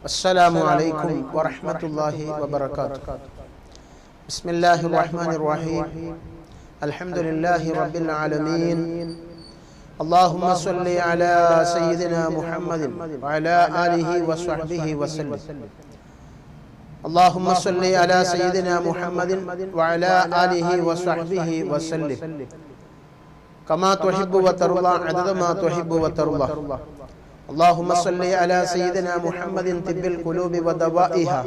Assalamu alaikum wa rahmatullahi wa barakatuh. Bismillahir Rahmanir Rahim. Alhamdulillahi Rabbil Alameen. Allahumma salli ala Sayyidina Muhammadin wa ala alihi wa sahbihi wa sallim. Allahumma salli ala Sayyidina Muhammadin wa ala alihi wa sahbihi wa sallim. Kama tuhibbu wa tarda adada ma tuhibbu wa tarda. اللهم صل على سيدنا محمد طب القلوب ودوائها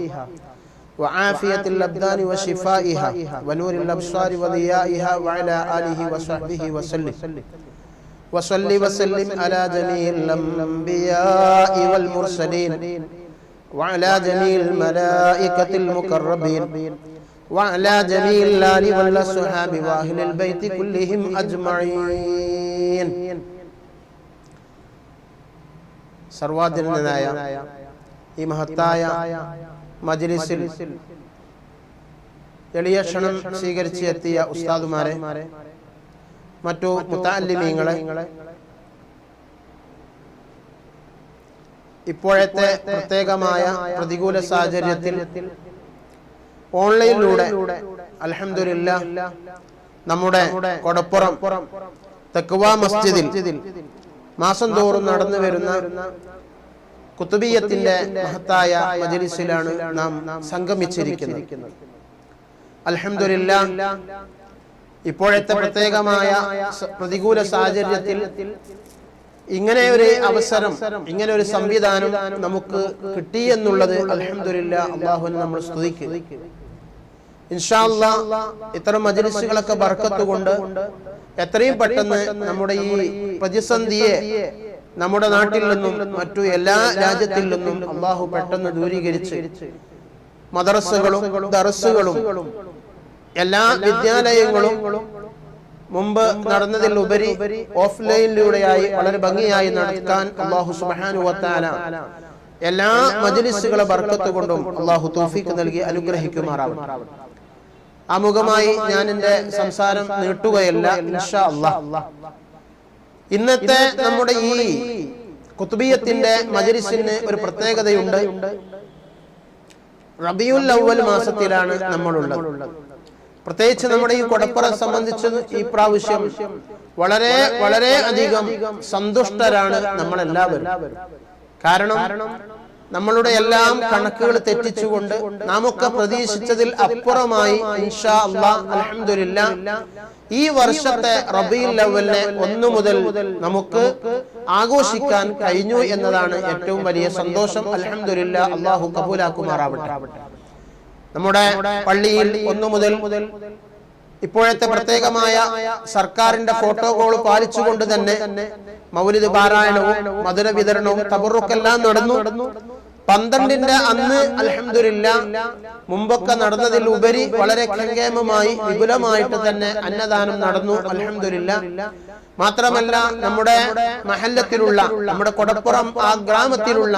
وعافية الأبدان وشفائها ونور الأبصار وضيائها وعلى آله وصحبه وسلم وصل وسلم على جميع الأنبياء والمرسلين وعلى جميع الملائكة المقربين وعلى جميع الآل والصحاب وأهل البيت كلهم أجمعين. സർവാധീനനായ ഈ മഹത്തായ മജ്ലിസിൽ എളിയ ക്ഷണം സ്വീകരിച്ച് എത്തിയ ഉസ്താദുമാരെ, മറ്റു മുതഅല്ലിമീങ്ങളെ, ഇപ്പോഴത്തെ പ്രത്യേകമായ പ്രതികൂല സാഹചര്യത്തിൽ ഓൺലൈനിലൂടെ അൽഹംദുലില്ലാഹ് നമ്മുടെ കൊടപ്പുറം തഖ്വ മസ്ജിദിൽ മാസം തോറും നടന്നു വരുന്ന കുത്തുബിയ്യത്തിന്റെ മഹത്തായ മജ്ലിസിലാണ് നാം സംഗമിച്ചിരിക്കുന്നത്. അൽഹംദുലില്ലാഹ്, ഇപ്പോഴത്തെ പ്രത്യേകമായ പ്രതികൂല സാഹചര്യത്തിൽ ഇങ്ങനെ ഒരു അവസരം, ഇങ്ങനെ ഒരു സംവിധാനം നമുക്ക് കിട്ടി എന്നുള്ളത് അൽഹംദുലില്ലാഹ് അല്ലാഹുവിനെ നമ്മൾ സ്തുതിക്കുന്നു. ഇൻഷാ അല്ലാഹ് ഇത്തരം മജ്ലിസുകളൊക്കെ ബർക്കത്ത് കൊണ്ട് എത്രയും പെട്ടെന്ന് നമ്മുടെ ഈ പ്രതിസന്ധിയെ നമ്മുടെ നാട്ടിൽ നിന്നും മറ്റു എല്ലാ രാജ്യത്തിൽ നിന്നും അല്ലാഹു പെട്ടെന്ന് ദൂരീകരിച്ച് മദ്രസകളും ദർസുകളും എല്ലാ വിദ്യാലയങ്ങളും മുമ്പ് നടന്നതിൽ ഉപരി ഓഫ്ലൈനിലൂടെയായി വളരെ ഭംഗിയായി നടക്കാൻ അല്ലാഹു സുബ്ഹാനഹു വ തആല എല്ലാ മജ്ലിസുകളെ ബർക്കത്ത് കൊണ്ടും അല്ലാഹു തൗഫീഖ് നൽകി അനുഗ്രഹിക്കുമാറാവട്ടെ. ആമുഖമായി ഞാൻ എന്റെ സംസാരം നീട്ടുകയല്ല, ഇൻഷാ അല്ലാഹ്. ഇന്നത്തെ നമ്മുടെ ഈ കുത്തുബിയ്യത്തിന്റെ മജ്ലിസിന് ഒരു പ്രത്യേകതയുണ്ട്. റബീഉൽ അവ്വൽ മാസത്തിലാണ് നമ്മളുള്ളത്. പ്രത്യേകിച്ച് നമ്മുടെ ഈ കൊടപ്പുറം സംബന്ധിച്ച് ഈ പ്രാവശ്യം വളരെ വളരെ അധികം സന്തുഷ്ടരാണ് നമ്മളെല്ലാവരും. കാരണം നമ്മളുടെ എല്ലാം കണക്കുകൾ തെറ്റിച്ചുകൊണ്ട് നാമൊക്കെ പ്രതീക്ഷിച്ചതിൽ അപ്പുറമായി ഇൻഷാ അല്ലാഹ് അൽഹംദുലില്ലാഹ് ഈ വർഷത്തെ റബീഉൽ അവ്വലിനെ 1 മുതൽ നമുക്ക് ആഘോഷിക്കാൻ കഴിഞ്ഞു എന്നതാണ് ഏറ്റവും വലിയ സന്തോഷം. അൽഹംദുലില്ലാഹ്, അല്ലാഹു കബൂലാക്കുമാറാവട്ടെ. നമ്മുടെ പള്ളിയിൽ 1 മുതൽ ഇപ്പോഴത്തെ പ്രത്യേകമായ സർക്കാരിന്റെ പ്രോട്ടോകോൾ പാലിച്ചുകൊണ്ട് തന്നെ മൗലിദ് പാരായണവും മധുര വിതരണവും തബറുക്കെല്ലാം നടന്നു. 12-ന്റെ അന്ന് അൽഹംദുലില്ലാഹ് മുമ്പൊക്കെ നടന്നതിൽ ഉപരി വളരെ കെങ്കേമമായി വിപുലമായിട്ട് തന്നെ അന്നദാനം നടന്നു. അൽഹംദുലില്ലാഹ്. മാത്രമല്ല നമ്മുടെ മഹല്ലത്തിലുള്ള, നമ്മുടെ കൊടപ്പുറം ആ ഗ്രാമത്തിലുള്ള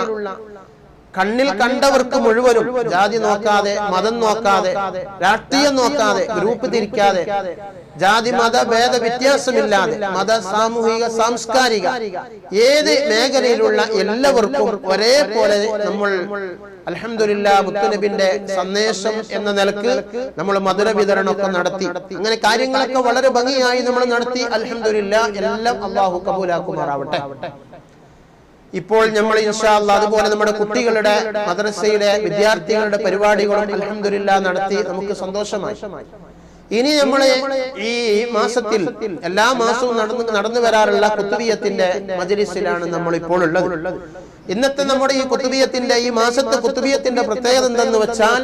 കണ്ണിൽ കണ്ടവർക്ക് മുഴുവനും ജാതി നോക്കാതെ, മതം നോക്കാതെ, രാഷ്ട്രീയം നോക്കാതെ, ഗ്രൂപ്പ് തിരിക്കാതെ, ജാതി മത ഭേദ വ്യത്യാസമില്ലാതെ, മത സാമൂഹിക സാംസ്കാരിക ഏത് മേഖലയിലുള്ള എല്ലാവർക്കും ഒരേപോലെ നമ്മൾ അൽഹംദുലില്ലാഹ് മുത്തുനബിന്റെ സന്ദേശം എന്ന നിലക്ക് നമ്മൾ മധുര വിതരണമൊക്കെ നടത്തി. അങ്ങനെ കാര്യങ്ങളൊക്കെ വളരെ ഭംഗിയായി നമ്മൾ നടത്തി. അൽഹംദുലില്ലാഹ്, എല്ലാം അല്ലാഹു കബൂലാക്കുമാറാവട്ടെ. ഇപ്പോൾ നമ്മൾ ഇൻഷാ അല്ലാഹ് അതുപോലെ നമ്മുടെ കുട്ടികളുടെ മദ്രസയിലെ വിദ്യാർത്ഥികളുടെ പരിപാടികളും അൽഹംദുലില്ലാഹ് നടത്തി നമുക്ക് സന്തോഷമായി. ഇനി നമ്മളെ ഈ മാസത്തിൽ എല്ലാ മാസവും നടന്നു വരാറുള്ള കുത്തുബിയ്യത്തിന്റെ മജ്ലിസിലാണ് നമ്മൾ ഇപ്പോൾ ഉള്ളത്. ഇന്നത്തെ നമ്മുടെ ഈ കുത്തുബിയ്യത്തിന്റെ ഈ മാസത്തെ കുത്തുബിയ്യത്തിന്റെ പ്രത്യേകത എന്തെന്ന് വെച്ചാൽ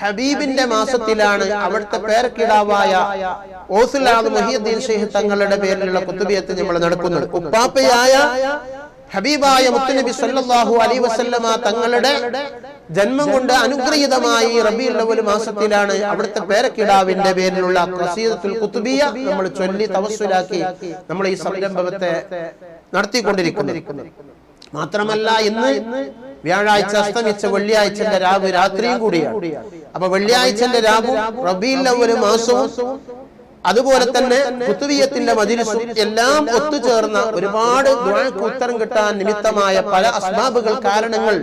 ഹബീബിന്റെ മാസത്തിലാണ് അവിടുത്തെ പേരക്കിടാവായ ഓസുൽ ആദം മുഹിയുദ്ദീൻ ശൈഖ് തങ്ങളുടെ പേരിലുള്ള കുത്തുബിയ്യത്ത് നമ്മൾ നടക്കുന്നത്. ഉപ്പാപ്പയായ ഹബീബായ മുത്തുനബി സല്ലല്ലാഹു അലൈഹി വസല്ലമ തങ്ങളുടെ ജന്മം കൊണ്ട് അനുഗ്രഹീതമായി റബീഉൽ അവ്വൽ മാസത്തിലാണ് അവിടുത്തെ പേരക്കിടാവിന്റെ പേരിലുള്ള ഖസീദത്തുൽ ഖുതുബിയ്യ നമ്മൾ ചൊല്ലി തവസ്സുലാക്കി നമ്മൾ ഈ സംരംഭത്തെ നടത്തിക്കൊണ്ടിരിക്കുന്നത്. മാത്രമല്ല ഇന്ന് വ്യാഴാഴ്ച അസ്തമിച്ച വെള്ളിയാഴ്ചന്റെ രാത്രിയും കൂടിയാണ്. അപ്പൊ വെള്ളിയാഴ്ചന്റെ രാവും റബീഉൽ അവ്വൽ മാസവും അതുപോലെ തന്നെ കുത്തുബിയത്തിന്റെ മജ്‌ലിസും എല്ലാം ഒത്തുചേർന്ന ഒരുപാട് ദുആക്ക് ഉത്തരം കിട്ടാൻ നിമിത്തമായ പല അസ്ബാബുകൾ കാരണങ്ങൾ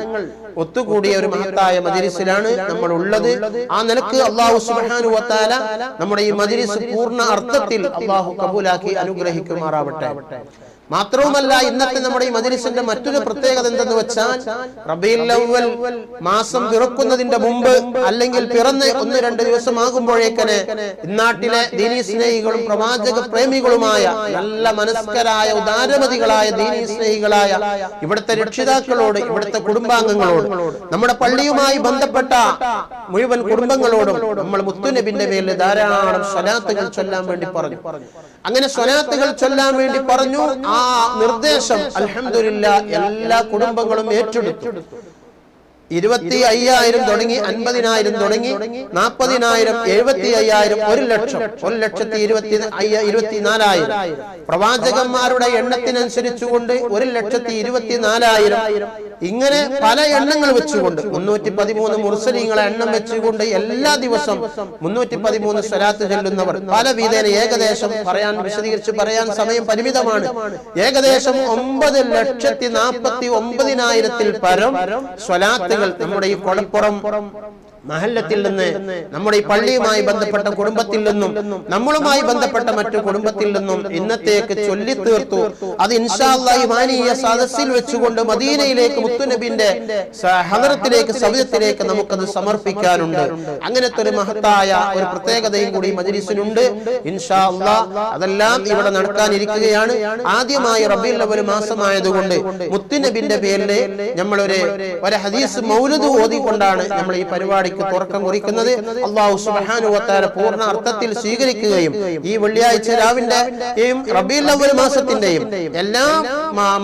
ഒത്തുകൂടിയ ഒരു മഹത്തായ മജ്‌ലിസിലാണ് നമ്മൾ ഉള്ളത്. ആ നിലക്ക് അല്ലാഹു സുബ്ഹാനഹു വ തആല നമ്മുടെ ഈ മജ്‌ലിസ് പൂർണ്ണ അർത്ഥത്തിൽ അല്ലാഹു കബൂലാക്കി അനുഗ്രഹിക്കുമാറാവട്ടെ. മാത്രവുമല്ല, ഇന്നത്തെ നമ്മുടെ ഈ മജ്‌ലിസിന്റെ മറ്റൊരു പ്രത്യേകത എന്തെന്ന് വെച്ചാൽ, റബീഉൽ അവ്വൽ മാസം പിറക്കുന്നതിന്റെ മുമ്പ് അല്ലെങ്കിൽ പിറന്ന് 1-2 ദിവസമാകുമ്പോഴേക്കനെ ഇന്നാട്ടിലെ ദീനീ സ്നേഹികളും പ്രവാചക പ്രേമികളുമായ നല്ല മനസ്കരായ ഉദാരമതികളായ ദീനീ സ്നേഹികളായ ഇവിടുത്തെ രക്ഷിതാക്കളോട്, ഇവിടുത്തെ കുടുംബാംഗങ്ങളോട്, നമ്മുടെ പള്ളിയുമായി ബന്ധപ്പെട്ട മുഴുവൻ കുടുംബങ്ങളോടും നമ്മൾ മുത്തുനബിന്റെ മേൽ ധാരാളം സ്വലാത്തുകൾ ചൊല്ലാൻ വേണ്ടി പറഞ്ഞു. അങ്ങനെ സ്വലാത്തുകൾ ചൊല്ലാൻ വേണ്ടി പറഞ്ഞു. ആ നിർദ്ദേശം അൽഹംദുലില്ലാഹ് എല്ലാ കുടുംബങ്ങളും ഏറ്റെടുത്തു. 25,000 തുടങ്ങി, 50,000 തുടങ്ങി, 40,000, 75,000, 1,00,000, 1,24,000 പ്രവാചകന്മാരുടെ എണ്ണത്തിനനുസരിച്ചുകൊണ്ട് 1,24,000 ഇങ്ങനെ പല എണ്ണങ്ങൾ വെച്ചുകൊണ്ട് 313 മുർസലീങ്ങളെ എണ്ണം വെച്ചുകൊണ്ട് എല്ലാ ദിവസം 313 സ്വലാത്ത് ചൊല്ലുന്നവർ പല വിധേന ഏകദേശം വിശദീകരിച്ച് പറയാൻ സമയം പരിമിതമാണ്. ഏകദേശം 9,49,000 പരം സ്വലാത്തുകൾ നമ്മുടെ ഈ കൊളപ്പുറം മഹല്ലത്തിൽ നിന്ന്, നമ്മുടെ ഈ പള്ളിയുമായി ബന്ധപ്പെട്ട കുടുംബത്തിൽ നിന്നും, നമ്മളുമായി ബന്ധപ്പെട്ട മറ്റു കുടുംബത്തിൽ നിന്നും ഇന്നത്തേക്ക് ചൊല്ലിത്തീർത്തു. അത് ഇൻഷാ അല്ലാഹ് ഈ മാനീയ സദസ്സിൽ വെച്ചുകൊണ്ട് മദീനയിലേക്ക് മുത്തുനബിന്റെ ഹദറത്തിലേക്ക്, സവിധത്തിലേക്ക് നമുക്കത് സമർപ്പിക്കാനുണ്ട്. അങ്ങനത്തെ ഒരു മഹത്തായ ഒരു പ്രത്യേകതയും കൂടി മജ്‌ലിസിനുണ്ട്. ഇൻഷാ അല്ലാഹ് അതെല്ലാം ഇവിടെ നടക്കാനിരിക്കുകയാണ്. ആദ്യമായി റബീഉൽ അവ്വൽ മാസമായതുകൊണ്ട് മുത്തുനബിന്റെ പേരിൽ നമ്മൾ ഒരു ഹദീസ് മൗലിദ് ഓതിക്കൊണ്ടാണ് നമ്മൾ ഈ പരിപാടി തുറക്കം കുറിക്കുന്നത്. അല്ലാഹു സുബ്ഹാനഹു വ തആല പൂർണ്ണ അർത്ഥത്തിൽ സ്വീകരിക്കുകയും ഈ വെള്ളിയാഴ്ച രാവിന്റെയും റബീഉൽ അവ്വൽ മാസത്തിന്റെയും എല്ലാ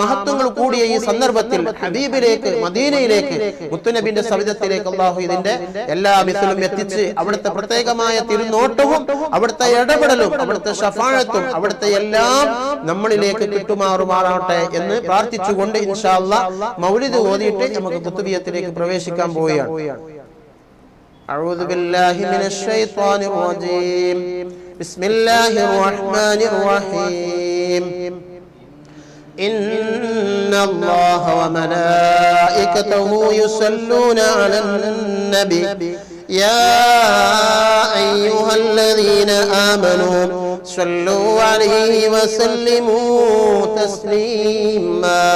മഹത്വങ്ങൾ കൂടിയ ഈ സന്ദർഭത്തിൽ ഹബീബിലേക്ക്, മദീനയിലേക്ക്, മുത്തുനബിന്റെ സവിധത്തിലേക്ക് അല്ലാഹു ഇതിന്റെ എല്ലാ മിസ്ലും എത്തിച്ച് അവിടുത്തെ പ്രത്യേകമായ തിരുനോട്ടവും അവിടുത്തെ ഇടപെടലും അവിടുത്തെ ശഫാഅത്തും അവിടുത്തെ എല്ലാം നമ്മളിലേക്ക് കിട്ടുമാറുമാറാവട്ടെ എന്ന് പ്രാർത്ഥിച്ചുകൊണ്ട് ഇൻഷാ അല്ലാഹ് മൗലിദ് ഓതിയിട്ട് നമുക്ക് കുത്തുബിയത്തിലേക്ക് പ്രവേശിക്കാൻ പോവുകയാണ്. أعوذ بالله من الشيطان الرجيم. بسم الله الرحمن الرحيم. إن الله وملائكته يصلون على النبي يا أيها الذين آمنوا صلوا عليه وسلموا تسليما.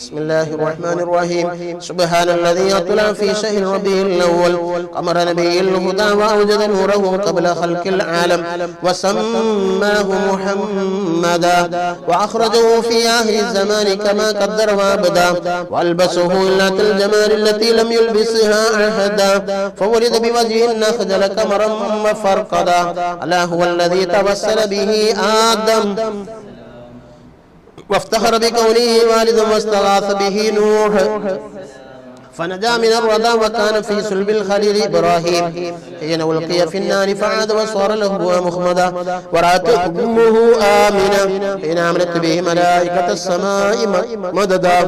بسم الله الرحمن الرحيم. سبحان الذي أطلع في شهر ربيع الأول قمر نبي الهدى وأوجد نوره قبل خلق العالم وسماه محمدا وأخرجه في آخر الزمان كما قدر وأبدا وألبسه إلة الجمال التي لم يلبسها أحدا فولد بوجه أخجل قمرا وفرقدا ألا هو الذي توسل به آدم وافتخر بكونه والد واستغاث به نوح فنجا من الردى وكان في صلب الخليل إبراهيم حين ألقي في النار فعاد وصار له مخمدا ورأت أمه آمنة حين عملت به ملائكة السماء مددا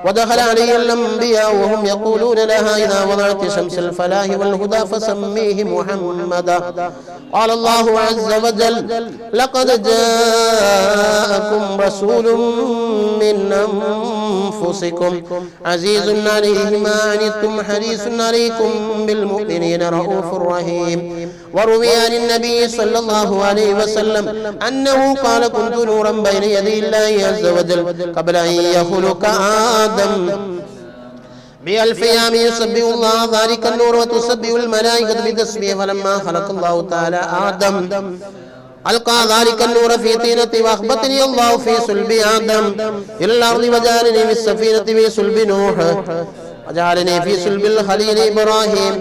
ودخل عليه الأنبياء وهم يقولون لها إذا وضعت شمس الفلاح والهدى فسميه محمدا. قال الله عز وجل لقد جاءكم رسول من أنفسكم عزيز عليه ما عنتم حريص عليكم بالمؤمنين رؤوف رحيم. وروي عن النبي صلى الله عليه وسلم أنه قال كنت نورا بين يدي الله عز وجل قبل أن يخلق آدم بألف أيام يسبح الله ذلك النور وتسبح الملائكة بتسبيح فلما خلق الله تعالى آدم ألقى ذلك النور في طينة وأخبتني الله في صلب آدم إلى الأرض وجعلني في السفينة في صلب نوح وجعلني في صلب الخليل إبراهيم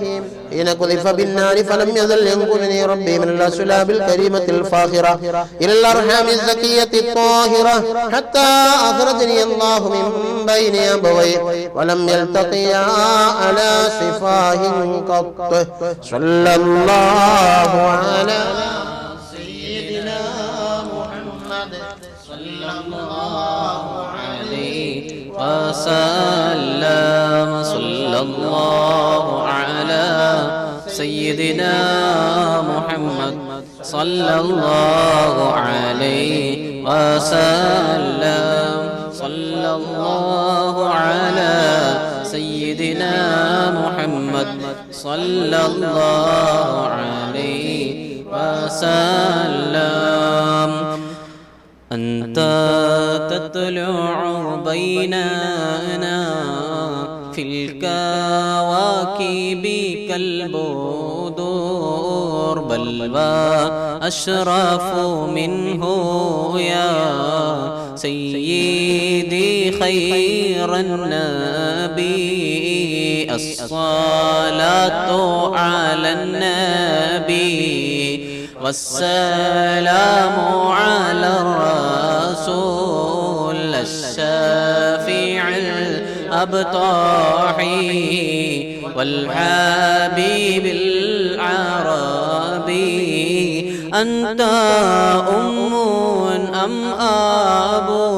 حين قذف بالنار فلم يزل ينقلني ربي من الأسلاب الكريمة الفاخرة إلى الأرحام الزكية الطاهرة حتى أخرجني الله من بين أبويه ولم يلتقيا على صفاه قط صلى الله على سيدنا محمد صلى الله عليه وسلم صلى الله على سيدنا محمد صلى الله عليه وسلم صلى الله على سيدنا محمد صلى الله عليه وسلم أنت تطلع بيننا في الكواكب كالبدور بل وأشرف منه يا سيدي خير النبي الصلاة على النبي والسلام على الرسول الشافع الأبطحي والحبيب العربي أنت أم أم أبو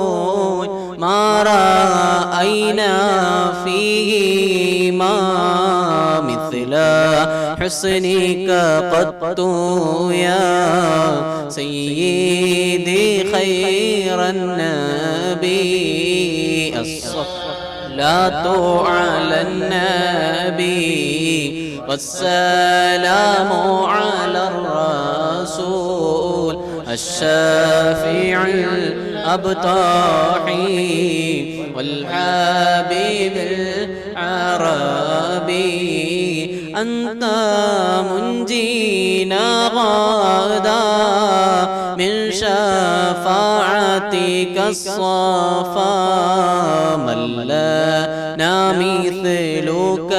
ما رأينا فيهما مثل حسنك قط يا سيدي خير النبي الصلاة على النبي والسلام على الرسول الشافع الأبطحي والحبيب العربي أنت منجينا غدا من شفاعتك الصفا من لنا مثلك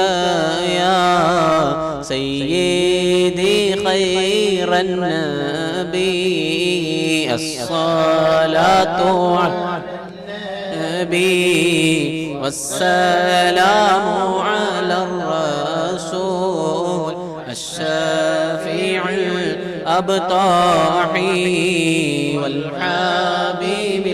يا سيدي خير النبي الصلاة على النبي والسلام على الرسول الشافع الأبطحي والحبيب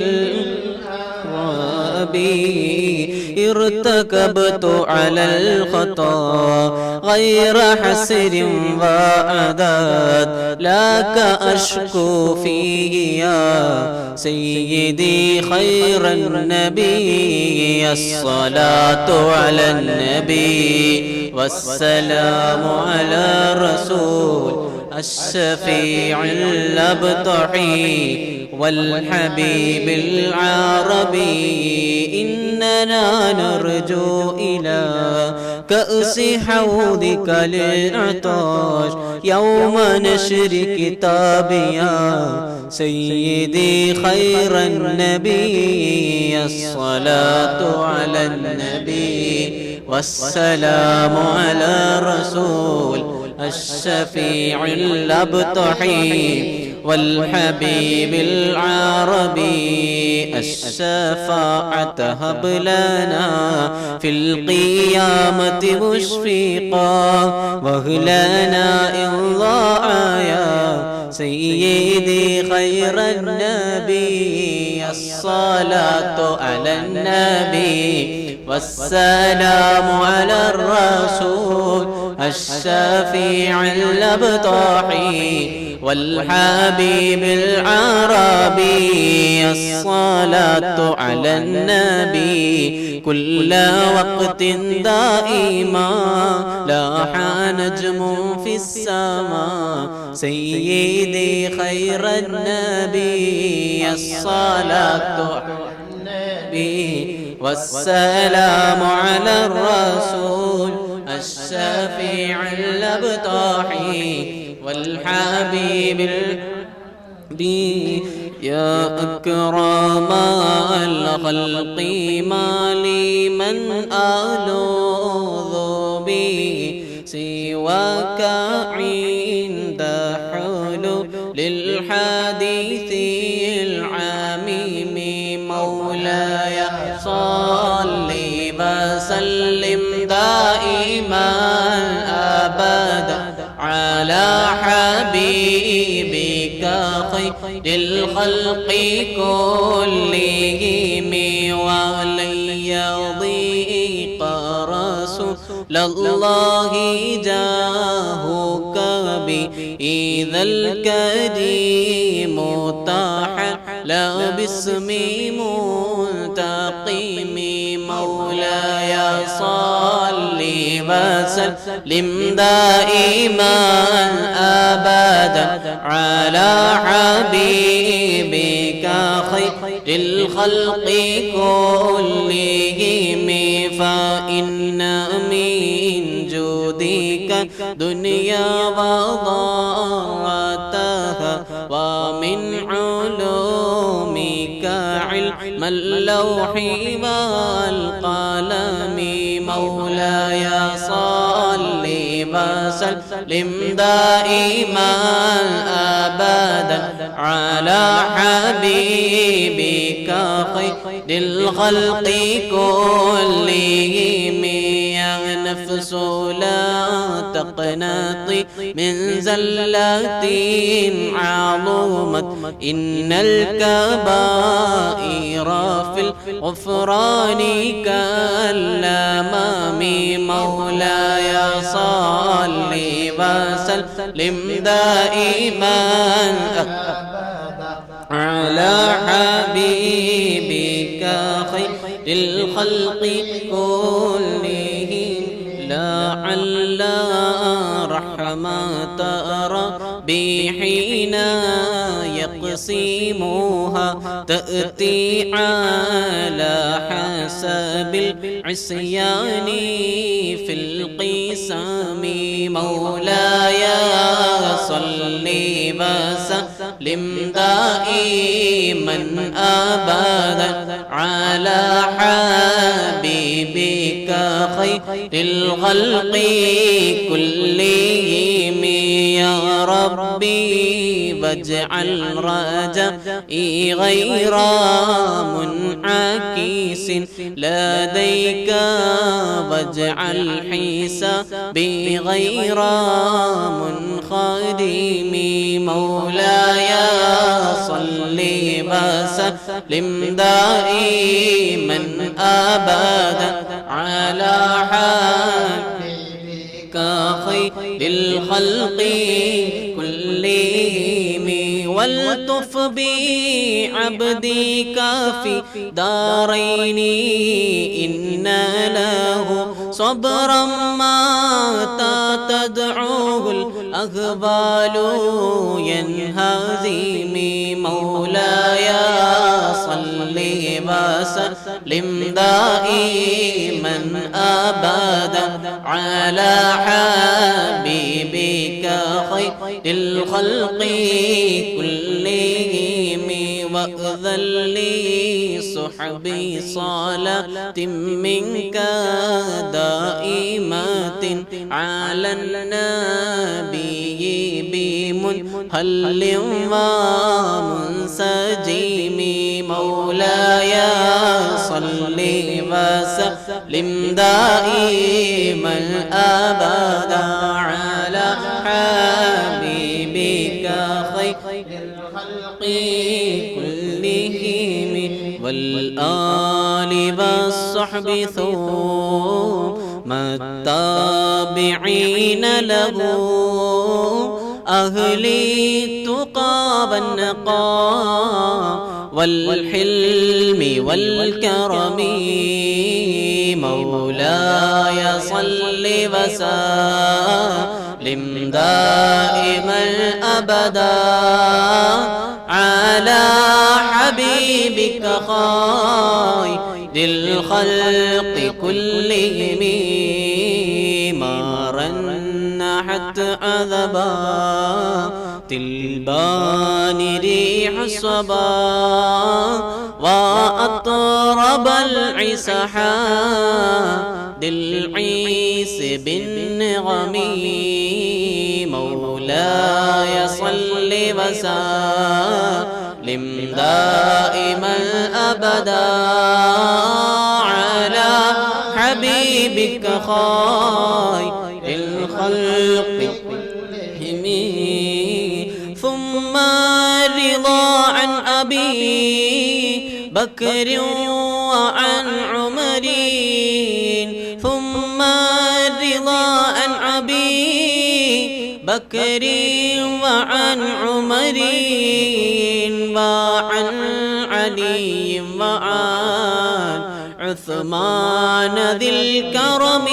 الربي ارتكبت على الخطا غير حسر وعداد لك أشكو فيه يا سيدي خير النبي الصلاة على النبي والسلام على الرسول الشفيع الأبطحي والحبيب العربي إننا نرجو إلى كأس حوضك للعطاش يوم نشر كتابي يا سيدي خير النبي الصلاة على النبي والسلام على الرسول الشفيع الأبطحي والحبيب العربي الشفاعة هب لنا في القيامة مشفقا وهلنا إن ضاع يا سيدي خير النبي الصلاة على النبي والسلام على الرسول الشفيع الأبطحي والحبيب العربي الصلاة على النبي كل وقت دائما لاح نجم في السماء سيدي خير النبي الصلاة على النبي والسلام على الرسول الشفيع الأبطحي والحبيب بي يا أكرم الخلق ما لي من ألوذ به سواك عند حلول للحديث العميم مولاي صل وسلم دائما أبدا على حبيبك خير الخلق كلهم ولن يضيق رسول لله جاهك بإذا الكريم تحل باسم منتقم مولاي صل وسلم دائما أبدا على حبيبك خير الخلق كلهم فإن من جودك دنيا وضاعتها ومن علومك علم اللوح والقلم مولاي صل وسلم دائما أبدا على حبيبك خير الخلق كلهم يا نفس لا تقنطي من زلة عظمت إن الكبائر في الغفران كالأمام مولاي صل وسلم دائما على حبيبك خير الخلق كلهم لعل رحمة ربي حين يقسمها تأتي على حسب العصيان في القسم مولاي صل وسلم دائما أبدا على حبيبك خير الخلق كلهم يا ربي واجعل رجائي غير منعكس لديك واجعل حسابي غير منخدم مولاي صل وسلم دائما أبدا على حبيبك خير الخلق كلهم والطف بعبدك في دارين إن له صبرا ما تدعوه الأقبال ينهزم مولاي صل وسلم دائما أبدا على حبيبك خير الخلق كلهم وأذن لي صحبي صلاة منك دائمة على النبي بمنهل ومنسجم مولاي صل وسلم دائما أبدا على حبيبك خير الخلق كلهم والآل والصحب ثم التابعين له أهلي التقى والنقاء والحلم والكرم مولاي صل وسلم دائما أبدا على حبيبك خير الخلق كلهم ما رنحت عذبا تلبان ريح الصبا وأطرب العسحا للعيس بالنغم مولاي صل وسلم دائما أبدا على حبيبك خير الخلق كلهم ثم الرضا عن أبي بكر وعن عمر ثم رضا عن أبي بكر وعن عمر وعن علي وعن عثمان ذي الكرم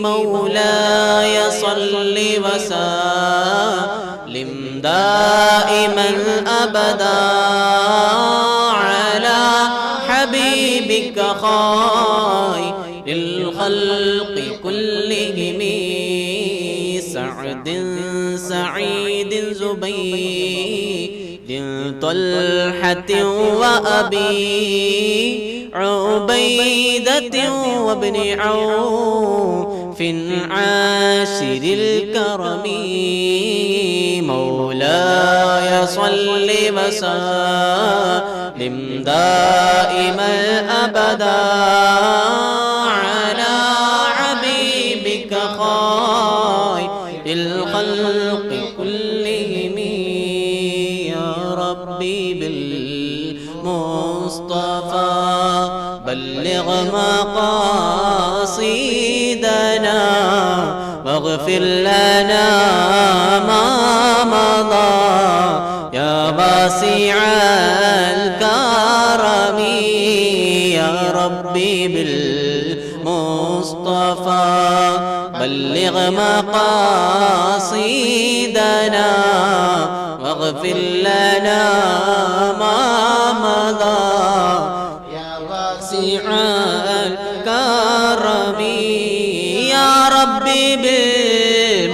مولاي صل وسلم دائما أبدا على حبيبك خير الخلق كلهم سعد سعيد زبيد طلحة وأبي عبيدة وابن عوف عاشر الكرم مولاي صل وسلم دائما أبدا على حبيبك خير الخلق كلهم يا ربي بالمصطفى بلغ مقاصدنا واغفر لنا ما مضى يا واسع الكرم يا ربي بالمصطفى بلغ مقاصدنا واغفر لنا ما مضى يا واسع الكرم يا ربي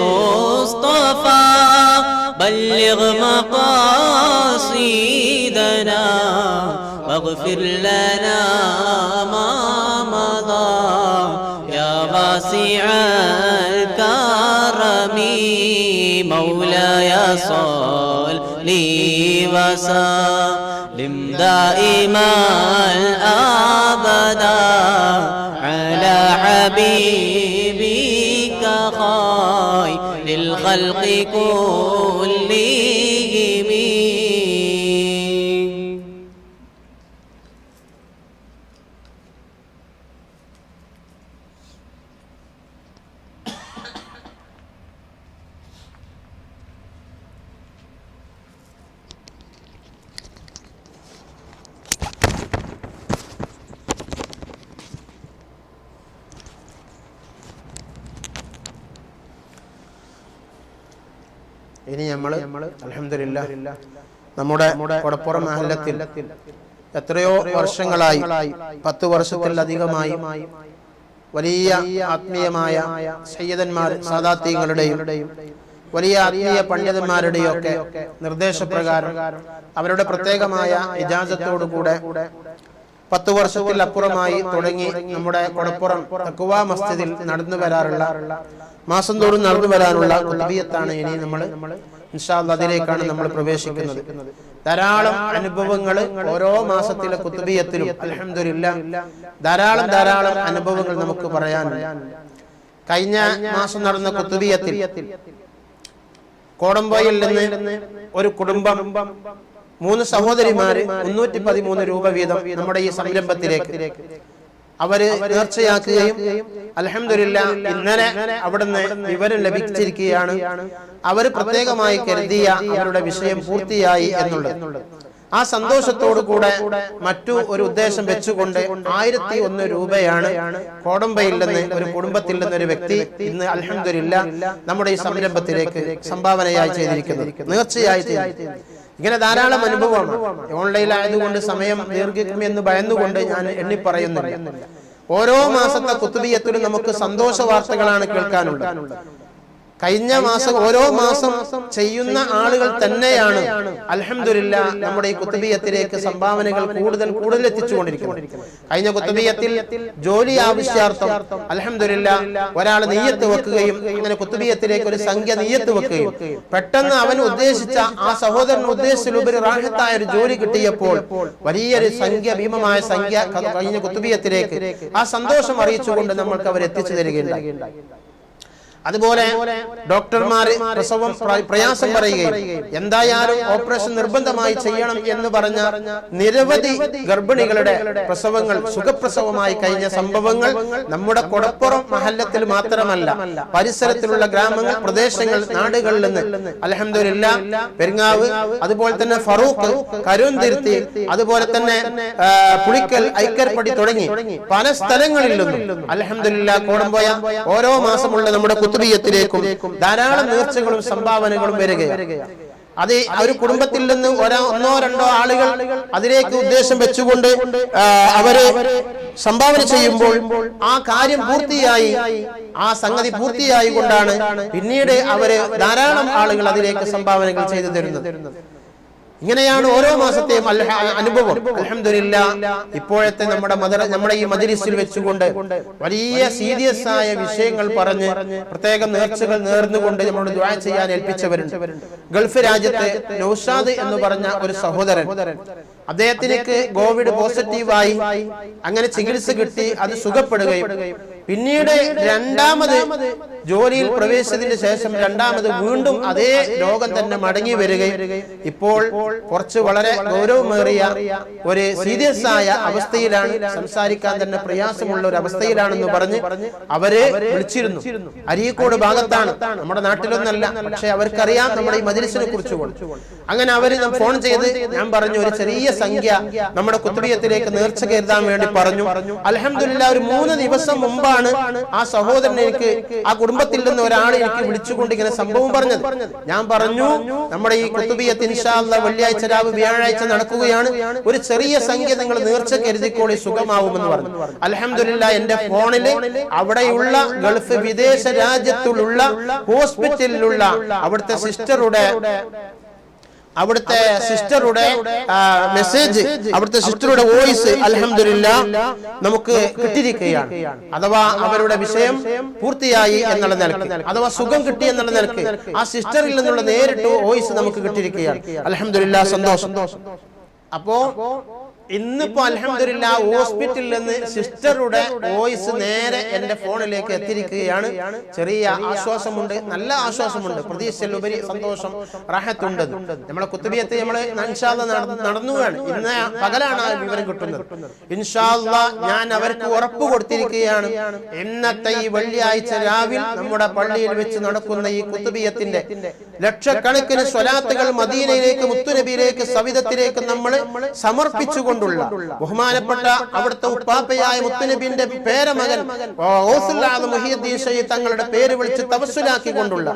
بالمصطفى بلغ مقاصدنا واغفر لنا ما مضى يا واسع الكرم مولاي صل وسلم دائما أبدا على حبيبك خير الخلق كلهم. ഇനി നമ്മൾ അൽഹംദുലില്ലാഹ് നമ്മുടെ കൊടപ്പുറം മഹല്ലത്തിൽ എത്രയോ വർഷങ്ങളായി 10 വർഷത്തിലധികമായി വലിയ ആത്മീയമായ സയ്യിദന്മാർ സാദാത്യങ്ങളുടെയും വലിയ ആത്മീയ പണ്ഡിതന്മാരുടെയും ഒക്കെ നിർദ്ദേശപ്രകാരം അവരുടെ പ്രത്യേകമായ ഇജാസത്തോടുകൂടെ 10 വർഷത്തിലപ്പുറമായി തുടങ്ങി നമ്മുടെ കൊടപ്പുറം തഖ്വ മസ്ജിദിൽ നടന്നു വരാറുള്ള മാസം തോറും നടന്നു വരാനുള്ള കുതുബിയത്താണ് ഇനി നമ്മൾ ഇൻഷാ അല്ലാഹ് അതിലേക്കാണ് നമ്മൾ പ്രവേശിക്കുന്നത്. ധാരാളം അനുഭവങ്ങൾ ഓരോ മാസത്തിലെ കുതുബിയത്തിലും അൽഹംദുലില്ലാഹ് ധാരാളം അനുഭവങ്ങൾ നമുക്ക് പറയാനുണ്ട്. കഴിഞ്ഞ മാസം നടന്ന കുതുബിയത്തിൽ കോടമ്പോയിൽ നിന്ന് ഒരു കുടുംബം 3 സഹോദരിമാര് 313 രൂപ വീതം നമ്മുടെ ഈ സംരംഭത്തിലേക്ക് അവര് നേർച്ചയാക്കുകയും അൽഹംദുലില്ലാഹ് ഇന്നലെ അവിടുന്ന് വിവരം ലഭിച്ചിരിക്കുകയാണ്. അവർ പ്രത്യേകമായി കരുതിയ അവരുടെ വിഷയം പൂർത്തിയായി എന്നുള്ളത്. ആ സന്തോഷത്തോടു കൂടെ മറ്റു ഒരു ഉദ്ദേശം വെച്ചുകൊണ്ട് 1001 രൂപയാണ് കോടമ്പയിൽ നിന്ന് ഒരു കുടുംബത്തിൽ നിന്ന് ഒരു വ്യക്തി ഇന്ന് അൽഹംദുലില്ലാഹ് നമ്മുടെ ഈ സംരംഭത്തിലേക്ക് സംഭാവനയായി ചെയ്തിരിക്കുന്നത്, നേർച്ചയായി ചെയ്തിരിക്കുന്നത്. ഇങ്ങനെ ധാരാളം അനുഭവമാണ്. ഓൺലൈനിലായതുകൊണ്ട് സമയം ദീർഘിക്കുമെന്ന് ഭയന്നുകൊണ്ട് ഞാൻ എണ്ണി പറയുന്നില്ല. ഓരോ മാസത്തെ കുതുബിയത്തിലും നമുക്ക് സന്തോഷ വാർത്തകളാണ് കേൾക്കാനുള്ളത്. കഴിഞ്ഞ മാസം ഓരോ മാസം ചെയ്യുന്ന ആളുകൾ തന്നെയാണ് അൽഹംദുലില്ലാഹ് നമ്മുടെ ഈ കുതുബിയത്തിലേക്ക് സംഭാവനകൾ കൂടുതൽ എത്തിച്ചുകൊണ്ടിരിക്കുന്നത്. കഴിഞ്ഞ കുതുബിയത്തിൽ ജോലി ആവശ്യാർത്ഥം അൽഹംദുലില്ലാഹ് ഒരാൾ നിയ്യത്ത് വെക്കുകയും അങ്ങനെ കുതുബിയത്തിലേക്ക് ഒരു സംഖ്യ നിയ്യത്ത് വെക്കുകയും പെട്ടെന്ന് അവൻ ഉദ്ദേശിച്ച ആ സഹോദരൻ ഉദ്ദേശിച്ചതിലുപരി റാഹത്തായ ഒരു ജോലി കിട്ടിയപ്പോൾ വലിയൊരു സംഖ്യ, ഭീമമായ സംഖ്യ കഴിഞ്ഞ കുതുബിയത്തിലേക്ക് ആ സന്തോഷം അറിയിച്ചുകൊണ്ട് നമ്മൾക്ക് അവർ എത്തിച്ചു തരികയുണ്ടായി. അതുപോലെ ഡോക്ടർമാർ പ്രസവം പ്രയാസം പറയുകയും എന്തായാലും ഓപ്പറേഷൻ നിർബന്ധമായി ചെയ്യണം എന്ന് പറഞ്ഞ നിരവധി ഗർഭിണികളുടെ പ്രസവങ്ങൾ സുഖപ്രസവമായി കഴിഞ്ഞ സംഭവങ്ങൾ നമ്മുടെ കൊടപ്പുറം മഹല്ലത്തിൽ മാത്രമല്ല, പരിസരത്തിലുള്ള ഗ്രാമങ്ങൾ, പ്രദേശങ്ങൾ, നാടുകളിൽ നിന്ന് അൽഹംദുലില്ലാഹ് പെരിങ്ങാവ്, അതുപോലെ തന്നെ ഫറൂഖ്, കരുന്തിരുത്തി, അതുപോലെ തന്നെ പുളിക്കൽ, ഐക്കർപ്പടി തുടങ്ങി പല സ്ഥലങ്ങളിൽ നിന്നും അൽഹംദുലില്ലാഹ് കോടമ്പോയ ഓരോ മാസമുള്ള നമ്മുടെ കുത്തുബിയത്തിലേക്കും ധാരാളം നേർച്ചകളും സംഭാവനകളും വരികയാണ്. അത് ഒരു കുടുംബത്തിൽ നിന്ന് ഒന്നോ രണ്ടോ ആളുകൾ അതിലേക്ക് ഉദ്ദേശം വെച്ചുകൊണ്ട് അവര് സംഭാവന ചെയ്യുമ്പോൾ ആ കാര്യം പൂർത്തിയായി, ആ സംഗതി പൂർത്തിയായി കൊണ്ടാണ് പിന്നീട് അവര് ധാരാളം ആളുകൾ അതിലേക്ക് സംഭാവനകൾ ചെയ്തു തരുന്നത്. ഇങ്ങനെയാണ് ഓരോ മാസത്തെയും അനുഭവം. അൽഹംദുലില്ലാഹ് ഇപ്പോഴത്തെ നമ്മുടെ ഈ മജ്‌ലിസിൽ വെച്ചുകൊണ്ട് വലിയ സീരിയസ് ആയ വിഷയങ്ങൾ പറഞ്ഞ് പ്രത്യേകം നേർച്ചകൾ നേർന്നുകൊണ്ട് നമ്മളോട് ദുആ ചെയ്യാൻ ഏൽപ്പിച്ചവരുണ്ട്. ഗൾഫ് രാജ്യത്തെ നൗഷാദ് എന്ന് പറഞ്ഞ ഒരു സഹോദരൻ, അദ്ദേഹത്തിന് കോവിഡ് പോസിറ്റീവായി അങ്ങനെ ചികിത്സ കിട്ടി, അത് സുഖപ്പെടുകയും പിന്നീട് രണ്ടാമത് ജോലിയിൽ പ്രവേശിച്ചതിന് ശേഷം രണ്ടാമത് വീണ്ടും അതേ രോഗം തന്നെ മടങ്ങി വരികയും ഇപ്പോൾ കുറച്ച് വളരെ ഗൗരവമേറിയ ഒരു സീരിയസ് ആയ അവസ്ഥയിലാണ്, സംസാരിക്കാൻ തന്നെ പ്രയാസമുള്ള ഒരു അവസ്ഥയിലാണെന്ന് പറഞ്ഞ് അവരെ വിളിച്ചിരുന്നു. അരീക്കോട് ഭാഗത്താണ്, നമ്മുടെ നാട്ടിലൊന്നല്ല, പക്ഷെ അവർക്കറിയാം നമ്മുടെ ഈ മജ്‌ലിസിനെ കുറിച്ച്. അങ്ങനെ അവര് ഫോൺ ചെയ്ത് ഞാൻ പറഞ്ഞു ഒരു ചെറിയ സംഖ്യ നമ്മുടെ കുത്തുബിയത്തിലേക്ക് നേർച്ച കരുതാൻ വേണ്ടി പറഞ്ഞു. അൽഹംദുലില്ലാഹ് ഒരു 3 ദിവസം മുമ്പാണ് ആ സഹോദരൻ എനിക്ക്, ആ കുടുംബത്തിൽ നിന്ന് ഒരാൾ എനിക്ക് വിളിച്ചുകൊണ്ട് ഇങ്ങനെ സംഭവം പറഞ്ഞത്. ഞാൻ പറഞ്ഞു നമ്മുടെ ഈ കുത്തുബിയത്ത് ഇൻഷാ അല്ലാഹ് വെള്ളിയാഴ്ച രാവ് വ്യാഴാഴ്ച നടക്കുകയാണ്, ഒരു ചെറിയ സംഖ്യ നിങ്ങൾ നേർച്ച കരുതിക്കോളി, സുഖമാവുമെന്ന് പറഞ്ഞു. അൽഹംദുലില്ലാഹ് എന്റെ ഫോണിൽ അവിടെയുള്ള ഗൾഫ് വിദേശ രാജ്യത്തിലുള്ള ഹോസ്പിറ്റലിലുള്ള അവിടുത്തെ സിസ്റ്ററുടെ മെസ്സേജ്, അവിടുത്തെ സിസ്റ്ററുടെ വോയിസ് അൽഹംദുലില്ലാഹ് നമുക്ക് കിട്ടിയിരിക്കുകയാണ്. അഥവാ അവരുടെ വിഷയം പൂർത്തിയായി എന്നുള്ള നിലക്ക്, അഥവാ സുഖം കിട്ടി എന്നുള്ള നിലക്ക് ആ സിസ്റ്ററിൽ നിന്നുള്ള നേരിട്ട് വോയിസ് നമുക്ക് കിട്ടിയിരിക്കുകയാണ്. അൽഹംദുലില്ലാഹ് സന്തോഷം. അപ്പോ ഇന്നിപ്പോ അൽഹംദുലില്ലാഹ് ഹോസ്പിറ്റലിൽ നിന്ന് സിസ്റ്ററുടെ വോയിസ് നേരെ എന്റെ ഫോണിലേക്ക് എത്തിയിരിക്കുകയാണ്. ചെറിയ ആശ്വാസമുണ്ട്, നല്ല ആശ്വാസമുണ്ട്, പ്രതീക്ഷയിലുപരി സന്തോഷം, റാഹത്തുണ്ട്. നമ്മളെ കുത്തുബിയത്ത് നമ്മള് ഇൻഷാ അല്ലാഹ് നടന്നുകയാണ്. ഇന്ന് പകലാണ് ആ വിവരം കിട്ടുന്നത്. ഇൻഷാ അല്ലാഹ് ഞാൻ അവർക്ക് ഉറപ്പ് കൊടുത്തിരിക്കുകയാണ്, ഇന്നത്തെ ഈ വെള്ളിയാഴ്ച രാവിൽ നമ്മുടെ പള്ളിയിൽ വെച്ച് നടക്കുന്ന ഈ കുത്തുബിയത്തിന്റെ ലക്ഷക്കണക്കിന് സ്വലാത്തുകൾ മദീനയിലേക്ക്, മുത്തുനബിയിലേക്ക്, സവിധത്തിലേക്ക് നമ്മൾ സമർപ്പിച്ചു ബഹുമാനപ്പെട്ട അവിടുത്തെ ഉപ്പാപ്പയായ മുത്തുനബിന്റെ പേരമകൻ തങ്ങളുടെ പേര് വിളിച്ച് തവസ്സുലാക്കിക്കൊണ്ടുള്ള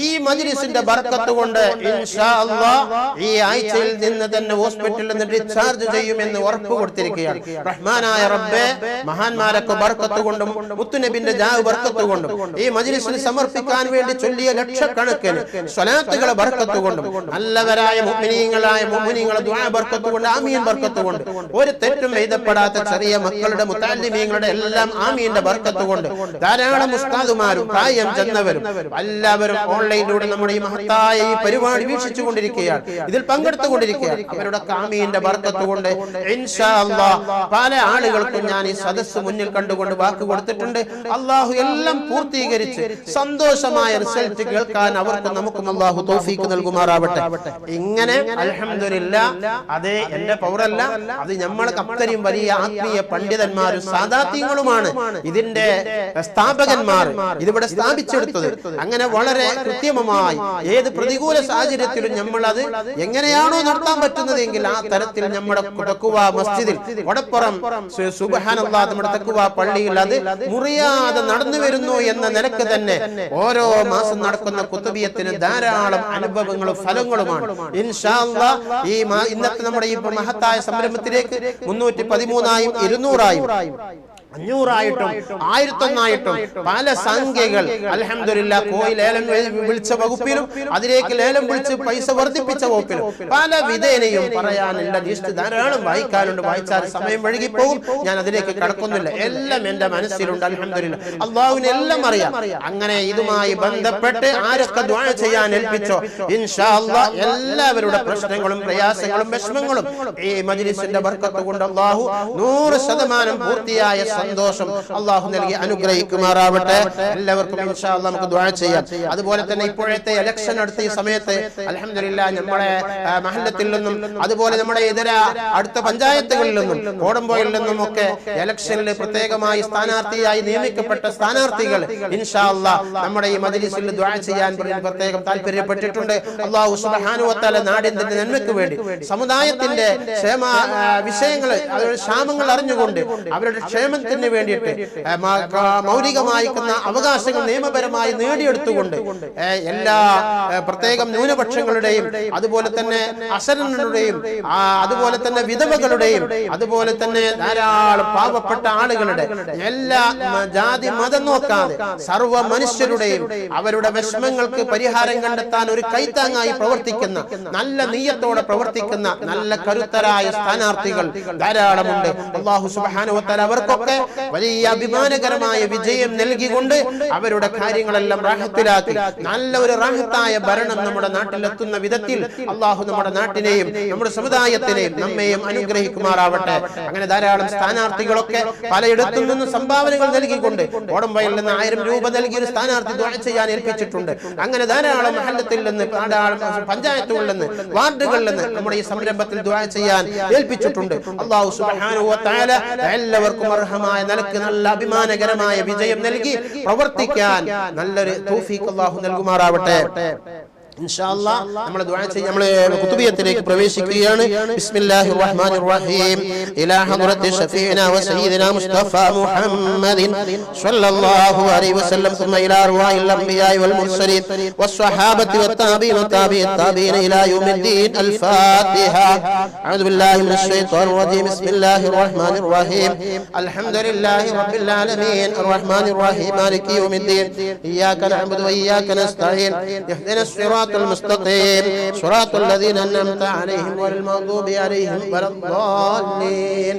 ഈ മജ്‌ലിസിന്റെ ബർക്കത്ത് കൊണ്ട് ഇൻഷാ അല്ലാഹ് ഈ ആഴ്ചയിൽ നിന്ന് തന്നെ ഹോസ്പിറ്റലിൽ നിന്ന് ഡിസ്ചാർജ് ചെയ്യുമെന്ന് ഉറപ്പ് കൊടുത്തിരിക്കുകയാണ്. റഹ്മാനായ റബ്ബേ, മഹാന്മാരൊക്കെ ബർക്കത്ത് കൊണ്ടും മുത്തുനബിന്റെ ജാഹ് ബർക്കത്ത് കൊണ്ടും ഈ മജ്‌ലിസിന് സമർപ്പിക്കാൻ വേണ്ടി ചൊല്ലിയ ലക്ഷക്കണക്കിന് സ്വലാത്തുകളെ ബർക്കത്ത് കൊണ്ടും നല്ലവരായ മുഅ്മിനീങ്ങളെ ദുആ ബർക്കത്ത് കൊണ്ട്, ആമീൻ ബർക്കത്ത് കൊണ്ട്, ഒരു തെറ്റും എഴുതപ്പെടാത്ത ചെറിയ മക്കളുടെ മുത്തഅല്ലിമീങ്ങളുടെ എല്ലാം ആമീന്റെ ബർക്കത്ത് കൊണ്ട്, ധാരാളം ഉസ്താദുമാരും പ്രായം ചെന്നവരും എല്ലാവരും ഓൺലൈനിലൂടെ നമ്മുടെ ഈ മഹത്തായ ഈ പരിപാടി വീക്ഷിച്ചുകൊണ്ടിരിക്കുകയാണ്, ഇതിൽ പങ്കെടുത്തുകൊണ്ടിരിക്കുകയാണ്. അവരുടെ ആമീന്റെ ബർക്കത്ത് കൊണ്ട് ഇൻഷാ അല്ലാഹ് പല ആളുകൾക്കും ഞാൻ ഈ സദസ്സ് മുന്നിൽ കണ്ടുകൊണ്ട് വാക്ക് കൊടുത്തിട്ടുണ്ട്. അല്ലാഹു എല്ലാം പൂർത്തീകരിച്ച് സന്തോഷമായ റിസൾട്ട് കേൾക്കാൻ അവർക്കും നമുക്കും അല്ലാഹു തൗഫീഖ് നൽകുമാറാവട്ടെ. ഇങ്ങനെ അൽഹംദുലില്ലാഹ്, അതേ എന്റെ പൗരല്ല, അത് നമ്മളൊക്കെ അത്രയും വലിയ ആത്മീയ പണ്ഡിതന്മാരും സാദാത്യങ്ങളുമാണ് ഇതിന്റെ സ്ഥാപകന്മാർ, ഇതിവിടെ സ്ഥാപിച്ചെടുത്തത്. അങ്ങനെ വളരെ കൃത്യമായി ഏത് പ്രതികൂല സാഹചര്യത്തിലും നമ്മൾ അത് എങ്ങനെയാണോ നടത്താൻ പറ്റുന്നതെങ്കിൽ ആ തരത്തിൽ നമ്മുടെ തഖ്വ മസ്ജിദിൽ വടപ്പുറം സുബ്ഹാനല്ലാഹ് നമ്മുടെ തഖ്വ പള്ളിയിൽ അത് മുറിയാതെ നടന്നു വരുന്നു എന്ന നിലക്ക് തന്നെ ഓരോ മാസം നടക്കുന്ന കുത്തുബിയത്തിന് ധാരാളം അനുഭവങ്ങളും ഫലങ്ങളുമാണ്. ഇൻഷാ അല്ലാഹ് ഈ ഇന്നത്തെ നമ്മുടെ ഈ മഹത്തായ സംരംഭത്തിലേക്ക് 313 200 500 1001 പല സംഖ്യകൾ അൽഹംദുലില്ലാഹ് കോയിൽ ലേലം വിളിച്ച വകുപ്പിലും അതിലേക്ക് ലേലം വിളിച്ച് പൈസ വർദ്ധിപ്പിച്ച വകുപ്പിലും പല വിധേനയും പറയാനില്ല, ലിസ്റ്റ് ധാരാളം വായിക്കാനുണ്ട്, വായിച്ചാൽ സമയം വഴുകിപ്പോകും, ഞാൻ അതിലേക്ക് കടക്കുന്നില്ല. എല്ലാം എന്റെ മനസ്സിലുണ്ട്. അൽഹംദുലില്ലാഹ് അല്ലാഹുവിനെ എല്ലാം അറിയാം. അങ്ങനെ ഇതുമായി ബന്ധപ്പെട്ട് ആരൊക്കെ ദുആ ചെയ്യാൻ ഏൽപ്പിച്ചോ ഇൻഷാ അല്ലാഹ് എല്ലാവരുടെ പ്രശ്നങ്ങളും പ്രയാസങ്ങളും വിഷമങ്ങളും ഈ മജ്‌ലിസിന്റെ ബർക്കത്ത് കൊണ്ട് അല്ലാഹു 100% പൂർത്തിയായ സന്തോഷം അള്ളാഹു നൽകി അനുഗ്രഹിക്കുമാറാവട്ടെ. എല്ലാവർക്കും ഇൻഷാ അല്ലാഹ് നമുക്ക് ദുആ ചെയ്യാം. അതുപോലെ തന്നെ ഇപ്പോഴത്തെ ഇലക്ഷൻ അടുത്ത ഈ സമയത്ത് അൽഹംദുലില്ലാഹ് നമ്മുടെ മഹല്ലത്തിൽ നിന്നും അതുപോലെ നമ്മുടെ ഇതര അടുത്ത പഞ്ചായത്തുകളിൽ നിന്നും കോടമ്പോയിൽ നിന്നും ഒക്കെ ഇലക്ഷനിൽ പ്രത്യേകമായി സ്ഥാനാർത്ഥിയായി നിയമിക്കപ്പെട്ട സ്ഥാനാർത്ഥികൾ ഇൻഷാ അല്ലാഹ് നമ്മുടെ ഈ മജ്ലിസിൽ ദുആ ചെയ്യാൻ പ്രത്യേകം താല്പര്യപ്പെട്ടിട്ടുണ്ട്. അല്ലാഹു സുബ്ഹാനഹു വ തആല നാടിന്റെ നന്മയ്ക്ക് വേണ്ടി സമുദായത്തിന്റെ ക്ഷേമ വിഷയങ്ങൾ അവരുടെ ക്ഷാമങ്ങൾ അറിഞ്ഞുകൊണ്ട് അവരുടെ ക്ഷേമത്തിന് വേണ്ടിയിട്ട് മൗലികമായിരിക്കുന്ന അവകാശങ്ങൾ നിയമപരമായി നേടിയെടുത്തുകൊണ്ട് എല്ലാ പ്രത്യേകം ന്യൂനപക്ഷങ്ങളുടെയും അതുപോലെ തന്നെ അശരണരുടെയും അതുപോലെ തന്നെ വിധവകളുടെയും അതുപോലെ തന്നെ ധാരാളം പാവപ്പെട്ട ആളുകളുടെ എല്ലാ ജാതി മതം നോക്കാതെ സർവ്വ മനുഷ്യരുടെയും അവരുടെ വിഷമങ്ങൾക്ക് പരിഹാരം കണ്ടെത്താൻ ഒരു കൈത്താങ്ങായി പ്രവർത്തിക്കുന്ന നല്ല നീയത്തോടെ പ്രവർത്തിക്കുന്ന നല്ല കരുത്തരായ സ്ഥാനാർത്ഥികൾ ധാരാളമുണ്ട്. അല്ലാഹു സുബ്ഹാനഹു വ തആല അവർക്കൊക്കെ വലിയ അഭിമാനകരമായ വിജയം നൽകിക്കൊണ്ട് അവരുടെ കാര്യങ്ങളെല്ലാം റാഹത്തിലാക്കി നല്ല ഒരു റാഹത്തായ ഭരണം നമ്മുടെ നാട്ടിലെത്തുന്ന വിധത്തിൽ അല്ലാഹു നമ്മുടെ നാട്ടിനെയും നമ്മുടെ സമുദായത്തിനെയും നമ്മെയും അനുഗ്രഹിക്കുമാറാവട്ടെ. അങ്ങനെ ധാരാളം സ്ഥാനാർത്ഥികളൊക്കെ പലയിടത്തു നിന്നും സംഭാവനകൾ നൽകിക്കൊണ്ട് കോടമ്പയിൽ നിന്ന് 1000 രൂപ നൽകി ഒരു സ്ഥാനാർത്ഥി ദുആ ചെയ്യാൻ ഏൽപ്പിച്ചിട്ടുണ്ട്. അങ്ങനെ ധാരാളം മഹല്ലത്തിൽ നിന്ന് പഞ്ചായത്തുകളിൽ നിന്ന് വാർഡുകളിൽ നിന്ന് നമ്മുടെ ഈ സംരംഭത്തിൽ ദുആ ചെയ്യാൻ ഏൽപ്പിച്ചിട്ടുണ്ട്. അല്ലാഹു സുബ്ഹാനഹു വ തആല എല്ലാവർക്കും അർഹമായ നിലക്ക് നല്ല അഭിമാനകരമായ വിജയം നൽകി പ്രവർത്തിക്കാൻ നല്ലൊരു തൗഫീഖ് അല്ലാഹു നൽകുമാറാവട്ടെ. ഇൻഷാ അല്ലാഹ് നമ്മൾ ദുആ ചെയ്യാം. നമ്മൾ ഖുതുബിയത്തിലേക്ക് പ്രവേശിക്കുകയാണ്. ബിസ്മില്ലാഹിർ റഹ്മാനിർ റഹീം. ഇലാ ഹദ്റത്തി ശഫീഇനാ വ സയ്യിദിനാ മുസ്തഫ മുഹമ്മദിൻ സ്വല്ലല്ലാഹു അലൈഹി വസല്ലം ثم إلى أرواح الأنبياء والمرسلين والصحابة والتابعين والتابعين التابعين إلى يوم الدين. الفاتحة. أعوذ بالله من الشيطان الرجيم. بسم الله الرحمن الرحيم. الحمد لله رب العالمين الرحمن الرحيم مالك يوم الدين. إياك نعبد وإياك نستعين. اهدنا الصراط المستقيم صراط الذين أنعمت عليهم غير المغضوب عليهم ولا الضالين.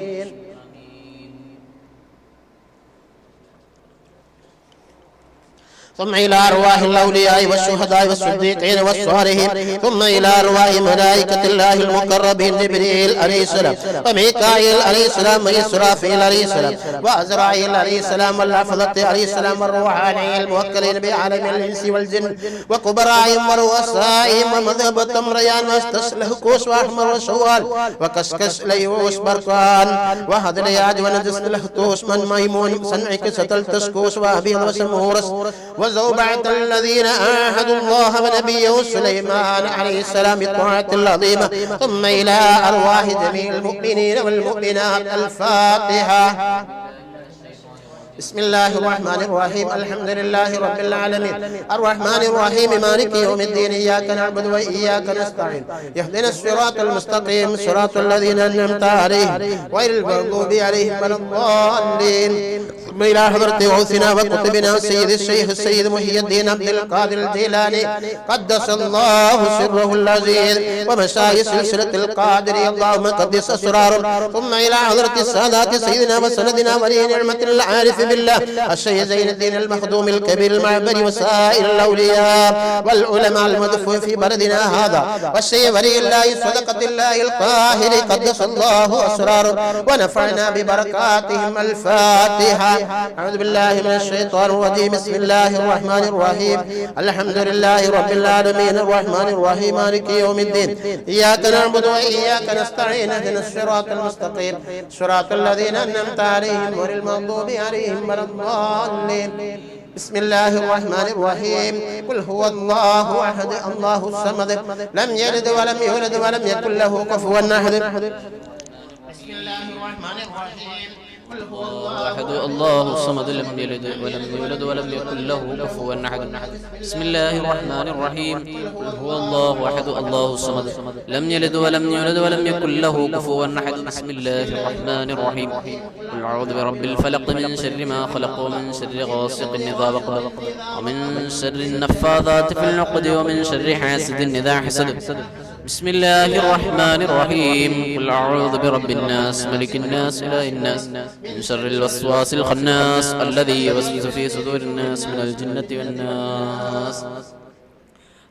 ثم إلى أرواح الأولياء والشهداء والصديقين والصالحين. ثم إلى أرواح ملائكة الله المقربين جبريل عليه السلام وميكائيل عليه السلام وإسرافيل عليه السلام وأزرائيل عليه السلام والحفظة عليه السلام والروحانيين الموكلين بعالم الإنس والجن وكبرائهم ورؤسائهم ومذهبة ريان واستسله كوس وأحمر وشوال وكسكس ليوس برقان وهدل ياج ونجس له توس من ميمون سنعك ستل تسكوس وأبيض وسمورس وزوبعة الذين عاهدوا الله ونبيه سليمان عليه السلام بالطاعة العظيمة. ثم إلى أرواح جميع المؤمنين والمؤمنات. الفاتحة. بسم الله الرحمن الرحيم. الحمد لله رب العالمين الرحمن الرحيم مالك يوم الدين. إياك نعبد وإياك نستعين. اهدنا الصراط المستقيم صراط الذين أنعمت عليهم غير المغضوب عليهم ولا الضالين. إلى حضرة غوثنا وقطبنا سيد الشيخ السيد محي الدين عبد القادر الجيلاني قدس الله سره العزيز ومشايخ سلسلة القادر اللهم قدس أسراره. ثم إلى حضرة السادات سيدنا وسندنا ولي نعمة العارف بالله الشيخ زين الدين المخدوم الكبير المعبري وسائر الأولياء والعلماء المدفون في بلدنا هذا والشيخ ولي الله صدقة الله القاهر قدس الله أسراره ونفعنا ببركاتهم. الفاتحة. أعوذ بالله من الشيطان الرجيم. بسم الله الرحمن الرحيم. الحمد لله رب العالمين الرحمن الرحيم مالك يوم الدين. إياك نعبد وإياك نستعين. اهدنا الصراط المستقيم صراط الذين أنعمت عليهم غير المغضوب عليهم ولا الضالين. بسم الله الرحمن الرحيم. قل هو الله أحد الله الصمد لم يلد ولم يولد ولم يكن له كفوا أحد. بسم الله الرحمن الرحيم. أحد الله الصمد لم يلد ولم يولد ولم يكن له كفوا أحد. بسم الله الرحمن الرحيم. قل هو الله أحد الله الصمد لم يلد ولم يولد ولم يكن له كفوا أحد. بسم الله الرحمن الرحيم. قل أعوذ برب الفلق من شر ما خلق ومن شر غاسق إذا وقب ومن شر النفاثات في العقد ومن شر حاسد إذا حسد. بسم الله الرحمن الرحيم. قل أعوذ برب الناس ملك الناس إله الناس من شر الوسواس الخناس الذي يوسوس في صدور الناس من الجنة والناس.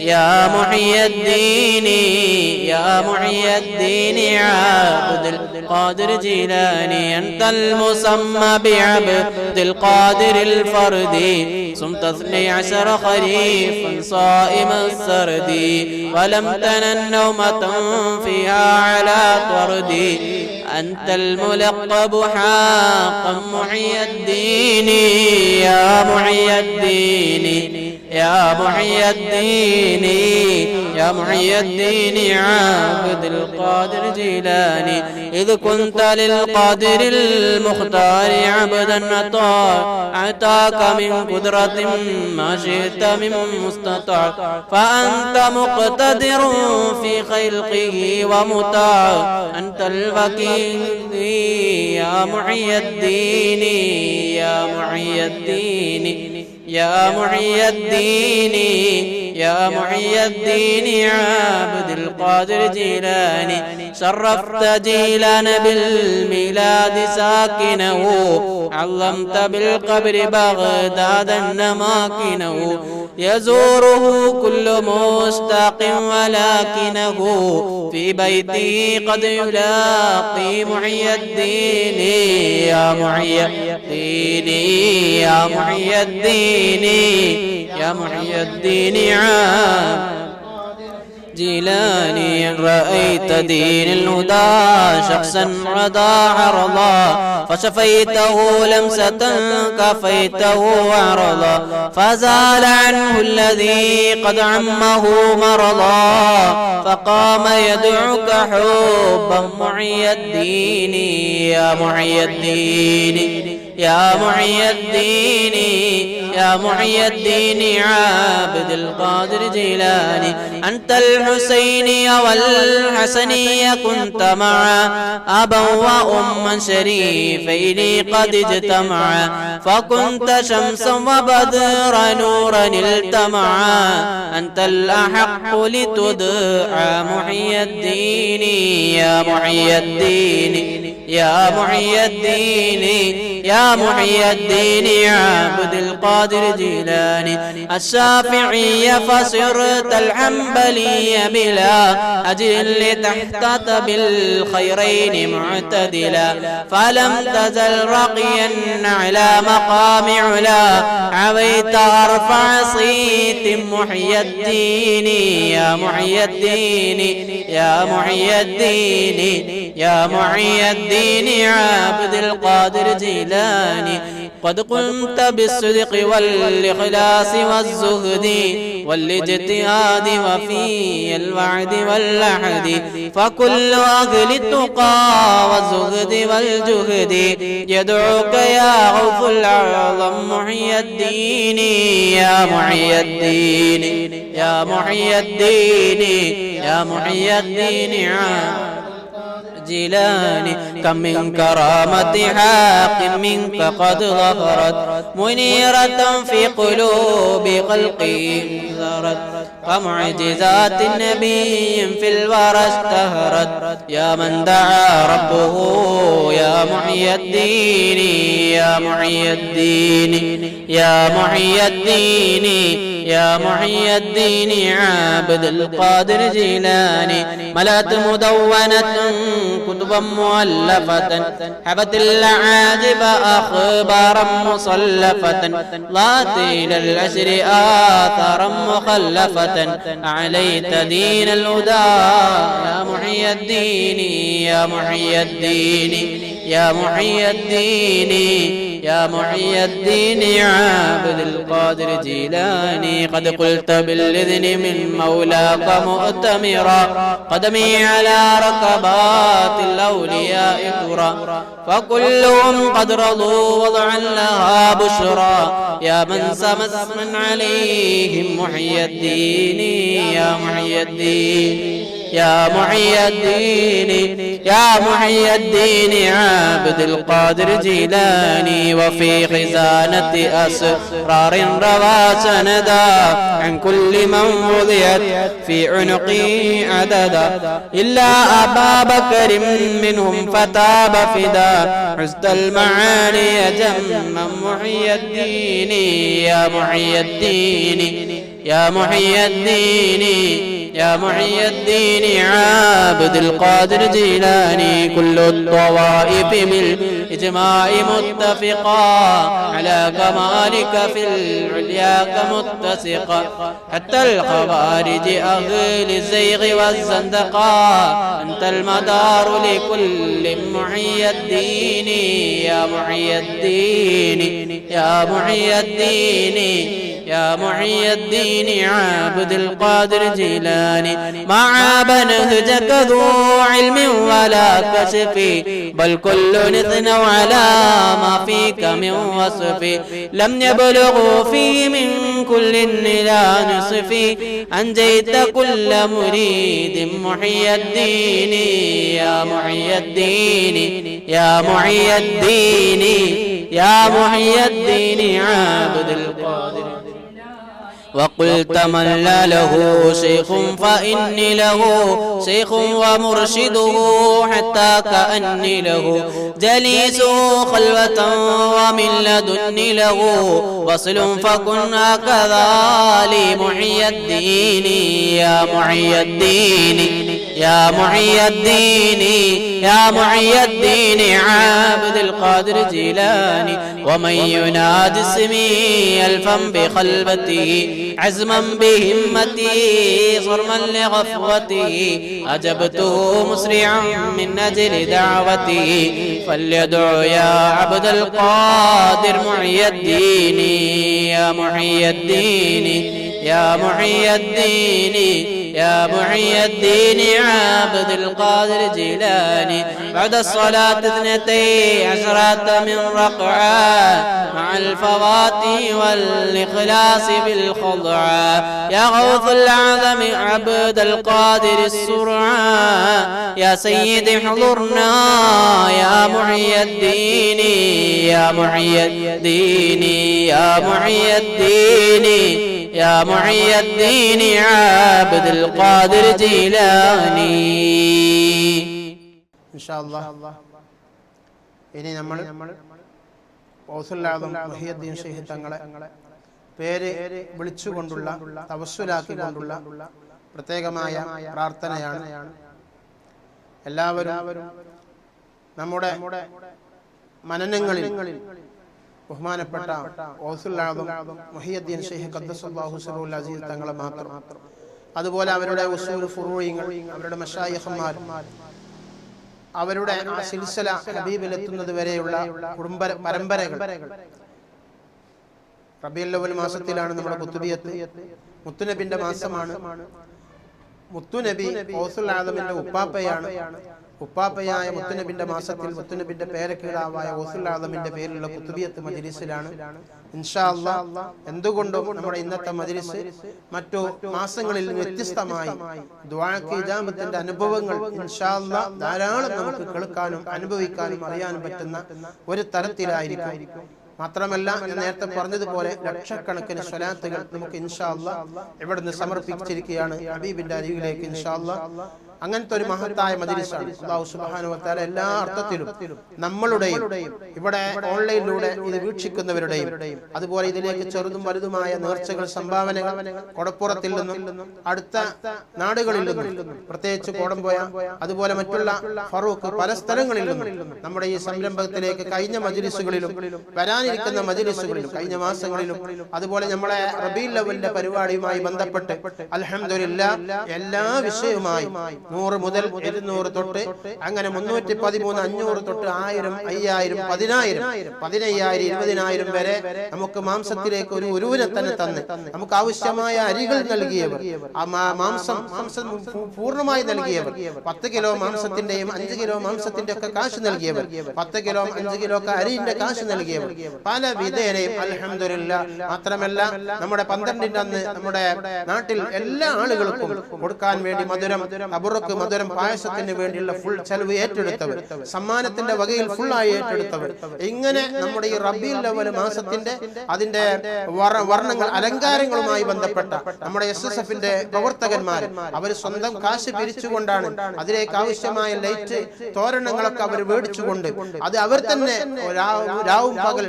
يا محي الدين يا محي الدين عبد القادر جيلاني أنت المسمى بعبد القادر الفردي صمت 12 خريفا صائم السرد ولم تنن نومة فيها على طردي أنت الملقب حقا محي الدين يا محي الدين يا محي الدين يا محي الدين عبد القادر جيلاني إذ كنت للقادر المختار عبدا أعطاك من قدرة ما شئت من مستطاع فأنت مقتدر في خلقه ومطاع أنت الوكيل يا محي الدين يا محي الدين يا محي الدين يا محي الدين عبد القادر جيلاني شرفت جيلان بالميلاد ساكنه علمت بالقبر بغداد أماكنه يزوره كل مشتاق ولكنه في بيتي قد يلاقي محي الدين يا محي الدين يا محي الدين يا محي الدين جيلاني رأيت دين الهدى شخصا رضى عرضا فشفيته لمسة كفيته عرضا فزال عنه الذي قد عمه مرضا فقام يدعوك حبا محي الدين يا محي الدين يا محي الدين يا محي الدين عبد القادر جيلاني أنت الحسيني والحسن كنت معا أبا وأما شريفين قد اجتمعا فكنت شمسا وبدرا نورا التمعا أنت الأحق لتدعى محي الدين يا محي الدين يا محي الدين يا محي الدين عبد القادر جيلاني الشافعي فصرت الحنبلي بلا أجل تحتت بالخيرين معتدلا فلم تزل رقيا على مقام علا عويت أرفع صيت محي الدين يا محي الدين يا محي الدين يا محي الدين عبد القادر جيلاني قد قمت بالصدق والإخلاص والزهد والاجتهاد وفي الوعد والعهد فكل أهل التقى والزهد والجهد يدعوك يا غوث الأعظم محي الدين يا محي الدين يا محي الدين يا محي الدين جيلاني كم من كرامة حق منك قد ظهرت منيرة في قلوب خلقي ظهرت ومعجزات النبي في الورى اشتهرت يا من دعا ربه يا محي الدين يا محي الدين يا محي الدين يا محي الدين عبد القادر جيلاني ملأت مدونة كتبا مؤلفة حبت العاجب أخبارا مصلفة ضاعت إلى العشر آثارا مخلفة عليت دين الهدى يا محي الدين يا محي الدين يا محي الدين يا محي الدين عبد القادر جيلاني قد قلت بالإذن من مولاك مؤتمرا قدمي على ركبات الأولياء ترى فكلهم قد رضوا وضعا لها بشرى يا من سمت من عليهم محي الدين يا محي الدين يا محي الدين يا محي الدين عبد القادر جيلاني وفي خزانة أسرار روى سندا عن كل من وضعت في عنقي عددا إلا أبا بكر منهم فتاب فدا حسن المعاني جما محي الدين يا محي الدين يا محي الدين يا محي الدين عابد القادر جيلاني كل الطوائف بالإجماع متفقا على كمالك في العلياك متسقا حتى الخوارج أهل الزيغ والزندقا أنت المدار لكل محي الدين يا محي الدين يا محي الدين يا محي الدين عابد القادر جيلاني ما عاب نهجك ذو علم ولا كشف بل كل نثنى على ما فيك من وصف لم يبلغوا فيه من كل إلى نصف أنجيت كل مريد محي الدين يا محي الدين يا محي الدين يا محي الدين عابد القادر وقلت من لا له شيخ فإني له شيخ ومرشده حتى كأني له جليس خلوة ومن لدني له وصل فكن هكذا لي محي الدين يا محي الدين يا محي الدين يا محي الدين عابد القادر جيلاني ومن ينادي اسمي ألفا بخلبته عزما بهمتي صرما لغفوته أجبته مسرعا من أجل دعوته فليدعو يا عبد القادر محي الدين يا محي الدين يا محي الدين يا محي الدين عابد القادر جيلاني بعد الصلاة 12 من ركعة مع الفواتح والإخلاص بالخضعة يا غوث الأعظم عبد القادر السرعة يا سيدي احضرنا يا محي الدين يا محي الدين يا محي الدين يا محي الدين عابد القادر جيلاني إن شاء الله ഇനി നമ്മൾ ഗൗസുൽ ആദം മുഹിയുദ്ദീൻ ശൈഖ് തങ്ങളെ പേര് വിളിച്ചുകൊണ്ടുള്ള തവസ്സുലാക്കിക്കൊണ്ടുള്ള പ്രത്യേകമായ പ്രാർത്ഥനയാണ്. എല്ലാവരും നമ്മുടെ മനനങ്ങളിൽ ബഹുമാനപ്പെട്ട ഗൗസുൽ ആദം മുഹിയുദ്ദീൻ ശൈഖ് ഖദ്ദസല്ലാഹു സിറഹുൽ അസീസ് തങ്ങളെ മാത്രം, അതുപോലെ അവരുടെ ഉസൂൽ ഫുറൂഇങ്ങൾ, അവരുടെ മശായിഖന്മാർ, അവരുടെ ആ സിൽസില ഹബീബിൽ എത്തുന്നത് വരെയുള്ള കുടുംബ പരമ്പരകൾ. റബീഉൽ അവ്വൽ മാസത്തിലാണ് നമ്മുടെ ഖുതുബിയത്ത്. മുത്തുനബിന്റെ മാസമാണ്. മുത്തുനബി ഗൗസുൽ ആദമിന്റെ ഉപ്പാപ്പയാണ്. ഉപ്പാപ്പയായ മുത്തുനബിന്റെ മാസത്തിൽ മുത്തുനബിന്റെ പേരക്കിടാവായ ഗൗസുൽ ആദമിന്റെ പേരിലുള്ള ഖുതുബിയത്ത് മജ്ലിസിലാണ്. ഇൻഷാ അല്ലാഹ് എന്തുകൊണ്ടും നമ്മുടെ ഇന്നത്തെ മജ്ലിസ് മറ്റു മാസങ്ങളിൽ വ്യത്യസ്തമായി ദുആക്ക് ഇജാബത്തിന്റെ അനുഭവങ്ങൾ ഇൻഷാ അല്ലാഹ് ധാരാളം നമുക്ക് കേൾക്കാനും അനുഭവിക്കാനും അറിയാനും പറ്റുന്ന ഒരു തരത്തിലായിരിക്കും. മാത്രമല്ല, ഞാൻ നേരത്തെ പറഞ്ഞതുപോലെ ലക്ഷക്കണക്കിന് സ്വലാത്തുകൾ നമുക്ക് ഇൻഷാ അല്ലാഹ് ഇവിടുന്ന് സമർപ്പിച്ചിരിക്കുകയാണ് ഹബീബിന്റെ അരികിലേക്ക് ഇൻഷാ അല്ലാഹ്. അങ്ങനത്തെ ഒരു മഹത്തായ മജ്ലിസാണ്. അല്ലാഹു സുബ്ഹാനഹു വ തആല എല്ലാ അർത്ഥത്തിലും നമ്മളുടെയും ഇവിടെ ഓൺലൈനിലൂടെ ഇത് വീക്ഷിക്കുന്നവരുടെയും അതുപോലെ ഇതിലേക്ക് ചെറുതും വലുതുമായ നേർച്ചകൾ, സംഭാവനകൾ കൊടപ്പുറത്തിൽ നിന്നും അടുത്ത നാടുകളിൽ നിന്നും, പ്രത്യേകിച്ച് കോടമ്പോയ അതുപോലെ മറ്റുള്ള ഫറൂഖ് പല സ്ഥലങ്ങളിൽ നിന്നും നമ്മുടെ ഈ സംരംഭത്തിലേക്ക് കഴിഞ്ഞ മജ്ലിസുകളിലും വരാനിരിക്കുന്ന മജ്ലിസുകളിലും കഴിഞ്ഞ മാസങ്ങളിലും അതുപോലെ നമ്മളെ റബീഉൽ അവ്വലിന്റെ പരിപാടിയുമായി ബന്ധപ്പെട്ട് അൽഹംദുലില്ലാഹ് എല്ലാ വിഷയവുമായി 100 മുതൽ 200 തൊട്ട് അങ്ങനെ 313, 500 തൊട്ട് 1000, 5000, 10000, 15000, 20000 വരെ നമുക്ക് മാംസത്തിലേക്ക് ഒരു ഉരുവിനെ തന്നെ തന്ന് നമുക്ക് ആവശ്യമായ അരികൾ നൽകിയവർ, മാംസം പൂർണ്ണമായി നൽകിയവർ, 10 കിലോ മാംസത്തിന്റെയും 5 കിലോ മാംസത്തിന്റെ ഒക്കെ കാശ് നൽകിയവർ, 10 കിലോ 5 കിലോ ഒക്കെ അരിന്റെ കാശ് നൽകിയവർ പല വിധേനയും അൽഹംദുലില്ലാഹ്. മാത്രമല്ല, നമ്മുടെ 12ന്റെ അന്ന് നമ്മുടെ നാട്ടിൽ എല്ലാ ആളുകൾക്കും കൊടുക്കാൻ വേണ്ടി മധുരം അപ്പുറക്ക് മധുരം പായസത്തിന് വേണ്ടിയുള്ള ഫുൾ ചെലവ് ഏറ്റെടുത്തവർ, സമ്മാനത്തിന്റെ വകയിൽ ഫുള്ളായി ഏറ്റെടുത്തവർ, ഇങ്ങനെ നമ്മുടെ ഈ റബീഉൽ അവ്വൽ മാസത്തിന്റെ അതിന്റെ വർണ്ണങ്ങൾ അലങ്കാരങ്ങളുമായി ബന്ധപ്പെട്ട നമ്മുടെ SSFന്റെ പ്രവർത്തകന്മാർ അവർ സ്വന്തം കാശ് പിരിച്ചുകൊണ്ടാണ് അതിലേക്ക് ആവശ്യമായ ലൈറ്റ് തോരണങ്ങളൊക്കെ അവർ മേടിച്ചുകൊണ്ട് അത് അവർ തന്നെ രാവും പകൽ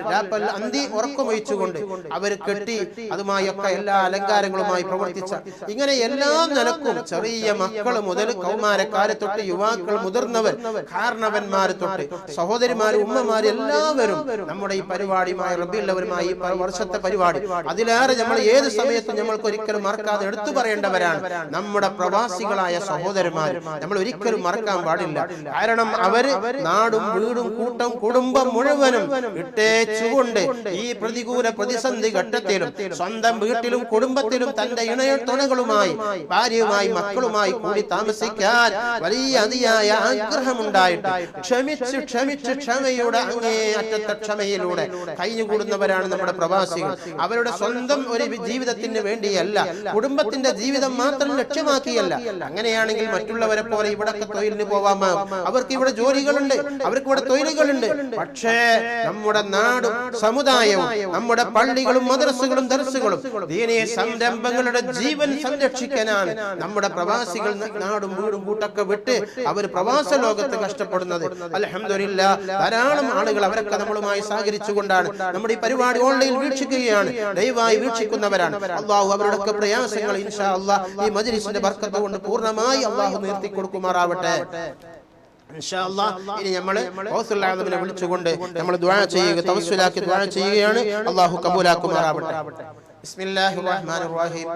അന്തി ഉറക്കമൊഴിച്ചുകൊണ്ട് അവർ കെട്ടി അതുമായൊക്കെ എല്ലാ അലങ്കാരങ്ങളുമായി പ്രവർത്തിച്ച ഇങ്ങനെ എല്ലാ നിലക്കും ചെറിയ മക്കൾ മുതൽ കൗമാരക്കാരെ തൊട്ട് യുവാക്കൾ, മുതിർന്നവർ, കാരണവന്മാർ തൊട്ട് സഹോദരിമാർ, ഉമ്മമാർ എല്ലാവരും നമ്മുടെ ഈ പരിപാടിയുമായി റബീഉൽ അവ്വലുമായി ഈ വർഷത്തെ പരിപാടി അതിലേറെ നമ്മൾ ഏത് സമയത്തും നമ്മൾക്ക് ഒരിക്കലും മറക്കാതെ എടുത്തു പറയേണ്ടവരാണ് നമ്മുടെ പ്രവാസികളായ സഹോദരന്മാർ. നമ്മൾ ഒരിക്കലും മറക്കാൻ പാടില്ല. കാരണം അവര് നാടും വീടും കൂട്ടം കുടുംബം മുഴുവനും ഇട്ടേച്ചുകൊണ്ട് ഈ പ്രതികൂല പ്രതിസന്ധി ഘട്ടത്തിലും സ്വന്തം വീട്ടിലും കുടുംബത്തിലും തന്റെ ഇണയത്തുണകളുമായി ഭാര്യയുമായി മക്കളുമായി കൂടി താമസിക്കാൻ വലിയ അതിയായ ആഗ്രഹമുണ്ടായിട്ട് ക്ഷമിച്ച് ക്ഷമയുടെ അങ്ങേയറ്റത്തെ ക്ഷമയിലൂടെ കഴിഞ്ഞുകൂടുന്നവരാണ് നമ്മുടെ പ്രവാസികൾ. അവരുടെ സ്വന്തം ഒരു ജീവിതത്തിന് വേണ്ടിയല്ല, കുടുംബത്തിന്റെ ജീവിതം മാത്രം ലക്ഷ്യമാക്കിയല്ല. അങ്ങനെയാണെങ്കിൽ മറ്റുള്ളവരെ പോലെ ഇവിടെ തൊഴിലിന് പോവാമോ, അവർക്ക് ഇവിടെ ജോലികളുണ്ട്, അവർക്ക് ഇവിടെ തൊഴിലുകളുണ്ട്. പക്ഷേ നമ്മുടെ നാടും സമുദായവും നമ്മുടെ പള്ളികളും മദ്രസകളും ദർസുകളും ദീനീയ സംരംഭങ്ങളുടെ ജീവൻ സംരക്ഷിക്കാനാണ് നമ്മുടെ പ്രവാസികൾ നാടും വീടും കൂട്ടൊക്കെ വിട്ട് അവർ പ്രവാസ ലോകത്ത് കഷ്ടപ്പെടുന്നത്. അൽഹംദുലില്ലാഹ് ധാരാളം ആളുകൾ അവരൊക്കെ നമ്മളുമായി സഹകരിച്ചുകൊണ്ടാണ് നമ്മുടെ ഈ പരിപാടി ഓൺലൈൻ വീക്ഷിക്കുകയാണ്, ദയവായി വീക്ഷിക്കുന്നവരാണ്. അള്ളാഹു അവരുടെയൊക്കെ പ്രയാസങ്ങൾ ഇൻഷാ അല്ലാഹ് ഈ മജ്‌ലിസിന്റെ ബർക്കത്ത് കൊണ്ട് പൂർണ്ണമായി അള്ളാഹു നിർത്തി കൊടുക്കുമാറാവട്ടെ. ഇൻഷാ അല്ലാഹ് ഇനി നമ്മൾ ഗൗസുൽ ആദമിനെ വിളിച്ചുകൊണ്ട് നമ്മൾ ദുആ ചെയ്യുക, തവസ്സുലാക്കി ദുആ ചെയ്യുകയാണ്. അള്ളാഹു കബൂലാക്കുമാറാവട്ടെ. بسم الله الرحمن الرحيم.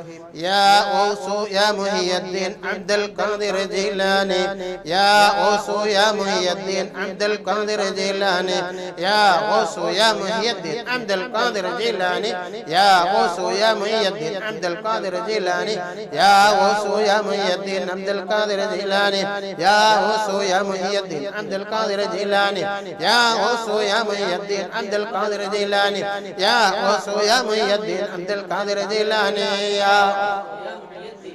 يا أوس يا محي الدين عبد القادر جيلاني، يا أوس يا محي الدين عبد القادر جيلاني، يا أوس يا محي الدين عبد القادر جيلاني، يا أوس يا محي الدين عبد القادر جيلاني، يا أوس يا محي الدين عبد القادر جيلاني، يا أوس يا محي الدين عبد القادر جيلاني، يا أوس يا محي الدين عبد القادر جيلاني، يا أوس يا محي الدين عبد القادر جيلاني، يا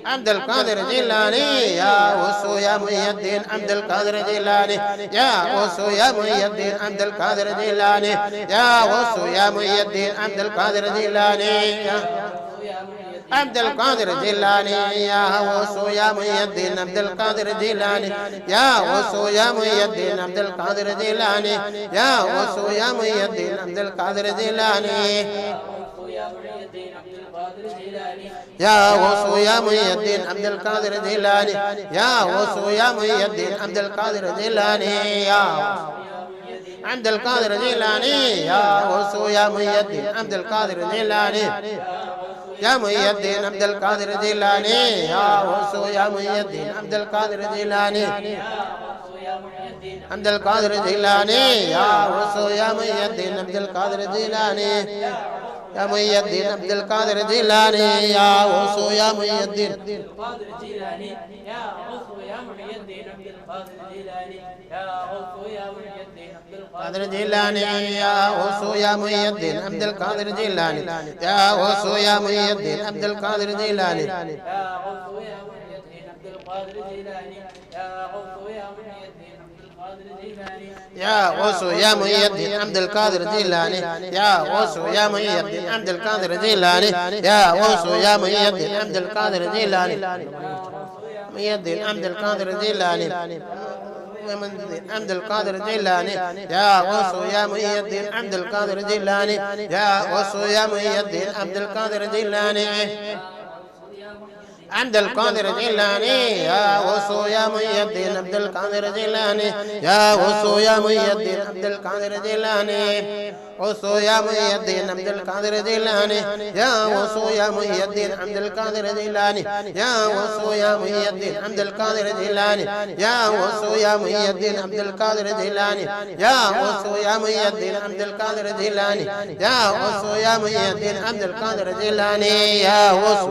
عبد القادر جيلاني، يا وسو يا محي الدين عبد القادر جيلاني، يا وسو يا محي الدين عبد القادر جيلاني، يا وسو يا محي الدين عبد القادر جيلاني، عبد القادر جيلاني، يا وسو يا محي الدين عبد القادر جيلاني، يا وسو يا محي الدين عبد القادر جيلاني، يا وسو يا محي الدين عبد القادر جيلاني، يا وسو يا محي الدين عبد القادر جيلاني، يا وسو يا محي الدين عبد القادر جيلاني، يا عبد القادر جيلاني، يا وسو يا محي الدين عبد القادر جيلاني، يا محي الدين عبد القادر جيلاني، يا وسو يا محي الدين عبد القادر جيلاني، عبد القادر جيلاني، يا وسو يا محي الدين عبد القادر جيلاني، يا محي الدين عبد القادر جيلاني، يا وسو يا محي الدين القادر جيلاني، يا وسو يا محي الدين عبد القادر جيلاني، يا وسو يا محي الدين عبد القادر جيلاني، يا وسو يا محي الدين عبد القادر جيلاني، يا وسو يا محي الدين عبد القادر جيلاني، يا وسو يا محي الدين عبد القادر جيلاني، يا وسو يا محي الدين يا وسو يا محي الدين عبد القادر جيلاني، يا وسو يا محي الدين عبد القادر جيلاني، يا وسو يا محي الدين عبد القادر جيلاني، محي الدين عبد القادر جيلاني، عبد القادر جيلاني، يا وسو يا محي الدين عبد القادر جيلاني، يا وسو يا محي الدين عبد القادر جيلاني، عبد القادر جيلاني، يا وسو يا محي الدين عبد القادر جيلاني، يا وسو يا محي الدين عبد القادر جيلاني، وسو يا محي الدين عبد القادر جيلاني، يا وسو يا محي الدين عبد القادر جيلاني، يا وسو يا محي الدين عبد القادر جيلاني، يا وسو يا محي الدين عبد القادر جيلاني، يا وسو يا محي الدين عبد القادر جيلاني، يا وسو يا محي الدين عبد القادر جيلاني، يا وسو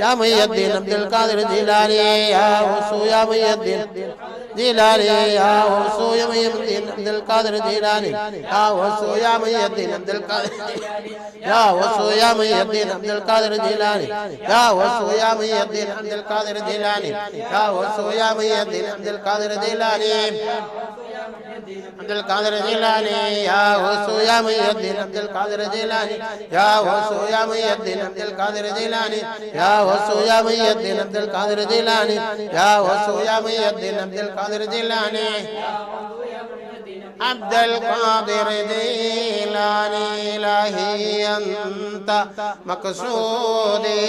يا محي الدين عبد القادر الجيلاني يا غوث يا محي الدين جيلاني يا غوث يا محي الدين عبد القادر الجيلاني يا غوث يا محي الدين عبد القادر يا غوث يا محي الدين عبد القادر الجيلاني يا غوث يا محي الدين عبد القادر الجيلاني يا غوث يا محي الدين عبد القادر الجيلاني عبد القادر الجيلاني يا غوث يا محي الدين عبد القادر الجيلاني يا غوث يا محي الدين عبد القادر الجيلاني يا غوث يا محي الدين عبد القادر الجيلاني يا غوث يا محي الدين عبد القادر الجيلاني عبد القادر الجيلاني إلهي أنت مقصودي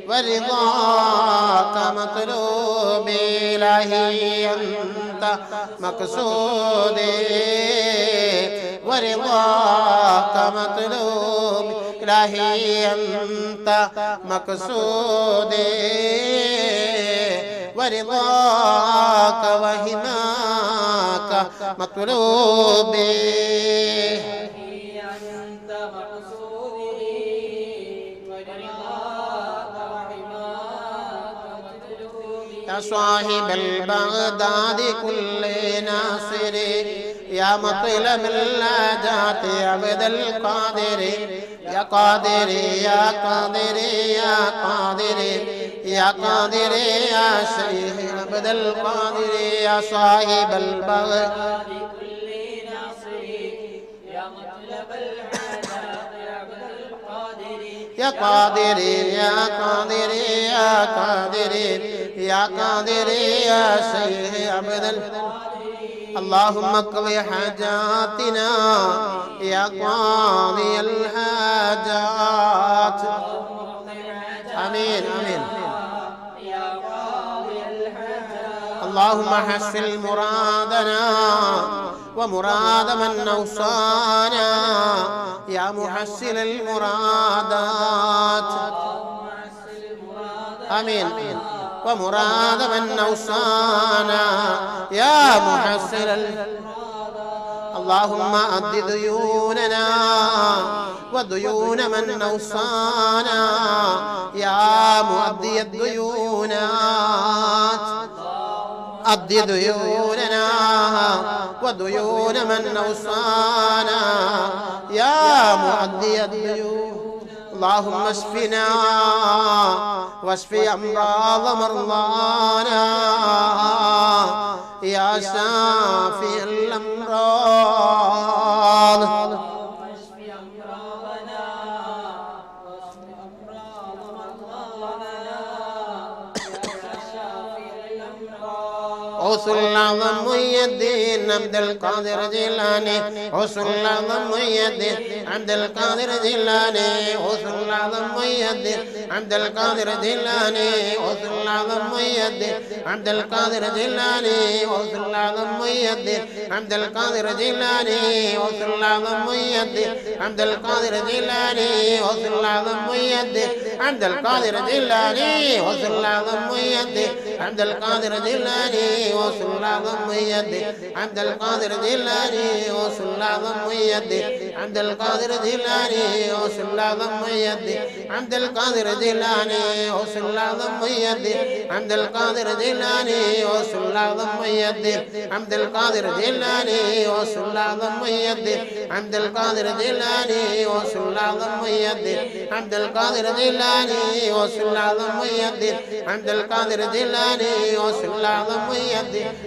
ورضاك مطلوبي إلهي أنت مقصودي ورضاك مطلوبي إلهي أنت مقصودي ورضاك وهماك مطلوبي أنت مقصودي ورضاك وهماك مطلوبي يا صاحب البغداد كل ناصر يا مطلب اللاجات عبد القادر يا قادر يا قادر يا قادر يا قادر يا شيخ عبد القادر يا صاحب البغداد كل ناصر يا مطلب الحاجات عبد القادر يا قادر يا قادر يا قادر يا قادر يا شيخ عبد القادر اللهم اقض حاجاتنا يا قاضي الحاجات آمين آمين اللهم حسن مرادنا ومراد من أوصانا يا محسن المرادات آمين ومراد من أوصانا يا محسن اللهم أد ديوننا وديون من أوصانا يا مؤدي الديونات أد ديوننا وديون من أوصانا يا مؤدي الديون اللهم اشفنا واشف أمراض مرضانا يا شافي الأمراض غوث الأعظم محي الدين عبد القادر الجيلاني غوث الأعظم محي الدين عبد القادر الجيلاني غوث الأعظم محي الدين عبد القادر الجيلاني غوث الأعظم محي الدين عبد القادر الجيلاني غوث الأعظم محي الدين عبد القادر الجيلاني غوث الأعظم محي الدين عبد القادر الجيلاني غوث الأعظم محي الدين عبد القادر الجيلاني غوث الأعظم محي الدين عبد القادر الجيلاني غوث الأعظم محي الدين عبد القادر الجيلاني غوث الأعظم محي الدين عبد القادر الجيلاني غوث الأعظم محي الدين عبد القادر الجيلاني غوث الأعظم محي الدين عبد القادر الجيلاني غوث الأعظم محي الدين عبد القادر الجيلاني غوث الأعظم محي الدين عبد القادر الجيلاني غوث الأعظم محي الدين عبد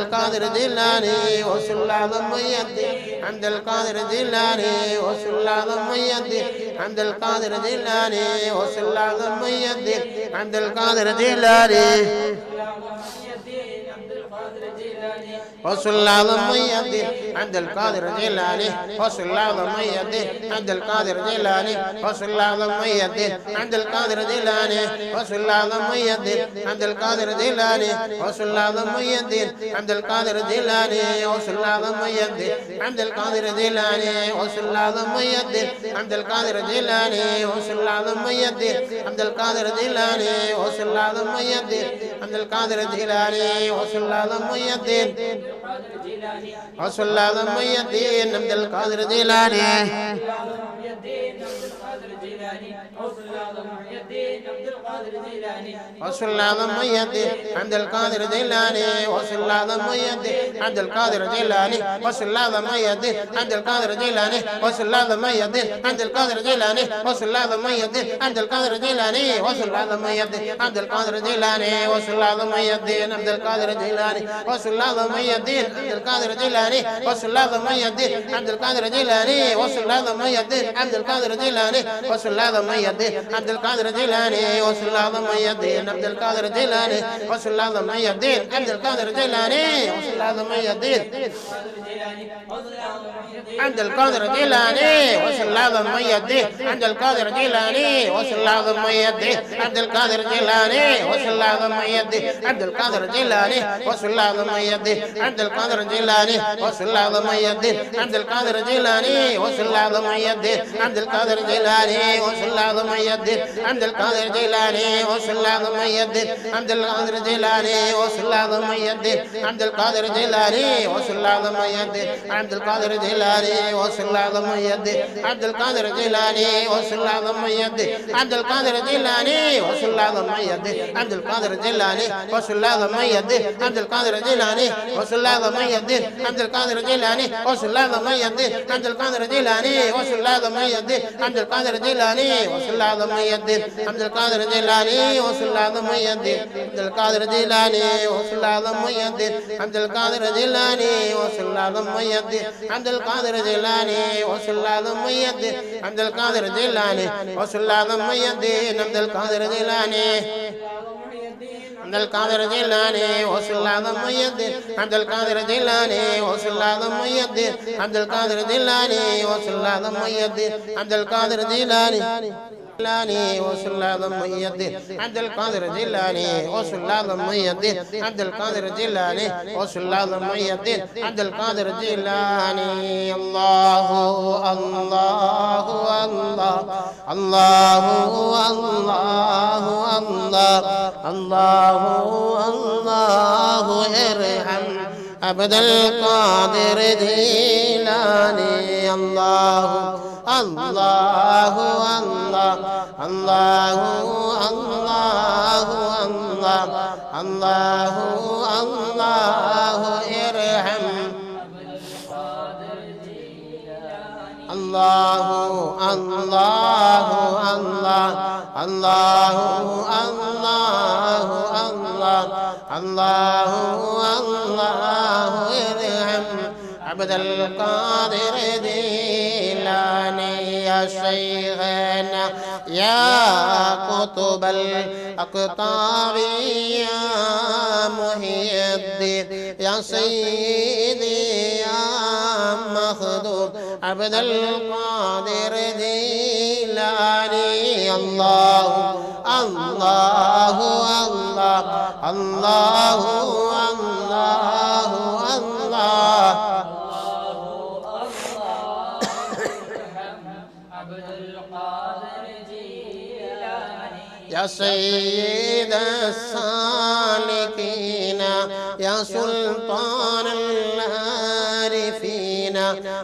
القادر الجيلاني غوث الأعظم محي الدين عبد القادر الجيلاني غوث الأعظم محي الدين عبد القادر الجيلاني غوث الأعظم محي الدين عبد القادر الجيلاني غوث الأعظم محي الدين عبد القادر الجيلاني غوث الأعظم محي الدين عبد القادر الجيلاني غوث الأعظم محي الدين عبد القادر الجيلاني غوث الأعظم محي الدين عبد القادر الجيلاني غوث الأعظم محي الدين عبد القادر الجيلاني غوث الأعظم محي الدين عبد القادر الجيلاني غوث الأعظم محي الدين عبد القادر الجيلاني غوث الأعظم محي الدين عبد القادر الجيلاني غوث الأعظم محي الدين عبد القادر الجيلاني غوث الأعظم محي الدين عبد القادر الجيلاني غوث الأعظم محي الدين عبد القادر الجيلاني غوث الأعظم محي الدين غوث الأعظم محي الدين عبد القادر الجيلاني غوث الأعظم محي الدين عبد القادر الجيلاني غوث الأعظم محي الدين عبد القادر الجيلاني غوث الأعظم محي الدين عبد القادر الجيلاني غوث الأعظم محي الدين عبد القادر الجيلاني غوث الأعظم محي الدين عبد القادر الجيلاني غوث الأعظم محي الدين عبد القادر الجيلاني غوث الأعظم محي الدين عبد القادر الجيلاني غوث الأعظم محي الدين عبد القادر الجيلاني غوث الأعظم محي الدين عبد القادر الجيلاني غوث الأعظم محي الدين عبد القادر الجيلاني غوث الأعظم محي الدين عبد القادر الجيلاني غوث الأعظم محي الدين عبد القادر الجيلاني غوث الأعظم محي الدين عبد القادر الجيلاني غوث الأعظم محي الدين عبد القادر الجيلاني غوث الأعظم محي الدين عبد القادر الجيلاني غوث الأعظم محي الدين عبد القادر الجيلاني غوث الأعظم محي الدين عبد القادر الجيلاني غوث الأعظم محي الدين عبد القادر الجيلاني غوث الأعظم محي الدين عبد القادر الجيلاني غوث الأعظم محي الدين عبد القادر الجيلاني غوث الأعظم محي الدين عبد القادر الجيلاني غوث الأعظم محي الدين عبد القادر الجيلاني غوث الأعظم محي الدين عبد القادر الجيلاني غوث الأعظم محي الدين عبد القادر الجيلاني غوث الأعظم محي الدين عبد القادر الجيلاني غوث الأعظم محي الدين عبد القادر الجيلاني غوث الأعظم محي الدين عبد القادر الجيلاني غوث الأعظم محي الدين عبد القادر الجيلاني غوث الأعظم محي الدين عبد القادر الجيلاني غوث الأعظم محي الدين عبد القادر الجيلاني غوث الأعظم محي الدين عبد القادر الجيلاني غوث الأعظم محي الدين عبد القادر الجيلاني غوث الأعظم محي الدين عبد القادر الجيلاني غوث الأعظم محي الدين عبد القادر الجيلاني غوث الأعظم محي الدين عبد القادر الجيلاني غوث الأعظم محي الدين عبد القادر الجيلاني غوث الأعظم محي الدين عبد القادر الجيلاني عبد القادر الجيلاني غوث الأعظم محي الدين عبد القادر الجيلاني غوث الأعظم محي الدين عبد القادر الجيلاني غوث الأعظم محي الدين عبد القادر الجيلاني غوث الأعظم محي الدين عبد القادر الجيلاني غوث الأعظم محي الدين عبد القادر الجيلاني غوث الأعظم محي الدين عبد القادر الجيلاني الله الله الله الله الله الله الله الله ارحم عبد القادر الجيلاني الله الله الله الله الله الله الله الله ارحم الله الله الله الله الله الله الله الله ارحم عبد القادر الجيلاني يا شيخنا يا قطب الأقطاب يا محي الدين يا سيدي يا مخدوم عبد القادر الجيلاني الله الله الله الله الله الله يا سيد السالكين يا سلطان العارفين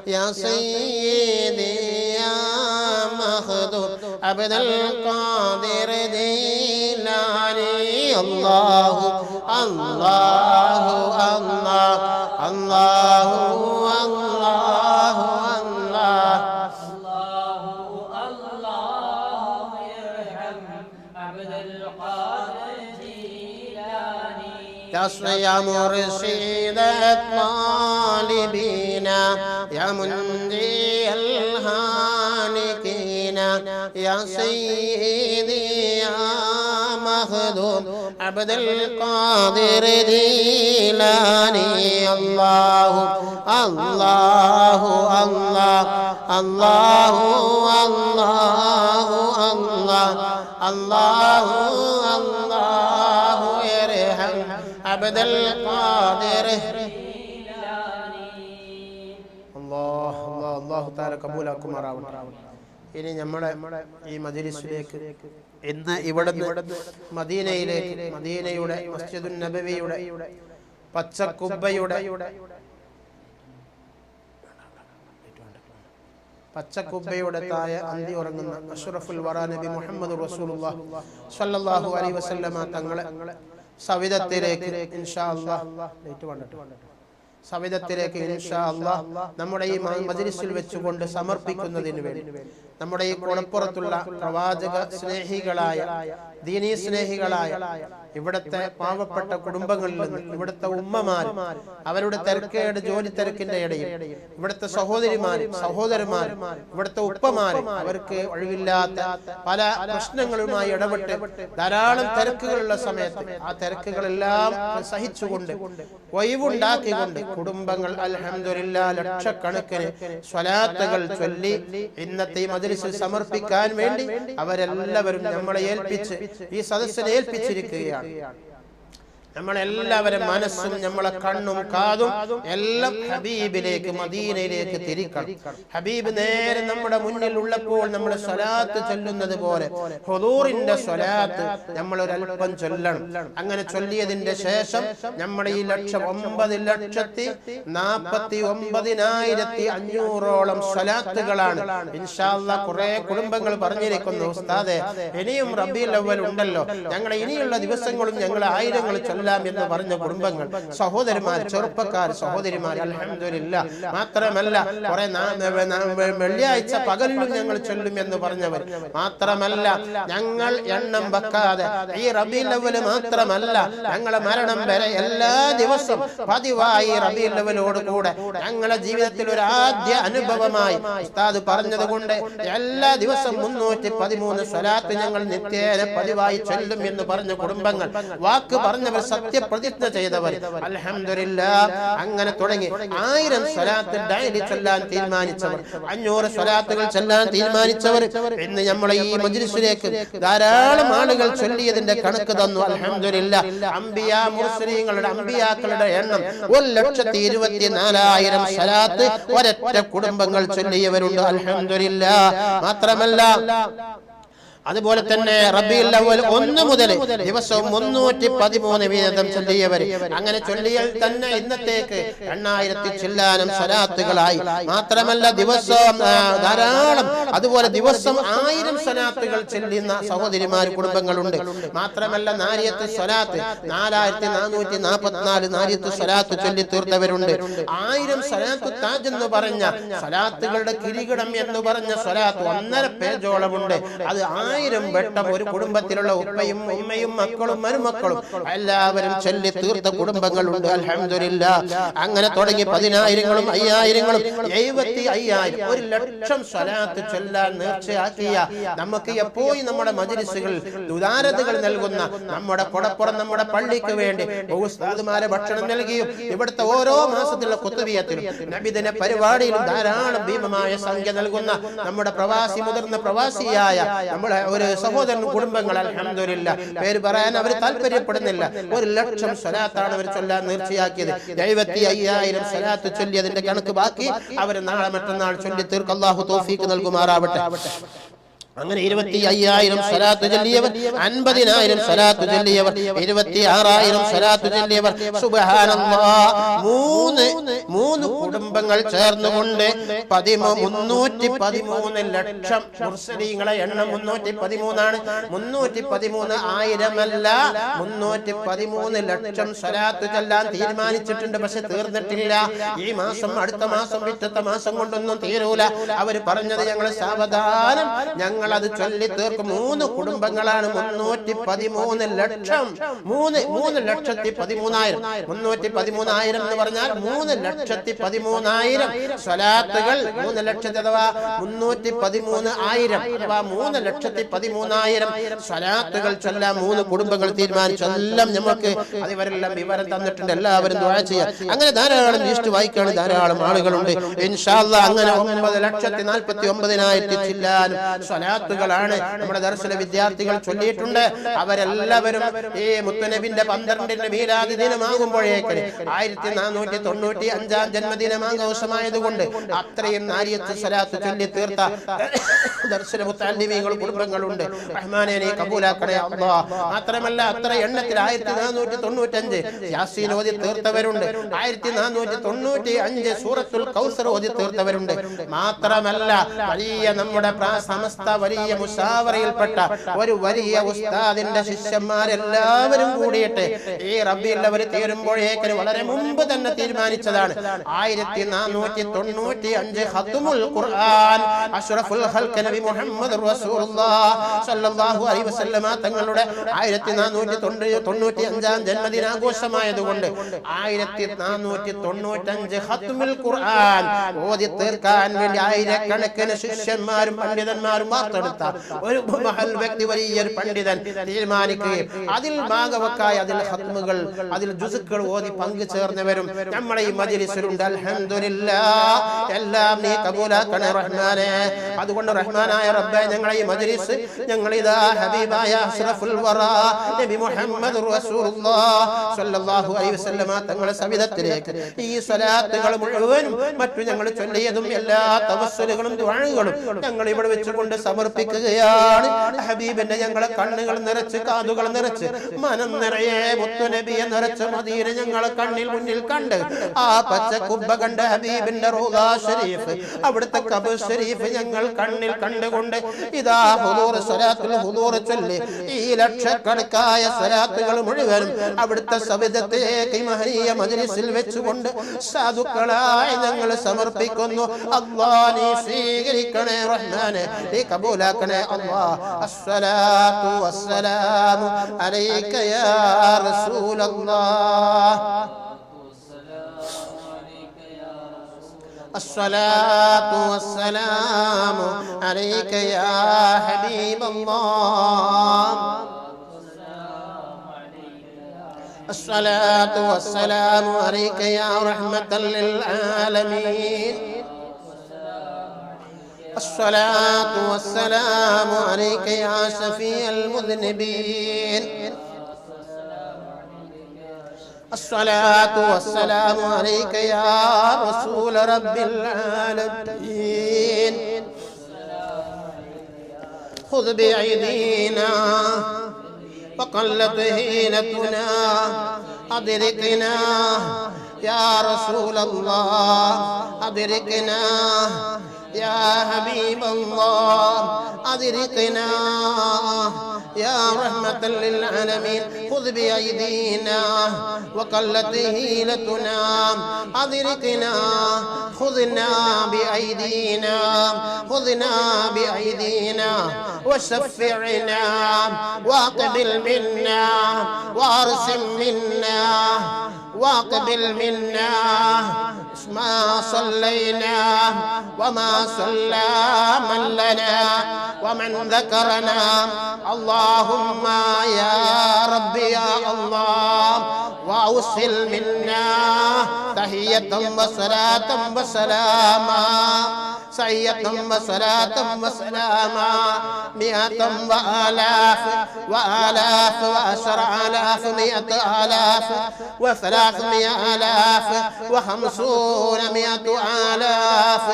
يا سيدي يا مخدوم عبد القادر الجيلاني الله الله الله الله الله الله يا مرشد الطالبين يا منجي الهالكين يا سيدي يا مخدوم عبد القادر الجيلاني الله الله الله الله الله الله الله الله ارحم عبد القادر الله الله الله تعالى കബൂലാക്കുമാറാവട്ടെ. ഇനി നമ്മുടെ ഈ മജ്‌ലിസിലേക്ക് ഇന്ന് ഇവിടുന്ന് മദീനയിലേക്ക് മദീനയുടെ മസ്ജിദുൻ നബവിയുടെ പച്ചക്കുബ്ബയുടെ പച്ചക്കുബ്ബയുടെ താഴെ അന്തി ഉറങ്ങുന്ന അഷ്റഫുൽ വറാ നബി മുഹമ്മദ് റസൂലുള്ളാഹി സ്വല്ലല്ലാഹു അലൈഹി വസല്ലമ തങ്ങളെ സവിധത്തിലേക്ക് ഇൻഷാ അല്ലാഹ് സവിധത്തിലേക്ക് ഇൻഷാ അല്ലാഹ് നമ്മുടെ ഈ മജ്ലിസിൽ വെച്ചുകൊണ്ട് സമർപ്പിക്കുന്നതിന് വേണ്ടി നമ്മുടെ ഈ കുളപ്പുറത്തുള്ള പ്രവാചക സ്നേഹികളായ ദീനീ സ്നേഹികളായ ഇവിടുത്തെ പാവപ്പെട്ട കുടുംബങ്ങളിൽ നിന്ന് ഇവിടുത്തെ ഉമ്മമാർ അവരുടെ തിരക്കേട് ജോലി തിരക്കിന്റെ ഇടയിൽ ഇവിടുത്തെ സഹോദരന്മാർ ഇവിടുത്തെ ഉപ്പമാർ അവർക്ക് ഒഴിവില്ലാത്ത പല പ്രശ്നങ്ങളുമായി ഇടപെട്ട് ധാരാളം തിരക്കുകളുള്ള സമയത്ത് ആ തിരക്കുകളെല്ലാം സഹിച്ചുകൊണ്ട് ഒഴിവുണ്ടാക്കിക്കൊണ്ട് കുടുംബങ്ങൾ അൽഹംദുലില്ലാഹ് ലക്ഷക്കണക്കിന് സ്വലാത്തുകൾ ചൊല്ലി ഇന്നത്തെ ഈ മജ്ലിസിൽ സമർപ്പിക്കാൻ വേണ്ടി അവരെല്ലാവരും നമ്മളെ ഏൽപ്പിച്ച് ഈ സദസ്സിനെ ഏൽപ്പിച്ചിരിക്കുകയാണ്. നമ്മളെല്ലാവരും മനസ്സും നമ്മളെ കണ്ണും കാതും എല്ലാം ഹബീബിലേക്ക് മദീനയിലേക്ക് തിരിക്കണം. ഹബീബ് നേരെ നമ്മുടെ മുന്നിൽ ഉള്ളപ്പോൾ നമ്മൾ സ്വലാത്ത് ചൊല്ലുന്നത് പോലെ ഹുദൂറിന്റെ സ്വലാത്ത് നമ്മൾ ഒരൽപ്പം ചൊല്ലണം. അങ്ങനെ ചൊല്ലിയതിന്റെ ശേഷം നമ്മുടെ ഈ 9,49,500 സ്വലാത്തുകളാണ് ഇൻഷാ അല്ലാഹ്. കുറെ കുടുംബങ്ങൾ പറഞ്ഞിരിക്കുന്നു, ഉസ്താദേ ഇനിയും റബീഉൽ അവ്വൽ ഉണ്ടല്ലോ, ഞങ്ങളുടെ ഇനിയുള്ള ദിവസങ്ങളും ഞങ്ങൾ ആയിരങ്ങൾ എന്ന് പറഞ്ഞ കുടുംബങ്ങൾ, സഹോദരന്മാർ, ചെറുപ്പക്കാർ, സഹോദരിമാർ അൽഹംദുലില്ലാഹ്. മാത്രമല്ല കുറെ വെള്ളിയാഴ്ച പകലിലും ഞങ്ങൾ ചൊല്ലും എന്ന് പറഞ്ഞവർ മാത്രമല്ല, ഞങ്ങൾ എണ്ണം വെക്കാതെ ഈ റബീഉൽ അവ്വൽ മാത്രമല്ല ഞങ്ങളെ മരണം വരെ എല്ലാ ദിവസവും പതിവായി റബീഉൽ അവ്വലോട് കൂടെ ഞങ്ങളുടെ ജീവിതത്തിൽ ഒരു ആദ്യ അനുഭവമായി ഉസ്താദ് പറഞ്ഞതുകൊണ്ട് എല്ലാ ദിവസവും 313 സ്വലാത്ത് ഞങ്ങൾ നിത്യേന പതിവായി ചൊല്ലും എന്ന് പറഞ്ഞ കുടുംബങ്ങൾ, വാക്ക് പറഞ്ഞവർ, സത്യപ്രതിജ്ഞ ചെയ്തവർ അൽഹംദുലില്ലാഹ്. അങ്ങനെ തുടങ്ങി 1000 സ്വലാത്ത് ഡെയിലി ചൊല്ലാൻ തീരുമാനിച്ചവർ, 500 സ്വലാത്തുകൾ ചൊല്ലാൻ തീരുമാനിച്ചവർ ഇന്ന് നമ്മളെ ഈ മജ്ലിസിലേക്ക് ധാരാളം ആളുകൾ ചൊല്ലിയതിന്റെ കണക്ക് തന്നു. അൽഹംദുലില്ലാഹ്. അംബിയാ മുർസലീങ്ങളുടെ അംബിയാക്കളുടെ എണ്ണം 1,24,000 സ്വലാത്ത് ഒരൊറ്റ കുടുംബങ്ങൾ ചൊല്ലിയവരുണ്ട്. അൽഹംദുലില്ലാഹ്. മാത്രമല്ല അതുപോലെ തന്നെ റബീഉൽ അവ്വൽ 1 മുതൽ ദിവസവും 313 വീതം ചൊല്ലിയവർ, അങ്ങനെ ചൊല്ലിയാൽ തന്നെ ഇന്നത്തേക്ക് 8000 ചില്ലാനം സ്വലാത്തുകളായി. മാത്രമല്ല ദിവസം ധാരാളം അതുപോലെ ദിവസം 1000 സ്വലാത്തുകൾ ചൊല്ലുന്ന സഹോദരിമാർ കുടുംബങ്ങളുണ്ട്. മാത്രമല്ല നാരിയത്ത് സ്വലാത്ത് 4444 നാരിയത്ത് സ്വലാത്ത് ചൊല്ലി തീർത്തവരുണ്ട്. 1000 സ്വലാത്ത് താജ് എന്ന് പറഞ്ഞ സ്വലാത്തുകളുടെ കിരീടം എന്ന് പറഞ്ഞ സ്വലാത്ത് 1.5 പേജോളമുണ്ട്. അത് 1000 വട്ടം ഒരു കുടുംബത്തിലുള്ള ഉപ്പയും ഉമ്മയും മക്കളും മരുമക്കളും എല്ലാവരും ചൊല്ലി തീർത്ത കുടുംബങ്ങളുണ്ട്. അൽഹംദുലില്ലാഹ്. അങ്ങനെ തുടങ്ങി 10,000ങ്ങളും 5,000ങ്ങളും 75,000 1,00,000 സ്വലാത്ത് ചൊല്ലാൻ നേർച്ചയാക്കിയ നമുക്ക് എപ്പോഴും നമ്മുടെ മജ്ലിസുകളിൽ ഉദാരതകൾ നൽകുന്ന നമ്മുടെ പുറപ്പുറം നമ്മുടെ പള്ളിക്ക് വേണ്ടി ഉസ്താദുമാരെ ഭക്ഷണം നൽകിയും ഇവിടുത്തെ ഓരോ മാസത്തിലുള്ള ഖുതുബിയത്തിലും നബിദിന പരിപാടിയിലും ധാരാളം ഭീമമായ സംഖ്യ നൽകുന്ന നമ്മുടെ പ്രവാസി മുതിർന്ന പ്രവാസിയായ നമ്മുടെ ഒരു സഹോദരൻ കുടുംബങ്ങൾ അൽഹംദുലില്ലാഹ്, പേര് പറയാൻ അവർ താല്പര്യപ്പെടുന്നില്ല, 1,00,000 സ്വലാത്താണ് അവർ ചൊല്ലാൻ നേർച്ചയാക്കിയത്. 75,000 സ്വലാത്ത് ചൊല്ലിയതിന്റെ കണക്ക് ബാക്കി അവർ നാളെ മറ്റന്നാൾ ചൊല്ലി തീർക്കും. അല്ലാഹു തൗഫീഖ് നൽകുമാറാവട്ടെ. അങ്ങനെ 25,000 സ്വലാത്ത് ചൊല്ലിയവർ, 50,000 സ്വലാത്ത് ചൊല്ലിയവർ, 26,000 സ്വലാത്ത് ചൊല്ലിയവർ. സുബ്ഹാനല്ലാഹ്. മൂന്ന് കുടുംബങ്ങൾ ചേർന്നുകൊണ്ട് 313 ലക്ഷം മുർസലീങ്ങളെ എണ്ണം 313 ആണ്. 313 ആയിരമല്ല, 313 ലക്ഷം സ്വലാത്ത് ചൊല്ലാൻ തീരുമാനിച്ചിട്ടുണ്ട്. പക്ഷെ തീർന്നിട്ടില്ല. ഈ മാസം, അടുത്ത മാസം, പിറ്റത്തെ മാസം കൊണ്ടൊന്നും തീരൂല. അവർ പറഞ്ഞത് ഞങ്ങൾ സാവധാനം ഞങ്ങൾ അത് ചൊല്ലി തീർക്കും. 3 കുടുംബങ്ങളാണ് 313 ലക്ഷം. 3,13,000. 313,000 എന്ന് പറഞ്ഞാൽ 3,13,000 സ്വലാത്തുകൾ. 3 ലക്ഷത്തി അഥവാ 313,000 അഥവാ 3,13,000 സ്വലാത്തുകൾ ചൊല്ലാൻ 3 കുടുംബങ്ങൾ തീരുമാനിച്ചു. എല്ലാം നമുക്ക് അതിവരെല്ലാം വിവരം തന്നിട്ടുണ്ട്. എല്ലാവരും ദുആ ചെയ്യാം. അങ്ങനെ ധാരാളം ലിസ്റ്റ് വായിക്കാൻ ധാരാളം ആളുകളുണ്ട് ഇൻഷാ അല്ലാഹ്. അങ്ങനെ 9,49,000 ചില്ലാനും സ്വലാത്ത് സ്വലാത്തുകളാണ് നമ്മുടെ ദർസിലെ വിദ്യാർത്ഥികൾ ചൊല്ലിയിട്ടുണ്ട്. അവരെല്ലാവരും ഈ മുത്തുനബിന്റെ 12 മീലാദ് ദിനമാകുമ്പോഴേക്ക് 1495 ജന്മദിനം ആഘോഷമായതുകൊണ്ട് അത്രയും നാരിയത്ത് സ്വലാത്ത് ചൊല്ലി തീർത്ത ദർസിലെ മുത്തഅല്ലിമീങ്ങൾ കുടുംബങ്ങളുണ്ട്. റഹ്മാനെ നീ കബൂലാക്കണേ അല്ലാഹ്. മാത്രമല്ല അത്ര എണ്ണത്തിൽ 1495 യാസീൻ ഓതി തീർത്തവരുണ്ട്. 1495 സൂറത്തുൽ കൗസർ ഓതി തീർത്തവരുണ്ട്. മാത്രമല്ല വലിയ നമ്മുടെ സമസ്ത വലിയ മുശാവറയിൽപ്പെട്ട ഒരു വലിയ ഉസ്താദിന്റെ ശിഷ്യന്മാരെല്ലാവരും കൂടിയിട്ട് ഈ റബീഉൽ അവ്വൽ തീരുമ്പോഴേക്ക് വളരെ മുമ്പ് തന്നെ തീരുമാനിച്ചതാണ് 1495 ഖത്മുൽ ഖുർആൻ അഷ്റഫുൽ ഖൽഖ് നബി മുഹമ്മദ് റസൂലുള്ളാഹി സ്വല്ലല്ലാഹു അലൈഹി വസല്ലമ തങ്ങളുടെ 1495 ജന്മദിനാഘോഷമായതുകൊണ്ട് 1495 ഖത്മുൽ ഖുർആൻ ഓതി തീർക്കാൻ വേണ്ടി ആയിരക്കണക്കിന് ശിഷ്യന്മാരും പണ്ഡിതന്മാരും വാർത്തെടുത്ത ഒരു മഹൽ വ്യക്തി വലിയൊരു പണ്ഡിതൻ തീരുമാനിക്കുകയും അതിൽ ഭാഗവക്കായി അതിൽ ഖത്മുകൾ അതിൽ ജുസുകൾ ഓതി പങ്കുചേർന്നവരും നമ്മുടെ ഈ മജ്ലിസിലുണ്ട്. അൽഹംദുലില്ലാഹ് എല്ലാം നീ കബൂലാക്കണേ റഹ്മാനേ. അതുകൊണ്ട് റഹ്മാനായ റബ്ബേ ഞങ്ങളെ ഈ മജ്ലിസ് ഞങ്ങളിതാ ഹബീബായ അഷ്റഫുൽ വറാ നബി മുഹമ്മദ് റസൂലുള്ളാഹി സ്വല്ലല്ലാഹു അലൈഹി വസല്ലമ തങ്ങളുടെ സവിധത്തിലേക്ക് ഈ സ്വലാത്തുകൾ മുഴുവനും മറ്റു ഞങ്ങൾ ചൊല്ലിയതും എല്ലാ തവസ്സുലുകളും ദുആകളും ഞങ്ങൾ ഇവിടെ വെച്ചുകൊണ്ട് സമർപ്പിക്കുകയാണ്. ഹബീബിന്റെ ഞങ്ങളെ കണ്ണുകൾ നിറച്ച് കാതുകൾ നിറച്ച് മനം നിറയെ മുത്തുനബിയെ നിറച്ച് മദീന ഞങ്ങളെ കണ്ണിൽ മുന്നിൽ കണ്ട് ആ പച്ച കുബ്ബ കണ്ട് ഹബീബിന്റെ റൗദാ ശരീഫ് അവിടുത്തെ ഖബർ ശരീഫ് ഞങ്ങൾ കണ്ണിൽ കണ്ടുകൊണ്ട് ഇതാ ഹുദൂർ സ്വലാത്തുൽ ഹുദൂർ ചൊല്ലി ഈ ലക്ഷക്കണക്കായ സ്വലാത്തുകൾ മുഴുവനും അവിടുത്തെ സവിധത്തിലേക്ക് മഹനീയ മജ്ലിസിൽ വെച്ചുകൊണ്ട് സാധുക്കളായി ഞങ്ങൾ സമർപ്പിക്കുന്നു. അല്ലാഹ് നീ സ്വീകരിക്കണേ റഹ്മാനെ, നീ കബൂലാക്കണേ അല്ലാഹ്. അസ്സലാത്തു വസ്സലാമു അലൈക യാ റസൂലല്ലാഹ്. الصلاة والسلام عليك يا حبيب الله. الصلاة والسلام عليك يا رحمة للعالمين. الصلاة والسلام عليك يا شفيع المذنبين. الصلاة والسلام عليك يا رسول رب العالمين. خذ بأيدينا وقلت هينتنا أدركنا يا رسول الله، أدركنا يا حبيب الله، أدركنا يا رحمة للعالمين. خذ بأيدينا وقلت هيلتنا أدركنا، خذنا بأيدينا، خذنا بأيدينا وشفعنا واقبل منا وارسم منا واقبل منا ما صلينا وما صلى من لنا ومن ذكرنا. اللهم يا ربي يا الله وأوصل منا تحية وصلاة وسلاما، سعية وصلاة وسلاما، 100 وآلاف وآلاف وعشر آلاف 100 آلاف و300 آلاف و50 100 آلاف.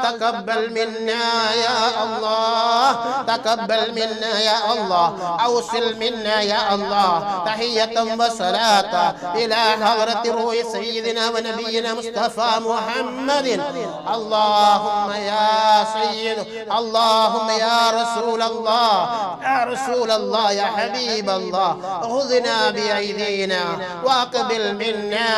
تقبل منا يا الله، تقبل منا يا الله، أوصل منا يا الله تحية وصلاة إلى حضرة روح سيدنا ونبينا مصطفى محمد. اللهم يا سيد، اللهم يا رسول الله، يا رسول الله، يا حبيب الله، خذنا بأيدينا واقبل منا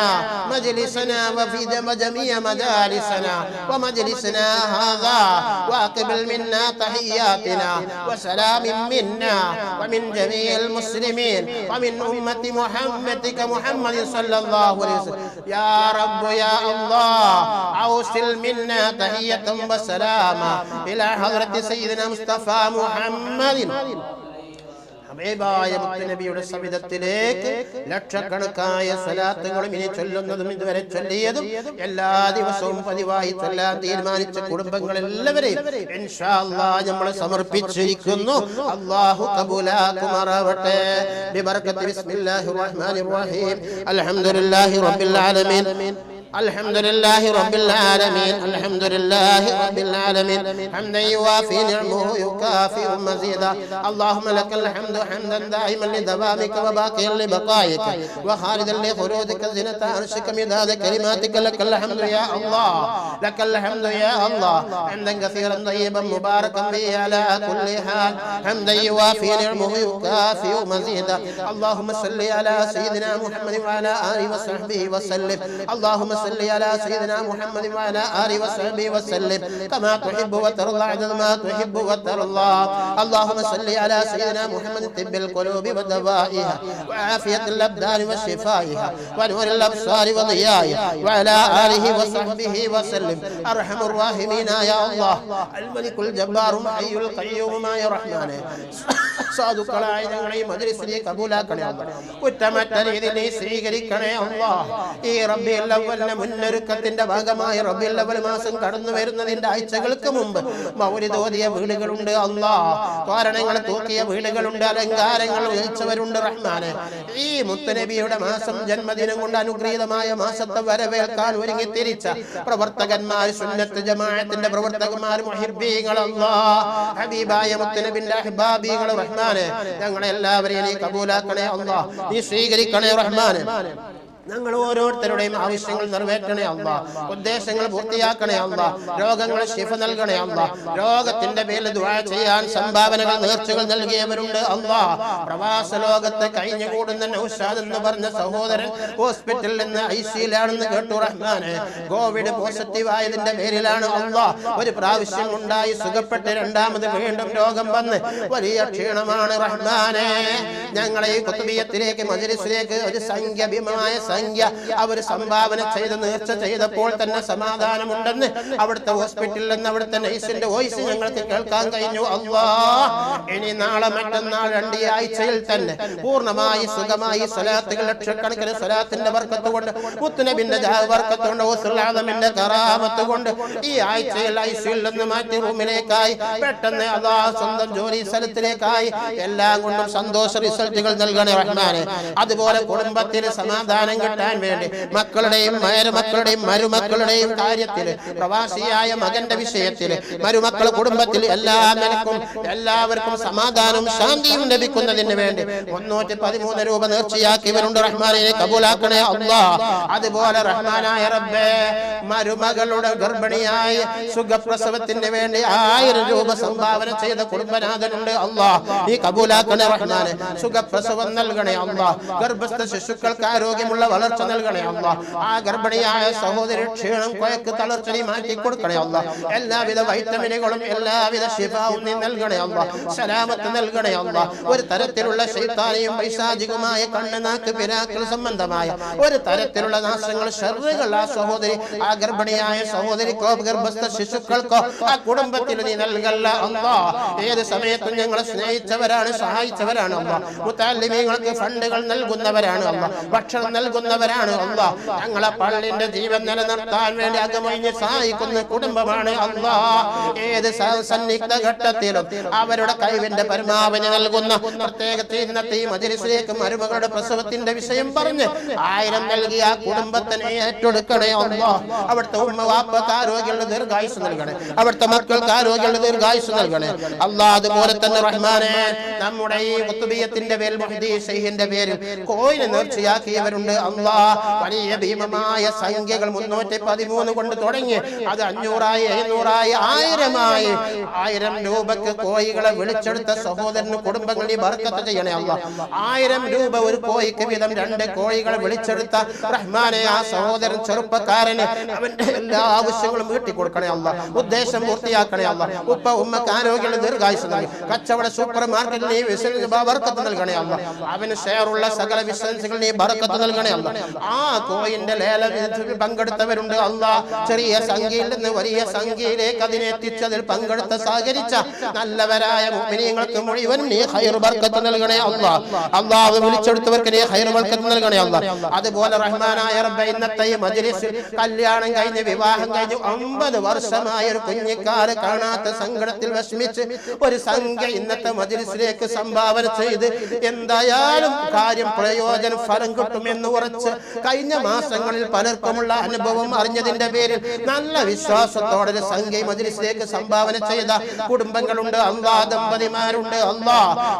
مجلسنا وفي جميع مجالسنا ومجلسنا هذا، واقبل منا تحياتنا وسلام منا ومن جميع المسلمين ومن أمة محمدك محمد صلى الله عليه وسلم. يا رب يا الله أوصل منا تحية وسلاما إلى حضرة سيدنا مصطفى محمد. ഹബീബായ മുത്തുനബിയുടെ സവിധത്തിലേക്ക് ലക്ഷക്കണക്കായ സ്വലാത്തുകളും ഇനി ചൊല്ലുന്നതും ഇതുവരെ ചൊല്ലിയതും എല്ലാ ദിവസവും പതിവായി ചൊല്ലാൻ തീരുമാനിച്ച കുടുംബങ്ങളെല്ലാവരെയും ഇൻഷാ അല്ലാഹ് നമ്മൾ സമർപ്പിച്ചിരിക്കുന്നു. അല്ലാഹു കബൂലാക്കുമാറാവട്ടെ. ബിബർക്കത്തി ബിസ്മില്ലാഹിർ റഹ്മാനിർ റഹീം. അൽഹംദുലില്ലാഹി റബ്ബിൽ ആലമീൻ. الحمد لله رب العالمين. الحمد لله رب العالمين حمدا يوافي نعمه يكافئ مزيدا. اللهم لك الحمد حمدا دائما لدوامك وباقيا لبقائك وخالدا لخلودك زينة عرشك مداد كلماتك. لك الحمد يا الله، لك الحمد يا الله حمدا كثيرا طيبا مباركا به على كل حال. حمدا يوافي نعمه يكافئ مزيدا. اللهم صل على سيدنا محمد وعلى آله وصحبه وسلم. اللهم صل على سيدنا محمد وعلى آله وصحبه وسلم كما تحب وترضى عدد ما تحب وترضى. اللهم صل على سيدنا محمد طب القلوب ودوائها وعافية الأبدان وشفائها ونور الأبصار وضيائها وعلى آله وصحبه وسلم. أرحم الراحمين يا الله، الملك الجبار الحي القيوم يا رحمن. സാധുക്കളായ ഞങ്ങളെ ഈ മജ്‌ലിസിനെ കബൂലാക്കണേ അല്ലാഹ്. കുറ്റമറ്റ രീതിയിൽ നീ സ്വീകരിക്കണേ അല്ലാഹ്. ഈ റബീഉൽ അവ്വലിന്റെ മുന്നൊരുക്കത്തിന്റെ ഭാഗമായി റബീഉൽ അവ്വൽ മാസം കടന്നു വരുന്നതിന്റെ ആഴ്ചകൾക്ക് മുമ്പ് മൗലിദ് ഓതിയ വീടുകളുണ്ട് അല്ലാഹ്, തോരണങ്ങൾ തൂക്കിയ വീടുകളുണ്ട്, അലങ്കാരങ്ങൾ ഒഴിച്ചവരുണ്ട് റഹ്മാനെ. ഈ മുത്തുനബിയുടെ മാസം ജന്മദിനം കൊണ്ട് അനുഗ്രഹീതമായ മാസത്തെ വരവേൽക്കാൻ ഒരുങ്ങി തിരിച്ച പ്രവർത്തകന്മാർ, സുന്നത്ത് ജമാഅത്തിന്റെ പ്രവർത്തകന്മാർ, മുഹിബ്ബീങ്ങൾ അല്ലാഹ്, ഹബീബായ മുത്തുനബിന്റെ അഹ്ബാബീങ്ങൾ റഹ്മാനെ, ഞങ്ങളെ എല്ലാവരെയും നീ കബൂലാക്കണേ അല്ലാഹ്, നീ സ്വീകരിക്കണേ റഹ്മാനെ. ഞങ്ങൾ ഓരോരുത്തരുടെയും ആവശ്യങ്ങൾ നിറവേറ്റണേ അല്ലാഹ്, ഉദ്ദേശങ്ങൾ പൂർത്തിയാക്കണേ അല്ലാഹ്, രോഗങ്ങൾ ശിഫ നൽകണേ അല്ലാഹ്. രോഗത്തിന്റെ പേരിൽ ദുആ ചെയ്യാൻ സംഭാവനകൾ നേർച്ചകൾ നൽകിയവരുണ്ട് അല്ലാഹ്. പ്രവാസ ലോകത്ത് കഴിഞ്ഞുകൂടുന്ന നൗഷാദ് എന്ന് പറഞ്ഞ സഹോദരൻ ഹോസ്പിറ്റലിൽ നിന്ന് ഐസിയിലാണെന്ന് കേട്ടു റഹ്മാനെ. കോവിഡ് പോസിറ്റീവ് ആയതിന്റെ പേരിലാണ് അല്ലാഹ്. ഒരു പ്രാവശ്യം ഉണ്ടായി സുഖപ്പെട്ട് രണ്ടാമത് വീണ്ടും രോഗം വന്ന് വലിയ ക്ഷീണമാണ് റഹ്മാനെ. ഞങ്ങളെ ഈ കുത്തുബിയത്തിലേക്ക് മജ്‌ലിസിലേക്ക് ഒരു സംഖ്യ, ഭീമമായ സംഖ്യ അവർ സംഭാവന ചെയ്ത് നേർച്ച ചെയ്തപ്പോൾ തന്നെ സമാധാനമുണ്ടെന്ന് അവിടുത്തെ ഹോസ്പിറ്റലിൽ നിന്ന് അവിടുത്തെ നഴ്സിന്റെ വോയിസ് ഞങ്ങൾക്ക് കേൾക്കാൻ കഴിഞ്ഞു അല്ലാഹ്. ഇനി നാളെ മറ്റന്നാൾ 2 ആഴ്ചയിൽ തന്നെ പൂർണ്ണമായി സുഖമായി സ്വലാത്തുകൾ ലക്ഷക്കണക്കിന് സ്വലാത്തിന്റെ ബർക്കത്ത് കൊണ്ട്, മുത്തുനബിന്റെ ബർക്കത്ത് കൊണ്ട്, ഗൗസുൽ ആദമിന്റെ കറാമത്ത് കൊണ്ട് ഈ ആഴ്ചയിൽ ഐസിയിൽ നിന്ന് മാറ്റി റൂമിലേക്കായി പെട്ടെന്ന് അല്ലാഹ് സ്വന്തം ജോലി സ്ഥലത്തിലേക്കായി എല്ലാം കൊണ്ടും സന്തോഷ റിസൾട്ടുകൾ നൽകണേ റഹ്മാനെ. അതുപോലെ കുടുംബത്തിന് സമാധാനം കിട്ടാൻ വേണ്ടി മക്കളുടെയും മരുമക്കളുടെയും മരുമക്കളുടെയും കാര്യത്തിൽ, പ്രവാസിയായ മകന്റെ വിഷയത്തിൽ, മരുമക്കൾ കുടുംബത്തിൽ എല്ലാ നിലക്കും എല്ലാവർക്കും സമാധാനവും ശാന്തിയും ലഭിക്കുന്നതിന് വേണ്ടി 313 രൂപ നേർച്ചയാക്കിയവരുണ്ട് റഹ്മാനെ, കബൂലാക്കണേ അല്ലാഹ്. അതുപോലെ റഹ്മാനായ റബ്ബേ, മരുമകളുടെ ഗർഭിണിയായ സുഖപ്രസവത്തിന് വേണ്ടി 1000 രൂപ സംഭാവന ചെയ്ത കുടുംബനാഥനുണ്ട് അല്ലാഹ്, നീ കബൂലാക്കണേ റഹ്മാനെ. സുഖപ്രസവം നൽകണേ അല്ലാഹ്, ഗർഭസ്ഥ ശിശുക്കൾക്ക് ആരോഗ്യമുള്ള വളർച്ച നൽകണേ അല്ലാഹ്. ആ ഗർഭിണിയായ സഹോദരി ക്ഷീണം, കൊയക്ക്, തളർച്ച നീ മാറ്റി കൊടുക്കണേ അല്ലാഹ്. എല്ലാവിധ വൈറ്റമിനുകളും എല്ലാവിധ ശിഫാവും നീ നൽകണേ അല്ലാഹ്, സലാമത്ത് നൽകണേ അല്ലാഹ്. ഒരു തരത്തിലുള്ള ശൈത്താനിയും പൈശാചികമായ കണ്ണ്, നാക്ക്, പിരാക്കൾ സംബന്ധമായ ഒരു തരത്തിലുള്ള നാശങ്ങൾ, ഷർറുകൾ ആ സഹോദരി, ആ ഗർഭിണിയായ സഹോദരിക്കോ ഗർഭസ്ഥ ശിശുക്കൾക്കോ ആ കുടുംബത്തിൽ നീ നൽകല്ല അല്ലാഹ്. ഏത് സമയത്തും ഞങ്ങളെ സ്നേഹിച്ചവരാണ്, സഹായിച്ചവരാണ് അല്ലാഹ്. മുതഅല്ലിമീങ്ങൾക്ക് ഫണ്ടുകൾ നൽകുന്നവരാണ് അല്ലാഹ്, ഭക്ഷണം നൽകുന്നവരാണ് അല്ലാഹ്. ഞങ്ങളെ പള്ളിന്റെ ജീവൻ നിലനിർത്താൻ വേണ്ടി അകമൊഴിഞ്ഞ് സഹായിക്കുന്ന കുടുംബമാണ് അല്ലാഹ്. ഏത് സന്നിഗ്ധ ഘട്ടത്തിലും അവരുടെ കഴിവിന്റെ പരമാവധി നൽകുന്ന, പ്രത്യേകത്തിൽ ഇന്നത്തെ ഈ മജ്‌ലിസിലേക്ക് മരുമകളുടെ പ്രസവത്തിന്റെ വിഷയം പറഞ്ഞ് 1000 നൽകിയ ആ കുടുംബത്തിനെ ഏറ്റെടുക്കണേ അല്ലാഹ്. അവിടുത്തെ ഉമ്മ വാപ്പക്ക് ആരോഗ്യമുള്ള ദീർഘായുസ് നൽകണേ, അവിടുത്തെ മക്കൾക്ക് ആരോഗ്യമുള്ള ദീർഘായുസ് നൽകണേ അല്ലാഹ്. അതുപോലെ തന്നെ റഹ്മാനെ, നമ്മുടെ ഈ ഖുത്ബിയത്തിന്റെ പേരിൽ, മുഹ്ദി ശൈഖിന്റെ പേരിൽ കോയിന് നേർച്ചയാക്കിയവരുണ്ട് അല്ലാഹ്. വലിയ ഭീമമായ സംഖ്യകൾ 313 കൊണ്ട് തുടങ്ങി അത് 500ആയി, 700ആയി, 1000ആയി. 1000 രൂപക്ക് കോഴികളെ വിളിച്ചെടുത്ത സഹോദരന് കുടുംബങ്ങളിൽ ബർക്കത്ത് ചെയ്യണേ അല്ലാഹ്. 1000 രൂപ ഒരു കോഴിക്ക് വീതം 2 കോഴികളെ വിളിച്ചെടുത്ത റഹ്മാനെ, ആ സഹോദരൻ ചെറുപ്പക്കാരന് അവന്റെ എല്ലാ ആവശ്യങ്ങളും വീട്ടി കൊടുക്കണേ അല്ലാഹ്, ഉദ്ദേശം പൂർത്തിയാക്കണേ അല്ലാഹ്. ഉപ്പ ഉമ്മക്ക് ആരോഗ്യമുള്ള ദീർഘായുസ് നൽകി, കച്ചവട സൂപ്പർ മാർക്കറ്റിൽ നീ ബർക്കത്ത് നൽകണേ അല്ലാഹ്. അവന് ഷെയറുള്ള സകല ബിസിനസ്സുകൾ നീ ബർക്കത്ത് നൽകണേ അല്ലാഹ്. ആ കോയിന്റെ ലേലത്തിൽ പങ്കെടുത്തവരുണ്ട് അല്ലാ. ചെറിയ സംഖ്യയിൽ നിന്ന് വലിയ സംഖ്യയിലേക്ക് അതിനെ എത്തിച്ചതിൽ പങ്കെടുത്ത് സഹകരിച്ച നല്ലവരായ മുഅ്മിനീങ്ങൾക്ക് മുഴുവനും നീ ഖൈർ ബർക്കത്ത് നൽകണേ അല്ലാ. അല്ലാഹു വിളിച്ചെടുത്തവർക്ക് നീ ഖൈർ ബർക്കത്ത് നൽകണേ അല്ലാ. അതുപോലെ റഹ്മാനായ റബ്ബേ, ഇന്നത്തെ ഈ മജ്ലിസിൽ കല്യാണം കഴിഞ്ഞ് വിവാഹം കഴിഞ്ഞ് 50 വർഷമായ ഒരു കുഞ്ഞിക്കാര് കാണാത്ത സങ്കടത്തിൽ വിഷമിച്ച് ഒരു സംഖ്യ ഇന്നത്തെ മജ്ലിസിലേക്ക് സംഭാവന ചെയ്ത് എന്തായാലും കാര്യം പ്രയോജനം ഫലം കിട്ടുമെന്ന് ഉറച്ച് കഴിഞ്ഞ മാസങ്ങളിൽ പലർക്കുമുള്ള അനുഭവം അറിഞ്ഞതിന്റെ പേരിൽ നല്ല വിശ്വാസത്തോടെ ഒരു സംഖ്യ മജ്ലിസിലേക്ക് സംഭാവന ചെയ്ത കുടുംബങ്ങളുണ്ട് അല്ലാ, ദമ്പതിമാരുണ്ട് അല്ലാ.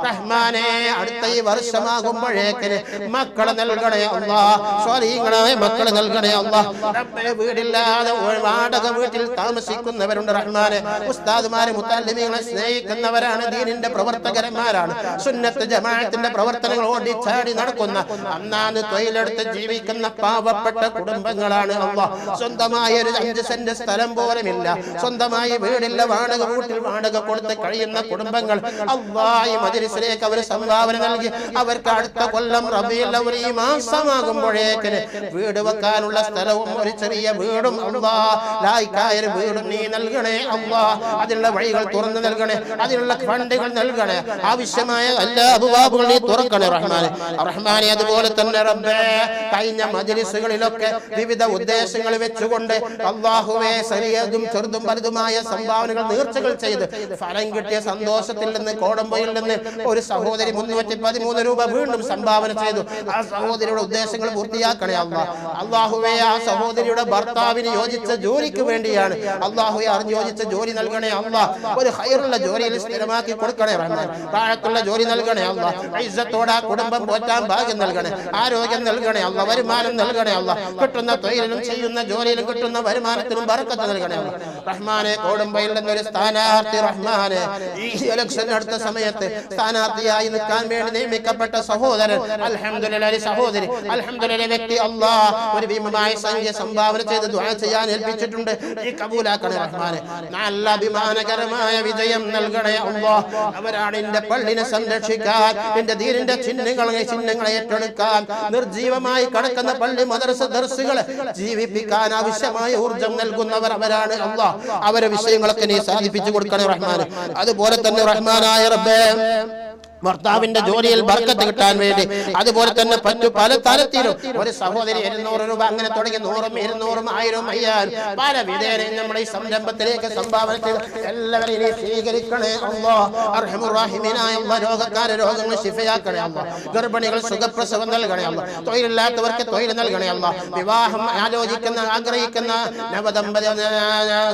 റഹ്മാനെ, അടുത്ത ഈ വർഷമാകുമ്പോഴേക്കിന് മക്കളെ നൽകണേ അല്ലാ, സ്വാലിഹീങ്ങളായ മക്കളെ നൽകണേ അല്ലാ. റബ്ബേ, വീടില്ലാതെ വാടക വീട്ടിൽ താമസിക്കുന്നവരുണ്ട് റഹ്മാനെ. ഉസ്താദുമാരെ മുത്തല്ലിമീങ്ങളെ സ്നേഹിക്കുന്നവരാണ്, ദീനിന്റെ പ്രവർത്തകന്മാരാണ്, സുന്നത്ത് ജമാഅത്തിന്റെ പ്രവർത്തനങ്ങൾ ഓടിച്ചാടി നടക്കുന്ന അന്നാന്ന് തൊഴിലെടുത്ത് ജീവിക്കുന്ന പാവപ്പെട്ട കുടുംബങ്ങളാണ് അല്ലാ. സ്വന്തമായ ഒരു 5 സെന്റ് സ്ഥലം പോലുമില്ല, സ്വന്തമായി വീടില്ല, വാടക വീട്ടിൽ വാടക കൊടുത്ത് കഴിയുന്ന കുടുംബങ്ങൾ അല്ലാ, ഈ മജ്ലിസിലേക്ക് അവർ സംഭാവന നൽകി അവർക്ക് അടുത്ത കൊല്ലം റബീഉൽ അവ്വൽ ഈ മാസമാകുമ്പോഴേക്കിന് വീട് വെക്കാനുള്ള സ്ഥലവും ഒരു ചെറിയ വീടും അല്ലാ, ലായിക്കായ വീടും നീ നൽകണേ അല്ലാ. അതിനുള്ള വഴികൾ തുറന്നു നൽകണേ, അതിനുള്ള ഫണ്ടുകൾ നൽകണേ, ആവശ്യമായ എല്ലാ അബുവാബുകൾ നീ തുറക്കണേ റഹ്മാനെ. റഹ്മാനെ, അതുപോലെ തന്നെ റബ്ബേ, കഴിഞ്ഞ മജ്ലിസുകളിലൊക്കെ വിവിധ ഉദ്ദേശങ്ങൾ വെച്ചുകൊണ്ട് അല്ലാഹുവേ ചെറിയതും ചെറുതും വലുതുമായ സംഭാവനകൾ നീർച്ചകൾ ചെയ്ത് ഫലം കിട്ടിയ സന്തോഷത്തിൽ നിന്ന് കോടമ്പയിൽ നിന്ന് ഒരു സഹോദരി 313 രൂപ വീണ്ടും സംഭാവന ചെയ്തു. ആ സഹോദരിയുടെ ഉദ്ദേശങ്ങൾ പൂർത്തിയാക്കണേ അല്ലാ. അല്ലാഹുവേ, ആ സഹോദരിയുടെ ഭർത്താവിന് യോജിച്ച ജോലിക്ക് വേണ്ടിയാണ് അല്ലാഹുവേ അറിഞ്ഞു യോജിച്ച ജോലി നൽകണേ അല്ലാ. ഒരു ഖൈറുള്ള ജോലിയിൽ സ്ഥിരമാക്കി കൊടുക്കണേ റഹ്മാൻ. റാഹത്തുള്ള ജോലി നൽകണേ അല്ലാ. ഇസ്സത്തോടെ കുടുംബം പോറ്റാൻ ഭാഗ്യം നൽകണേ, ആരോഗ്യം നൽകണേ അല്ലാ, വരുമാനം നൽകണേ അല്ലാ. കിട്ടുന്ന തൊഴിലിലും ചെയ്യുന്ന ജോലിയിലും കിട്ടുന്ന വരുമാനത്തിനും ബർക്കത്ത് നൽകണേ അല്ലാ. റഹ്മാനെ, കോടുമ്പയിൽ നിന്നൊരു സ്ഥാനാർത്ഥി റഹ്മാനെ, ഈ ഇലക്ഷൻ അടുത്ത സമയത്ത് സ്ഥാനാർത്ഥിയായി നിൽക്കാൻ വേണ്ടി നിയമിക്കപ്പെട്ട സഹോദരൻ അൽഹംദുലില്ലാഹ്, സഹോദരി അൽഹംദുലില്ലാഹ് വ്യക്തി അല്ലാ ഒരു ഭീമമായ സംഖ്യ സംഭാവന ചെയ്ത് ദുആ ചെയ്യാൻ ഏൽപ്പിച്ചിട്ടുണ്ട്. ഈ കബൂലാക്കണേ റഹ്മാനെ. നല്ല അഭിമാനകരമായ വിജയം നൽകണേ അല്ലാ. അവരാണ് എന്റെ പള്ളിനെ സംരക്ഷിക്കാൻ, എന്റെ ദീനിന്റെ ചിഹ്നങ്ങളെ ഏറ്റെടുക്കാൻ, നിർജീവമായി കിടക്കുന്ന പള്ളി മദ്രസ ദർസുകളെ ജീവിപ്പിക്കാൻ ആവശ്യമായ ഊർജം നൽകുന്നവർ അവരാണ് അല്ലാ. അവരെ വിഷയങ്ങളൊക്കെ നീ സാധിപ്പിച്ചു കൊടുക്കണേ റഹ്മാനെ. അതുപോലെ തന്നെ റഹ്മാനായ റബ്ബേ, ഭർത്താവിന്റെ ജോലിയിൽ ബർക്കത്ത് കിട്ടാൻ വേണ്ടി അതുപോലെ തന്നെ പല തരത്തിലും ഒരു സഹോദരി 200 രൂപ അങ്ങനെ തുടങ്ങി 100, 200, 1000, 5000 പല വിധേനയും നമ്മുടെ ഈ സംരംഭത്തിലേക്ക് സംഭാവന ചെയ്ത് എല്ലാവരെയും നീ സ്വീകരിക്കണേ അല്ലാ. അർഹമുർ റഹീമീനായ അല്ലാ, രോഗക്കാരെ രോഗങ്ങൾ ശിഫയാക്കണേ അല്ലാ. ഗർഭിണികൾ സുഖപ്രസവം നൽകണേ അല്ലാ. തൊഴിലില്ലാത്തവർക്ക് തൊഴിൽ നൽകണേ അല്ലാ. വിവാഹം ആഗ്രഹിക്കുന്ന നവദമ്പതി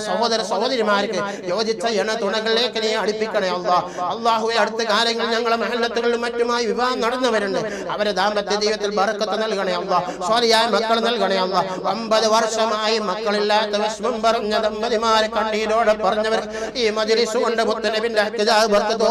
സഹോദരന്മാർക്ക് യോജിച്ച തുണകളിലേക്ക് നീ അടുപ്പിക്കണേ അല്ലാ. അല്ലാഹുവേ, അടുത്ത കാലങ്ങളിൽ ഞങ്ങൾ മഹല്ലത്തുകളിലും മറ്റുമായി വിവാഹം നടന്നവരുണ്ട്, അവരെ ദാമ്പത്യ ജീവിതത്തിൽ ബർക്കത്ത് നൽകണേ അല്ലാ. സ്വാലിഹായ മക്കൾ നൽകണേ അല്ലാ. 50 വർഷമായി മക്കളില്ലാത്ത വിഷമം പറഞ്ഞ ദമ്പതിമാരെ കണ്ണീരോടെ പറഞ്ഞവർ ഈ മജ്ലിസ് കൊണ്ട് മുത്തനബിന്റെ ബർക്കത്ത്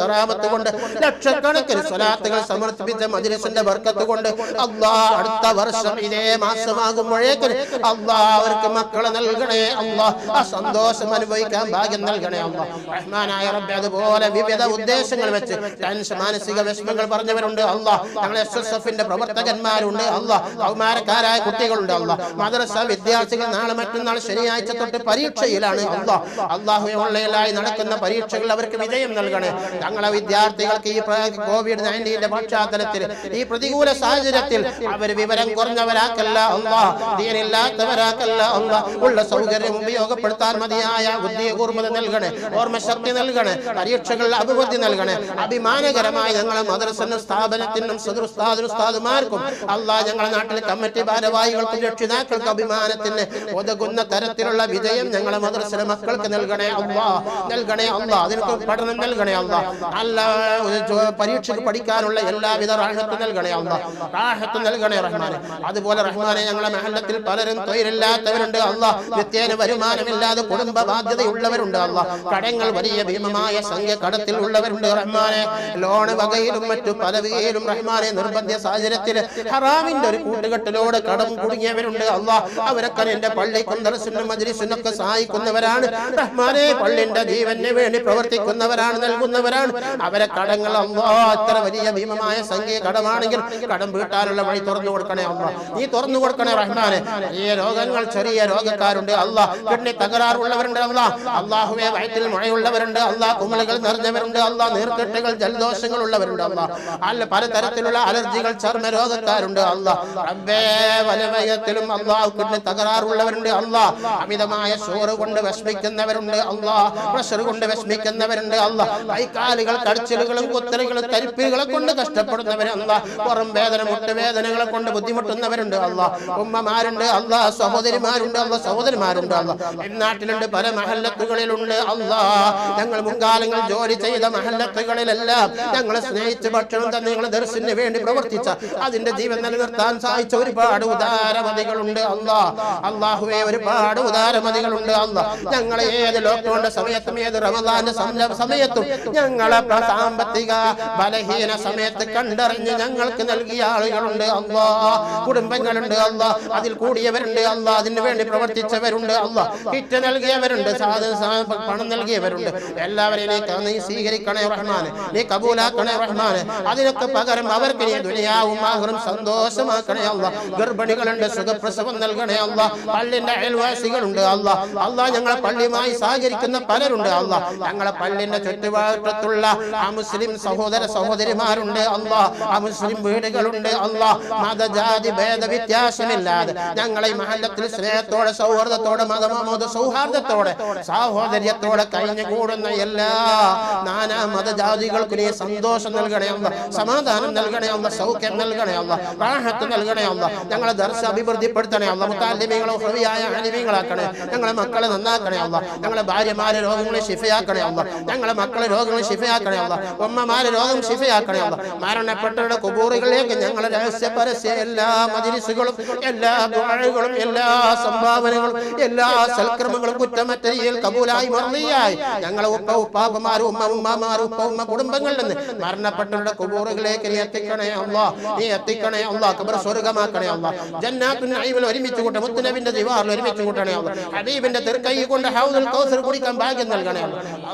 കറാമത്ത് കൊണ്ട് ലക്ഷക്കണക്കിന് സ്വലാത്തുകൾ സമർപ്പിച്ച മജ്ലിസിന്റെ ബർക്കത്ത് കൊണ്ട് അല്ലാ, അടുത്ത വർഷം ഇതേ മാസമാകുമ്പോഴേക്കും അല്ലാ അവർക്ക് മക്കളെ നൽകണേ അല്ലാ. ആ സന്തോഷം അനുഭവിക്കാൻ ഭാഗ്യം നൽകണേ അല്ലാ. റഹ്മാനായ റബ്ബേ, അതുപോലെ വിവിധ ഉദ്ദേശങ്ങൾ വെച്ച് മാനസിക വിഷമങ്ങൾ പറഞ്ഞവരുണ്ട് അല്ലാ. ഞങ്ങൾ SSFന്റെ പ്രവർത്തകന്മാരുണ്ട് അല്ലാ. കൗമാരക്കാരായ കുട്ടികളുണ്ട് അല്ലാ. മദ്രസ വിദ്യാർത്ഥികൾ നാളെ മറ്റന്നാൾ ശനിയാഴ്ച തൊട്ട് പരീക്ഷയിലാണ് അല്ലാ. അല്ലാഹുവേ, ഓൺലൈനായി നടക്കുന്ന പരീക്ഷകൾ അവർക്ക് വിജയം നൽകണേ. ഞങ്ങളെ വിദ്യാർത്ഥികൾക്ക് ഈ COVID-19 പശ്ചാത്തലത്തിൽ ഈ പ്രതികൂല സാഹചര്യത്തിൽ അവർ വിവരം കുറഞ്ഞവരാക്കല്ല അല്ലാ, ദീനില്ലാത്തവരാക്കല്ല അല്ലാ. ഉള്ള സൗകര്യം ഉപയോഗപ്പെടുത്താൻ മതിയായ ബുദ്ധികൂർമ്മത നൽകണേ, ഓർമ്മശക്തി നൽകണേ, പരീക്ഷകൾ അഭിവൃദ്ധി നൽകണേ. അഭിമാനകരമായി ഞങ്ങളെ മദ്രസനും സ്ഥാപനത്തിനും ഉസ്താദുമാർക്കും അല്ലാ, ഞങ്ങളുടെ നാട്ടിലെ കമ്മിറ്റി ഭാരവാഹികൾക്കും രക്ഷിതാക്കൾക്ക് അഭിമാനത്തിന് ഒതുങ്ങുന്ന തരത്തിലുള്ള വിജയം ഞങ്ങളെ മദ്രസയിലെ മക്കൾക്ക് നൽകണേ അല്ലാ, നൽകണേ അല്ലാ. അതിനൊക്കെ പഠനം നൽകണേ അല്ലാ. അല്ല, പരീക്ഷയ്ക്ക് പഠിക്കാനുള്ള എല്ലാവിധ റാഹത്തും നൽകണേ അല്ലാ, റാഹത്ത് നൽകണേ റഹ്മാനെ. അതുപോലെ റഹ്മാനെ, ഞങ്ങളെ മഹല്ലത്തിൽ പലരും തൊഴിലില്ലാത്തവരുണ്ട് അല്ലാ. നിത്യേന വരുമാനമില്ലാതെ കുടുംബ ബാധ്യതയുള്ളവരുണ്ട് അല്ലാ. കടങ്ങൾ വലിയ ഭീമമായ സംഖ്യ കടത്തിൽ ഉള്ളവരുണ്ട് റഹ്മാൻ. റഹ്മാനെ ലോണ് വകയിലും മറ്റു പലവകയിലും റഹ്മാനെ നിർബന്ധ സാഹചര്യത്തിൽ ഹറാമിന്റെ ഒരു കൂട്ടുകെട്ടിലൂടെ കടം കുടുങ്ങിയവരുണ്ട് അല്ലാഹ്. അവരൊക്കെ എന്റെ പള്ളിക്കും ദർസിനും മജ്ലിസിനും ഒക്കെ സഹായിക്കുന്നവരാണ് റഹ്മാനെ. പള്ളിന്റെ ജീവന് വേണ്ടി പ്രവർത്തിക്കുന്നവരാണ്, നൽകുന്നവരാണ്. അവരെ കടങ്ങൾ അല്ലാഹ് എത്ര വലിയ ഭീമമായ സംഖ്യ കടമാണെങ്കിൽ കടം വീട്ടാനുള്ള വഴി തുറന്നു കൊടുക്കണേ അല്ലാഹ്. നീ തുറന്നു കൊടുക്കണേ റഹ്മാനെ. ഈ രോഗങ്ങൾ ചെറിയ രോഗക്കാരുണ്ട് അല്ലാഹ്, കിഡ്നി തകരാറുള്ളവരുണ്ട് അല്ലാഹ്, അല്ലാഹുവേ വയറ്റിൽ മുഴയുള്ളവരുണ്ട് അല്ലാഹ്, കുമിളുകൾ നിറഞ്ഞവരുണ്ട് അല്ലാഹ്, നീർക്കെട്ടുകൾ ജലദോഷങ്ങൾ ഉള്ളവരുണ്ട് അല്ലാഹ്, പലതരത്തിലുള്ള അലർജികൾ ചർമ്മ രോഗക്കാരുണ്ട് അല്ലാഹ്. റബ്ബേ വലവയത്തിലും അല്ലാഹ് കിഡ്നി തകരാറുള്ളവരുണ്ട് അല്ലാഹ്, അമിതമായ ഷുഗർ കൊണ്ട് വിഷമിക്കുന്നവരുണ്ട് അല്ലാഹ്, പ്രഷർ കൊണ്ട് വിഷമിക്കുന്നവരുണ്ട് അല്ലാഹ്, കൈകാലുകൾ കടച്ചിലുകളും കുത്തലുകളും തരിപ്പുകളെ കൊണ്ട് കഷ്ടപ്പെടുന്നവരുണ്ട് അല്ലാഹ്, പുറം വേദന മുട്ടുവേദനകളെ കൊണ്ട് ബുദ്ധിമുട്ടുന്നവരുണ്ട് അല്ലാഹ്, ഉമ്മമാരുണ്ട് അല്ലാഹ്, സഹോദരിമാരുണ്ട് അല്ലാഹ്, സഹോദരിമാരുണ്ട് അല്ലാഹ്. നാട്ടിലുണ്ട് പല മഹല്ലത്തുകളിലുണ്ട് അല്ലാഹ്. ഞങ്ങൾ മുൻകാലങ്ങൾ ജോലി ചെയ്ത മഹല്ലത്തുകളിലെല്ലാം ഞങ്ങളെ സ്നേഹിച്ച് ഭക്ഷണം തന്നെ ഞങ്ങൾ ദർശനത്തിന് വേണ്ടി പ്രവർത്തിച്ച അതിന്റെ ജീവൻ നിലനിർത്താൻ സഹായിച്ച ഒരുപാട് ഉദാരമതികളുണ്ട് അല്ലാഹ്. അല്ലാഹുവേ ഒരുപാട് ഉദാരമതികളുണ്ട് അല്ലാഹ്. ഞങ്ങളെ ഏത് ലോക്ക്ഡൌണിന്റെ സമയത്തും ഏത് റമദാന്റെ സമയത്തും ഞങ്ങളെ സാമ്പത്തിക ബലഹീന സമയത്ത് കണ്ടറിഞ്ഞ് ഞങ്ങൾക്ക് നൽകിയ ആളുകളുണ്ട് അല്ലാഹ്, കുടുംബങ്ങളുണ്ട് അല്ലാഹ്, അതിൽ കൂടിയവരുണ്ട് അല്ലാഹ്, അതിന് വേണ്ടി പ്രവർത്തിച്ചവരുണ്ട് അല്ലാഹ്, കിറ്റ് നൽകിയവരുണ്ട്, പണം നൽകിയവരുണ്ട്. എല്ലാവരെയും നീ സ്വീകരിക്കണേ റഹ്മാനെ, നീ കബൂലാക്കണേ റഹ്മാനെ. അതിനൊക്കെ പകരം അവർക്ക് നീ ദുനിയാവും ആഖിറവും സന്തോഷമാക്കണേ അല്ലാഹ്. ഗർഭിണികളുണ്ട്, സുഖപ്രസവം നൽകണേ അല്ലാഹ്. പള്ളിന്റെ അയൽവാസികളുണ്ട് അല്ലാഹ്. അല്ലാഹ് ഞങ്ങളെ പള്ളിയുമായി സഹകരിക്കുന്ന പലരുണ്ട് അല്ലാഹ്. ഞങ്ങളെ പള്ളിന്റെ ചുറ്റുപാടത്തുള്ള ആ മുസ്ലിം സഹോദര സഹോദരിമാരുണ്ട് അല്ലാഹ്, ആ മുസ്ലിം വീടുകളുണ്ട് അല്ലാഹ്. മതജാതി ഭേദ വ്യത്യാസമില്ലാതെ ഞങ്ങളെ ഈ മഹല്ലത്തിൽ സ്നേഹത്തോടെ സൗഹാർദ്ദത്തോടെ മതമോദ സൗഹാർദ്ദത്തോടെ സാഹോദര്യത്തോടെ കഴിഞ്ഞുകൂടുന്ന എല്ലാ നാനാ മതജാതികൾക്കും നീ സന്തോഷം നൽകണേ അല്ലാഹ്, സമാധാനം നൽകണേ അല്ലാഹ്, സൗഖ്യം നൽകണേ അല്ലാഹ്, റാഹത്ത് നൽകണേ അല്ലാഹ്. ഞങ്ങളെ ദർശ അഭിവൃദ്ധിപ്പെടുത്തണേ അല്ലാഹ്. മുത്തഅല്ലിമീങ്ങളെ ഹുറിയായ അലിമീങ്ങളാക്കണേ. ഞങ്ങളെ മക്കളെ നന്നാക്കണേ അല്ലാഹ്. ഞങ്ങളെ ഭാര്യമാരെ രോഗങ്ങളെ ശിഫയാക്കണേ അല്ലാഹ്. ഞങ്ങളെ മക്കളെ രോഗങ്ങളെ ശിഫയാക്കണേ അല്ലാഹ്. ഉമ്മമാരെ രോഗം ശിഫയാക്കണേ അല്ലാഹ്. മരണപ്പെട്ടവരുടെ ഖുബൂറുകളിലേക്ക് ഞങ്ങളെ രഹസ്യ പരസ്യ എല്ലാ മജ്ലിസുകളും എല്ലാ ദുആകളും എല്ലാ സംഭാവനകളും എല്ലാ സൽക്രമങ്ങളും കുറ്റമറ്റ രീതിയിൽ കബൂലായി മർദിയായി ഞങ്ങളെ ഉപ്പാപ്പമാരും ഉമ്മമാരും ഉപ്പ കുടുംബങ്ങളിൽ നിന്ന് മരണപ്പെട്ടവരുടെ ഖുബൂറുകളിലേക്ക് നീ എത്തിക്കണേ അല്ലാഹ്, നീ എത്തിക്കണേ അല്ലാഹ്. ഖബർ സ്വർഗ്ഗമാക്കണേ അല്ലാഹ്. ജന്നാത്തുൻ നഈമിൽ ഒരുമിച്ച് കൂട്ടണേ, മുത്തുനബിന്റെ ദിവാറിൽ ഒരുമിച്ച് കൂട്ടണേ അല്ലാഹ്. ഹബീബിന്റെ തിർക്കൈ കൊണ്ട് ഹൗദുൽ കൗസർ കുടിക്കാൻ ഭാഗ്യം നൽകണേ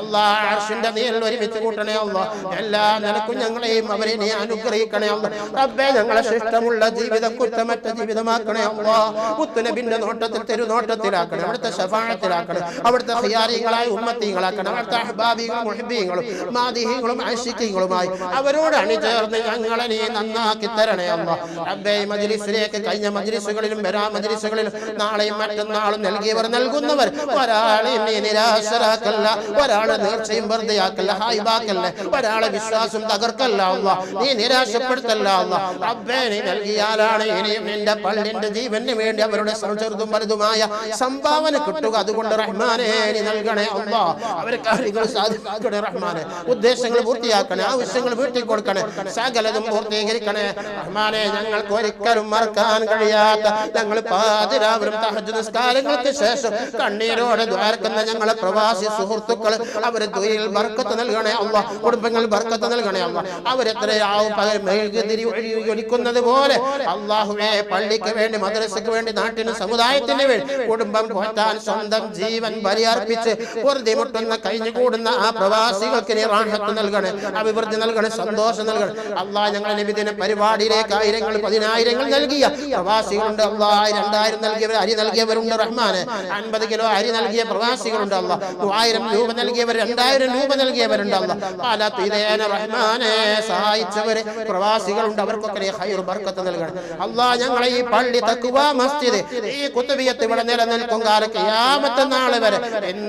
അല്ലാഹ്. അർശിന്റെ നീരിൽ ഒരുമിച്ച് കൂട്ടണേ അല്ലാഹ്. എല്ലാ നിലക്കും ഞങ്ങളെയും അവരെ നീ അനുഗ്രഹിക്കണേ അല്ലാഹ്. റബ്ബേ ഞങ്ങളെ ശിഷ്ടമുള്ള ജീവിതം കുറ്റമറ്റ ജീവിതമാക്കണേ അല്ലാഹ്. മുത്തുനബിന്റെ നോട്ടത്തിൽ തിരുനോട്ടത്തിലാക്കണേ, അവിടുത്തെ ശഫാഅത്തിലാക്കണേ, അവിടുത്തെ ഖിയാരികളായ ഉമ്മത്തികളാക്കണേ, അവിടുത്തെ അഹ്ബാബികളും മുഹിബ്ബീങ്ങളും മാദിഹികളും ആശിഖീങ്ങളുമായി അവരോട് അണിചേർന്ന് ഞങ്ങളെ നീ നന്നാക്കി തരണേ അല്ലാഹ്. റബ്ബേ മജ്ലിസിലേക്ക് കഴിഞ്ഞ മജ്ലിസുകളിലും വരാ മജ്ലിസുകളിലും നാളെയും മറ്റന്നാളും നൽകിയവർ നൽകുന്നവർ ഒരാളെയും നീ നിരാശരാക്കല്ല, ഒരാളെ നേർച്ചയും വെറുതെയാക്കല്ല, ഹായിബാക്കല്ല, ഒരാളെ വിശ്വാസം തകർക്കല്ല അല്ലാഹ്, നീ നിരാശപ്പെടുത്തല്ല അല്ലാഹ്. റബ്ബേ നീ നൽകിയാലാണ് ഇനിയും നിന്റെ പള്ളിന്റെ ജീവന് വേണ്ടി അവരുടെ ചെറുതും വലുതുമായ സംഭാവന കിട്ടുക. അതുകൊണ്ട് റഹ്മാനെ നീ നൽകണേ അല്ലാഹ്. അവരെ കാര്യങ്ങൾ സാധിക്കണേ റഹ്മാനെ, ഉദ്ദേശങ്ങൾ പൂർത്തിയാക്കണേ, ആവശ്യങ്ങൾ വീട്ടിൽ കൊടുക്കണേ, സകലതും പൂർത്തീകരിക്കണേ റഹ്മാനെ. ഞങ്ങൾക്ക് ഒരിക്കലും മറക്കാൻ കഴിയാത്ത ഞങ്ങൾ പാതിരാവിലും തഹജ്ജുദ് നിസ്കാരങ്ങൾക്ക് ശേഷം കണ്ണീരോടെ ദ്വാരക്കുന്ന ഞങ്ങളെ പ്രവാസി സുഹൃത്തുക്കൾ അവരെ തൊഴിൽ ബർക്കത്ത് നൽകണേ അല്ലാഹ്, കുടുംബങ്ങൾ ബർക്കത്ത് നൽകണേ അല്ലാഹ്. അവരെത്രയാവും മെഴുകുതിരി ഒലിക്കുന്നത് പോലെ അല്ലാഹുവേ പള്ളിക്ക് വേണ്ടി മദ്രസയ്ക്ക് വേണ്ടി നാട്ടിന് സമുദായത്തിന് വേണ്ടി കുടുംബം പോറ്റാൻ സ്വന്തം ജീവൻ ബലിയർപ്പിച്ച് പൊറുതിമുട്ടുന്ന കഴിഞ്ഞുകൂടുന്ന ആ പ്രവാസികൾക്ക് നീ റാഹത്ത് നൽകണേ, അഭിവൃദ്ധി നൽകണേ, സന്തോഷം നൽകണേ അല്ലാഹ്. ഞങ്ങളെ നബിദിന പരിപാടിയിലേക്ക് ആയിരങ്ങൾ പതിനായിരങ്ങൾ നൽകിയ പ്രവാസികളുണ്ട് അല്ലാഹ്. 2000 നൽകിയവർ, അരി നൽകിയവരുണ്ട് റഹ്മാനെ. 50 കിലോ അരി നൽകിയ പ്രവാസികളുണ്ട് അല്ലാഹ്. 1000 രൂപ നൽകിയവർ, 2000 രൂപ നൽകിയവരുണ്ട് അല്ലാഹ്. പലതീതേന റഹ്മാനെ സഹായിച്ചവര് പ്രവാസികളുണ്ട്. അവർക്കൊക്കെ നീ ഖൈർ ബർക്കത്ത് നൽകണം അല്ലാഹ്. ഞങ്ങളെ ഈ പള്ളി തഖ്വ മസ്ജിദ് ഈ കുതുബിയത്ത് ഇവിടെ നിലനിൽക്കും കാലം ഖിയാമത്ത് നാൾ വരെ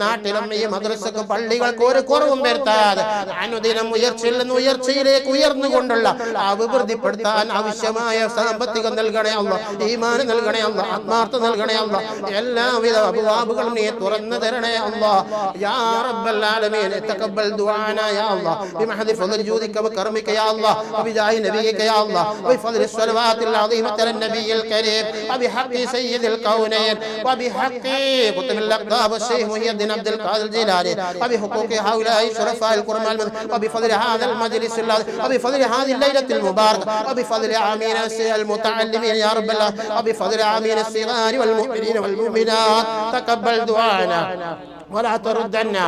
നാട്ടിലും ഈ മദ്രസക്ക് പള്ളികൾക്ക് ഒരു കുറവും വരുത്താതെ അനുദിനം ഉയർച്ചയിൽ നിന്ന് ഉയർച്ചയിലേക്ക് ഉയർന്നുകൊണ്ടുള്ള അഭിവൃദ്ധിപ്പെടുത്താൻ ആവശ്യമായ സാമ്പത്തികം നൽകണേ അല്ലാഹ്, ഈമാൻ നൽകണേ അല്ലാഹ്, ആത്മാർത്ഥത നൽകണേ അല്ലാഹ്. എല്ലാവിധ അബ്വാബുകളും നീ തുറന്നു തരണേ അല്ലാഹ്. യാ റബ്ബൽ ആലമീൻ തഖബ്ബൽ ദുആനാ യാ അല്ലാഹ് ബിമഹദി ഫദ്ൽ ജൂദിക വകർമിക യാ അല്ലാഹ് വബിജാഹി നബിയിക യാ അല്ലാഹ് വബിഫദ്ലി സ്വലവാത്തിൽ അദീമത്തിൽ നബിയിൽ കരീം വബിഹഖി സയ്യിദിൽ കൗനൈൻ വബിഹഖി ഖുത്ബിൽ അഖ്താബ് ശൈഖ് മുഹയ്യിദ്ദീൻ അബ്ദുൽ ഖാദിർ ജീലാനി വബിഹുഖൂഖി ഹൗലായി ശുറഫാൽ ഖുർആൻ وبفضل هذا المجلس وبفضل هذه الليلة المباركة وبفضل آمين المتعلمين يا رب الله وبفضل آمين الصغار والمؤمنين والمؤمنات تقبل دعانا ولا تردنا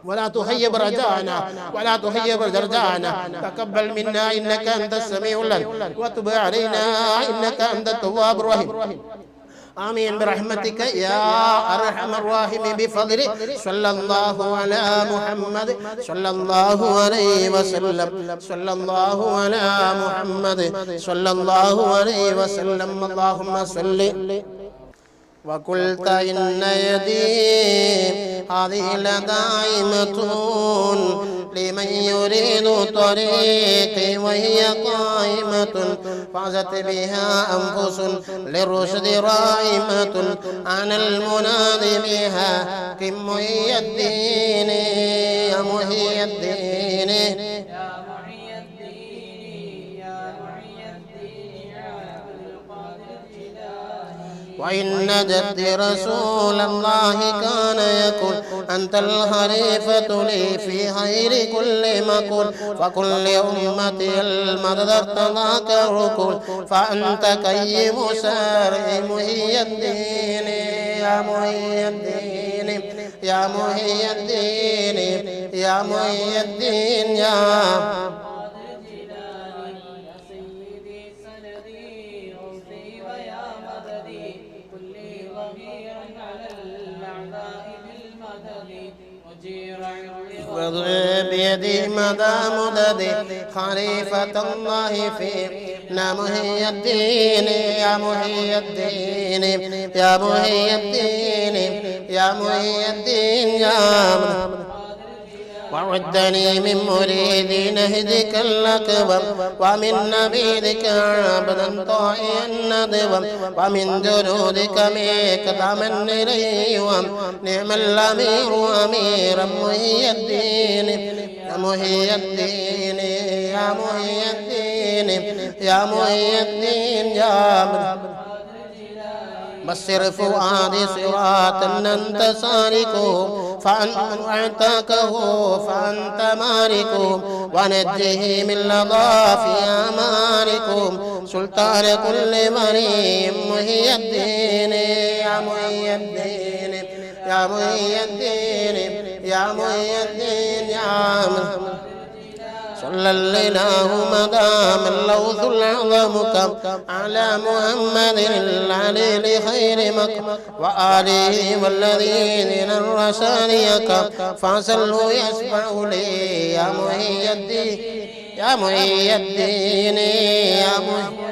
ولا تخيب رجاءنا ولا تخيب درجانا تقبل منا إنك أنت السميع العليم وتب علينا إنك أنت التواب الرحيم آمين برحمتك يا أرحم الراحمين بفضل صلى الله على محمد صلى الله عليه وسلم صلى الله على محمد صلى الله عليه وسلم اللهم صل وقلت إن يدي هذه لدائمة لمن يريد طريقي وهي قائمة فازت بها أنفس للرشد رائمة أنا المنادي بها كم محي الدين يا محي الدين وإن جد رسول الله كان يقول أنت الخليفة لي في خير كل مقول فكل أمتي المدد ارتضاك ركول فأنت كيم سارع محي الدين يا محي الدين يا محي الدين يا محي الدين يا بيدي مدى مددي خليفة الله فينا محي الدين يا محي الدين يا محي الدين يا محي الدين يا وعدني من مريد نهدك الأكبر ومن نبيذك عبدا طائعا ندبا ومن جنودك مكتما إليهم نعم الأمير أميرا محي الدين يا محي الدين يا محي الدين يا محي الدين يا بصر فؤادي صراطا أنت سالكه فأنتكه فأنت مالكه ونجه من لظافي أمالكم سلطان كل مريم محي الدين يا محي الدين يا محي الدين يا محي الدين يا صلى الله مدام اللوث العظم على محمد العلي لخير مكة وآله والذين الرساليك فصلوا يسمع لي يا محي الدين يا محي الدين يا محي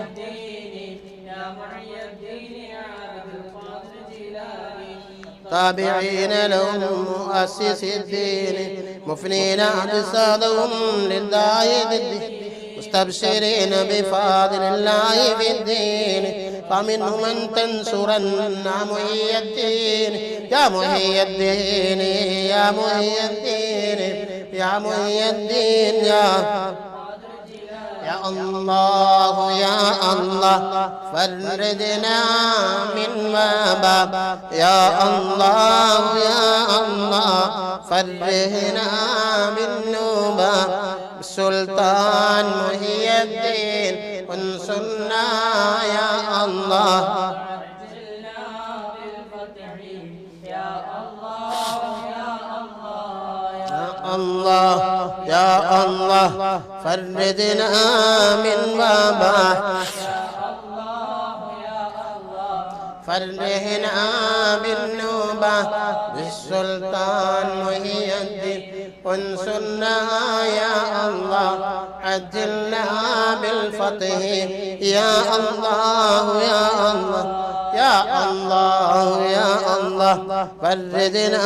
تابعين لهم مؤسس الدين مفنين أجسادهم لله بالدين مستبشرين بفضل الله في الدين فمنهم من تنصرن محي الدين يا محي الدين يا محي الدين يا محي الدين يا الله يا الله فردنا من باب يا الله يا الله فرهنا من نوبة سلطان محي الدين وانصرنا يا الله الله يا الله فردنا من بابا فرهنا بالنوبة بالسلطان محي الدين وانصرنا يا الله عجلنا بالفتح يا الله يا الله يا الله يا الله فردنا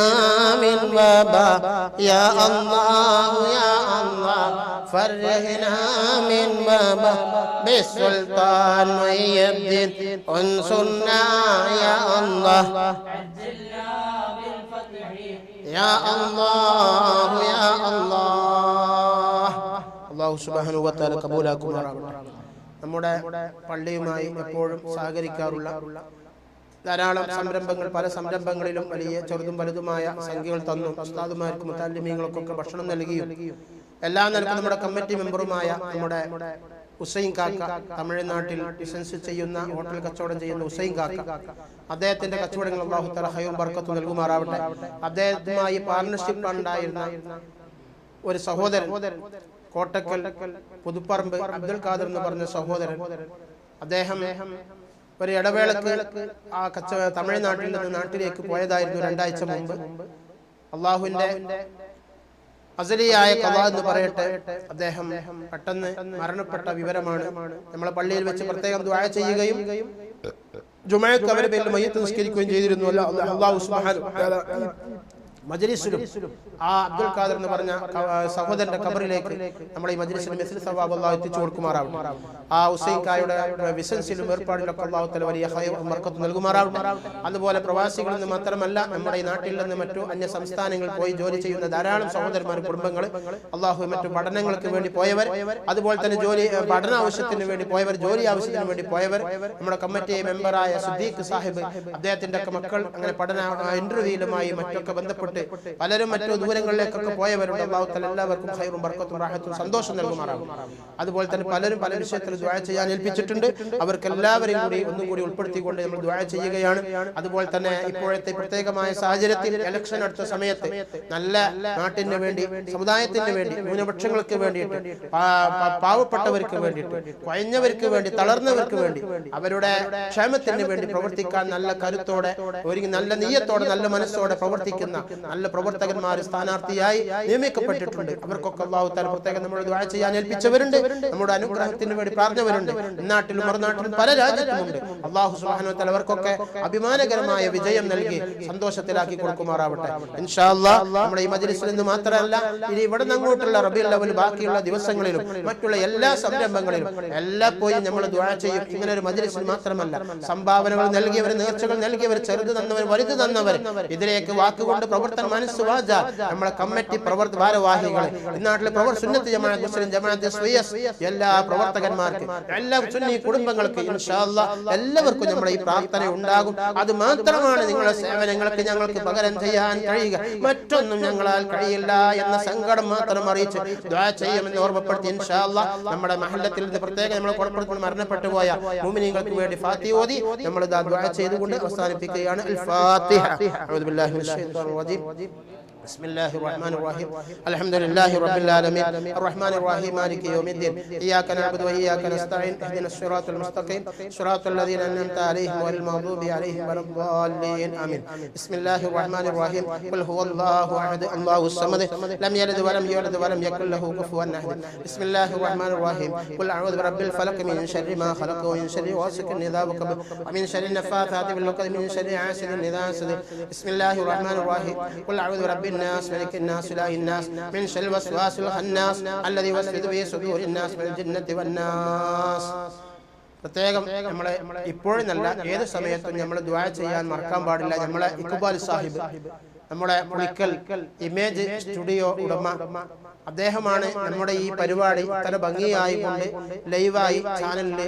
من بابا يا الله يا الله فرهنا من بابا بالسلطان محي الدين انصرنا يا الله يا الله يا الله അല്ലാഹു സുബ്ഹാനഹു വ തആല കബൂലാക്കുമാറാകട്ടെ. നമ്മുടെ പള്ളിയുമായി എപ്പോഴും സഹകരിക്കാറുള്ള ധാരാളം സംരംഭങ്ങൾ, പല സംരംഭങ്ങളിലും വലിയ ചെറുതും വലുതുമായ സംഖ്യകൾ തന്നു. ഉസ്താദുമാർക്കും മുതല്ലിമീങ്ങൾക്കൊക്കെ ഭക്ഷണം നൽകിയും എല്ലാ നിലക്കും നമ്മുടെ കമ്മിറ്റി മെമ്പറുമായ നമ്മുടെ ഹുസൈൻ കാക്ക, തമിഴ്നാട്ടിൽ ബിസിനസ് ചെയ്യുന്ന, ഹോട്ടൽ കച്ചവടം ചെയ്യുന്ന ഹുസൈൻ കാക്ക, അദ്ദേഹത്തിന്റെ കച്ചവടങ്ങൾ അല്ലാഹു തആല ഖൈറും ബർക്കത്തും നൽകുമാറാവട്ടെ. അദ്ദേഹവുമായി പാർട്ണർഷിപ്പ് ഉണ്ടായിരുന്ന ഒരു സഹോദരൻ, കോട്ടക്കൽ പുതുപ്പറമ്പ് അബ്ദുൽ ഖാദർ എന്ന് പറഞ്ഞ സഹോദരൻ, അദ്ദേഹം ഒരു ഇടവേളക്ക് ആ തമിഴ്നാട്ടിൽ നിന്ന് നാട്ടിലേക്ക് പോയതായിരുന്നു 2 ആഴ്ച മുമ്പ്. അള്ളാഹുവിന്റെ അസലിയായ ഖദാ എന്ന് പറയട്ടെ, അദ്ദേഹം പെട്ടെന്ന് മരണപ്പെട്ട വിവരമാണ്. നമ്മളെ പള്ളിയിൽ വെച്ച് പ്രത്യേകം ദുആ ചെയ്യുകയും ജുമഅക്ക് അവരുടെ പേരിൽ മയ്യിത്ത് നിസ്കരിക്കുകയും ചെയ്തിരുന്നു. അല്ലാഹു സുബ്ഹാനഹു വ തആല മജ്ലിസിലും ആ അബ്ദുൽ ഖാദർ എന്ന് പറഞ്ഞ സഹോദരന്റെ ഖബറിലേക്ക് നമ്മുടെ ഈ മജ്ലിസിൽ മിസ്ൽ സവാബ് അല്ലാഹു എത്തിച്ചു കൊടുക്കുമാറാവട്ടെ. ആ ഹുസൈൻ കായുടെ ബിസിനസ്സിലും ഏർപ്പാടിലൊക്കെ അല്ലാഹു തആല വലിയ ഖൈറും ബർക്കത്തും നൽകുമാറാവട്ടെ. അതുപോലെ പ്രവാസികളിൽ നിന്ന് മാത്രമല്ല, നമ്മുടെ ഈ നാട്ടിൽ നിന്ന് മറ്റു അന്യ സംസ്ഥാനങ്ങളിൽ പോയി ജോലി ചെയ്യുന്ന ധാരാളം സഹോദരന്മാർ, കുടുംബങ്ങൾ, അല്ലാഹു മറ്റു പഠനങ്ങൾക്ക് വേണ്ടി പോയവർ, അതുപോലെ തന്നെ പഠന ആവശ്യത്തിന് വേണ്ടി പോയവർ, ജോലി ആവശ്യത്തിന് വേണ്ടി പോയവർ, നമ്മുടെ കമ്മിറ്റി മെമ്പറായ സിദ്ദീഖ് സാഹിബ്, അദ്ദേഹത്തിന്റെ ഒക്കെ മക്കൾ അങ്ങനെ പഠന ഇന്റർവ്യൂലുമായി മറ്റൊക്കെ ബന്ധപ്പെട്ട് പലരും മറ്റു ദൂരങ്ങളിലേക്കൊക്കെ പോയവരുണ്ട്. അല്ലാഹു തആല എല്ലാവർക്കും ഖൈറും ബർക്കത്തും റാഹത്തും സന്തോഷം നൽകുമാറാവട്ടെ. അതുപോലെ തന്നെ പലരും പല വിഷയത്തിൽ ദുആ ചെയ്യാൻ ഏൽപ്പിച്ചിട്ടുണ്ട്. അവർക്ക് എല്ലാവരെയും കൂടി ഒന്നുകൂടി ഉൾപ്പെടുത്തിക്കൊണ്ട് നമ്മൾ ദുആ ചെയ്യുകയാണ്. അതുപോലെ തന്നെ ഇപ്പോഴത്തെ പ്രത്യേകമായ സാഹചര്യത്തിൽ ഇലക്ഷൻ അടുത്ത സമയത്ത് നല്ല നാട്ടിന് വേണ്ടി, സമുദായത്തിന് വേണ്ടി, ന്യൂനപക്ഷങ്ങൾക്ക് വേണ്ടിയിട്ട്, പാവപ്പെട്ടവർക്ക് വേണ്ടിയിട്ട്, കുഴഞ്ഞവർക്ക് വേണ്ടി, തളർന്നവർക്ക് വേണ്ടി, അവരുടെ ക്ഷേമത്തിന് വേണ്ടി പ്രവർത്തിക്കാൻ നല്ല കരുത്തോടെ, ഒരു നല്ല നീയത്തോടെ, നല്ല മനസ്സോടെ പ്രവർത്തിക്കുന്ന നല്ല പ്രവർത്തകന്മാർ സ്ഥാനാർത്ഥിയായി നിയമിക്കപ്പെട്ടിട്ടുണ്ട്. അവർക്കൊക്കെ അല്ലാഹു തആല പ്രത്യേകം നമ്മൾ ദുആ ചെയ്യാൻ ഏൽപ്പിച്ചവരുണ്ട്. നമ്മുടെ അനുഗ്രഹത്തിന് വേണ്ടി പ്രാർത്ഥിച്ചവരുണ്ട്. നാട്ടിലും മറുനാട്ടിലും പല രാജ്യത്തുമുണ്ട്. അല്ലാഹു സുബ്ഹാനഹു വ തആല അവർക്കൊക്കെ അഭിമാനകരമായ വിജയം നൽകി സന്തോഷത്തിലാക്കി കൊടുക്കുമാറാവട്ടെ. ഇൻഷാ അല്ലാഹ് നമ്മുടെ ഈ മജ്ലിസിൽ നിന്ന് മാത്രമല്ല, ഇനി ഇവിടെ നിന്ന് അങ്ങോട്ടുള്ള റബീഉൽ അവ്വൽ ബാക്കിയുള്ള ദിവസങ്ങളിലും മറ്റുള്ള എല്ലാ സംരംഭങ്ങളിലും എല്ലാപ്പോഴും നമ്മൾ ദുആ ചെയ്യും. ഇങ്ങനെ ഒരു മജ്ലിസിൽ മാത്രമല്ല, സംഭാവനകൾ നൽകിയവർ, നേർച്ചകൾ നൽകിയവർ, ചെറുത് തന്നവർ, വലുത് തന്നവർ, ഇതിലേക്ക് വാക്കുകൊണ്ട് പ്രവർത്തനം, മനസ്സ്, വാച, നമ്മുടെ കമ്മിറ്റി ഭാരവാഹികൾ, നാട്ടിലെ സുന്നത്ത് ജമാഅത്ത്, മുസ്ലിം ജമാഅത്ത്, സ്വയസ് എല്ലാ പ്രവർത്തകന്മാർക്ക്, എല്ലാ സുന്നി കുടുംബങ്ങൾക്ക് ഇൻഷാ അല്ലാഹ് എല്ലാവർക്കും നമ്മുടെ ഈ പ്രാർത്ഥന ഉണ്ടാകും. അത് മാത്രമാണ് നിങ്ങളുടെ സേവനങ്ങൾക്ക് ഞങ്ങൾക്ക് പകരം ചെയ്യാൻ കഴിയുക. മറ്റൊന്നും ഞങ്ങളാൽ കഴിയില്ല എന്ന സങ്കടം മാത്രം അറിയിച്ച് ദുആ ചെയ്യുമെന്ന് ഓർമ്മപ്പെടുത്തി ഇൻഷാ അല്ലാഹ് നമ്മുടെ മഹല്ലത്തിൽ നിന്ന് പ്രത്യേകം നമ്മൾ കൊടുക്കുന്ന മരണപ്പെട്ടു പോയ മുഅ്മിനീങ്ങൾക്ക് വേണ്ടി ഫാത്തിഹ ഓതി നമ്മൾ ദുആ ചെയ്തുകൊണ്ട് അവസാനിപ്പിക്കുകയാണ്. അൽ ഫാത്തിഹ. അഊദു ബില്ലാഹി മിനശ് ശൈത്വാനിർ റജീം. بسم الله الرحمن الرحيم. الحمد لله رب العالمين الرحمن الرحيم مالك يوم الدين إياك نعبد وإياك نستعين اهدنا الصراط المستقيم صراط الذين أنعمت عليهم غير المغضوب عليهم ولا الضالين آمين. بسم الله الرحمن الرحيم. قل هو الله أحد الله الصمد لم يلد ولم يولد ولم يكن له كفوا أحد. بسم الله الرحمن الرحيم. قل أعوذ برب الفلق من شر ما خلق ومن شر غاسق إذا وقب ومن شر النفاثات في العقد من شر حاسد إذا حسد. بسم الله الرحمن الرحيم. قل أعوذ برب الناس ملك الناس إله الناس من شر الوسواس الخناس الذي يوسوس في صدور الناس من الجنة والناس. പ്രത്യേകം നമ്മളെ ഇപ്പോഴും നല്ല ഏത് സമയത്തും നമ്മൾ ദുആ ചെയ്യാൻ മറക്കാൻ പാടില്ല. നമ്മളെ ഇഖ്ബാൽ സാഹിബ്, നമ്മുടെ പുളിക്കൽ ഇമേജ് സ്റ്റുഡിയോ ഉടമ, അദ്ദേഹമാണ് നമ്മുടെ ഈ പരിപാടി ഇത്ര ഭംഗിയായി കൊണ്ട് ലൈവായി ചാനലിൽ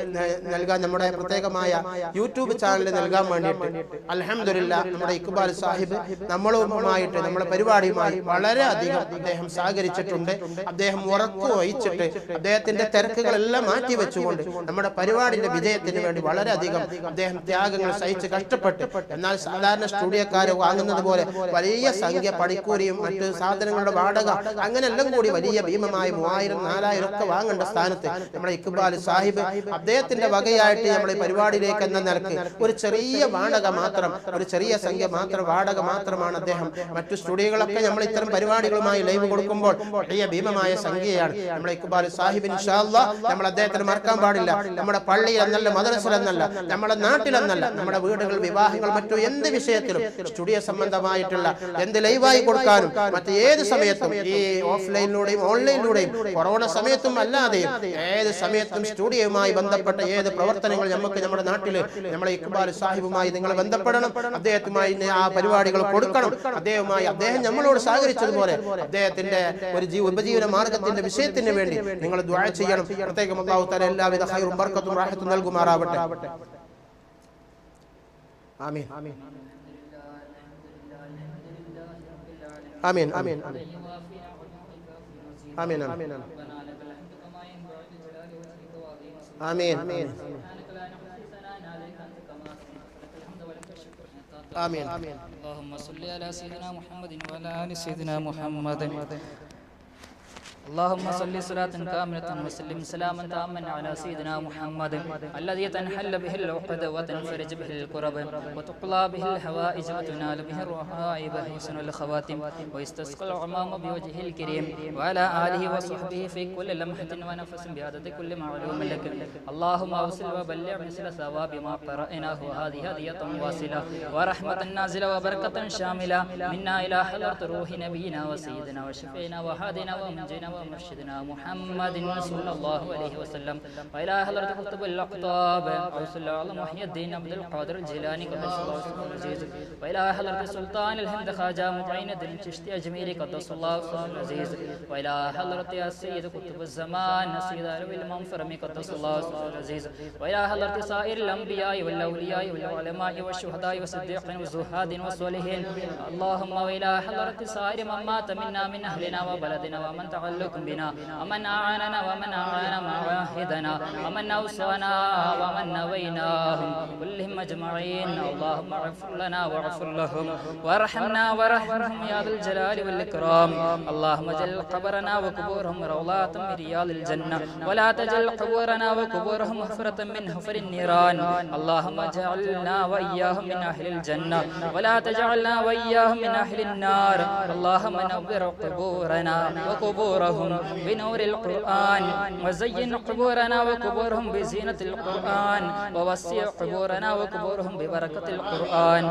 നൽകാൻ, നമ്മുടെ പ്രത്യേകമായ യൂട്യൂബ് ചാനലിൽ നൽകാൻ വേണ്ടിയിട്ട് അൽഹംദുലില്ലാഹ് നമ്മുടെ ഇഖ്ബാൽ സാഹിബ് നമ്മളുമായിട്ട്, നമ്മുടെ പരിപാടിയുമായി വളരെയധികം അദ്ദേഹം സഹകരിച്ചിട്ടുണ്ട്. അദ്ദേഹം ഉറക്കു വഹിച്ചിട്ട് അദ്ദേഹത്തിന്റെ തിരക്കുകളെല്ലാം മാറ്റി വെച്ചുകൊണ്ട് നമ്മുടെ പരിപാടിയുടെ വിജയത്തിന് വേണ്ടി വളരെയധികം അദ്ദേഹം ത്യാഗങ്ങൾ സഹിച്ച് കഷ്ടപ്പെട്ട്, എന്നാൽ സാധാരണ സ്റ്റുഡിയോക്കാർ വാങ്ങുന്നത് പോലെ വലിയ സംഖ്യ പണിക്കൂലിയും മറ്റു സാധനങ്ങളുടെ വാടക അങ്ങനെല്ലാം കൂടി വലിയ ഭീമമായ 3000-4000 ഒക്കെ വാങ്ങേണ്ട സ്ഥാനത്ത് നമ്മുടെ ഇഖ്ബാൽ സാഹിബ് അദ്ദേഹത്തിന്റെ വകയായിട്ട് നമ്മുടെ പരിപാടിയിലേക്ക് എന്ന നിലക്ക് ഒരു ചെറിയ വാടക മാത്രം, ഒരു ചെറിയ സംഖ്യ മാത്രം വാടക മാത്രമാണ് അദ്ദേഹം. മറ്റു സ്റ്റുഡിയോകളൊക്കെ നമ്മൾ ഇത്തരം പരിപാടികളുമായി ലൈവ് കൊടുക്കുമ്പോൾ വലിയ ഭീമമായ സംഖ്യയാണ്. നമ്മുടെ ഇഖ്ബാൽ സാഹിബ് ഇൻഷാ അല്ലാഹ് നമ്മൾ അദ്ദേഹത്തിന് മറക്കാൻ പാടില്ല. നമ്മുടെ പള്ളിയിൽ എന്നല്ല, മദ്രസയിൽ എന്നല്ല, നമ്മുടെ നാട്ടിലെന്നല്ല, നമ്മുടെ വീടുകൾ, വിവാഹങ്ങൾ, മറ്റു എന്ത് വിഷയത്തിലും സ്റ്റുഡിയോ സംബന്ധമായിട്ടുള്ള എന്ത് ലൈവായി കൊടുക്കാനും മറ്റ് ഏത് സമയത്തും ഈ ഓഫ്ലൈനിലൂടെയും ഓൺലൈനിലൂടെയും കൊറോണ സമയത്തും അല്ലാതെയും ഏത് സമയത്തും സ്റ്റുഡിയോയുമായി ബന്ധപ്പെട്ട ഏത് പ്രവർത്തനങ്ങൾ നമുക്ക് നമ്മുടെ നാട്ടിൽ നമ്മളെ ഇഖ്ബാൽ സാഹിബുമായി നിങ്ങൾ ബന്ധപ്പെടണം. അദ്ദേഹത്തുമായി ആ പരിപാടികൾ കൊടുക്കണം. അദ്ദേഹം നമ്മളോട് സഹകരിച്ചതുപോലെ അദ്ദേഹത്തിന്റെ ഒരു ഉപജീവന മാർഗത്തിന്റെ വിഷയത്തിന് വേണ്ടി നിങ്ങൾ ദുആ ചെയ്യണം. പ്രത്യേകം അല്ലാഹു തആല എല്ലാവിധ ഖൈറും ബർക്കത്തും റാഹത്തും നൽകുമാറാവട്ടെ. آمين آمين آمين آمين آمين آمين آمين آمين اللهم صل على سيدنا محمد وعلى آل سيدنا محمد. اللهم صل صلاة كاملة وسلم سلاما تاما على سيدنا محمد الذي تنحل به العقد وتنفرج به الكرب وتقضى به الحوائج وتنال به الرحائب وحسن الخواتم ويستسقى الغمام بوجهه الكريم وعلى آله وصحبه في كل لمحة ونفس بعدد كل معلوم لك. اللهم أوصل وبلغ مثل ثواب ما قرأناه وهذه هدية واصلة ورحمة نازلة وبركة شاملة منا إلى حضرة روح نبينا وسيدنا وشفينا وهادنا ومنجينا ومرشدنا محمد صلى الله عليه وسلم وإلى حضرة قطب الأقطاب غوث الأعظم محي الدين عبد القادر الجيلاني قدس الله سره العزيز وإلى حضرة سلطان الهند خواجة معين الدين الچشتي أجميري قدس الله سره العزيز وإلى حضرة السيد قطب الزمان السيد علوي المنفرمي قدس الله سره العزيز وإلى حضرة سائر الأنبياء والأولياء والعلماء والشهداء والصديقين والزهاد والصالحين. اللهم وإلى حضرة سائر من مات منا من أهلنا وبلدنا ومن تعلق بنا ومن أعاننا ومن أعان معاهدنا ومن أوصانا ومن نويناهم كلهم أجمعين. اللهم اغفر لنا واغفر لهم وارحمنا وارحمهم يا ذا الجلال والإكرام. اللهم اجعل قبرنا وقبورهم روضات من رياض الجنة ولا تجعل قبورنا وقبورهم حفرة من حفر النيران. اللهم اجعلنا وإياهم من أهل الجنة ولا تجعلنا وإياهم من أهل النار. اللهم نور قبورنا وقبورهم بنور القرآن وزين قبورنا وقبورهم بزينة القرآن ووسع قبورنا وقبورهم ببركة القرآن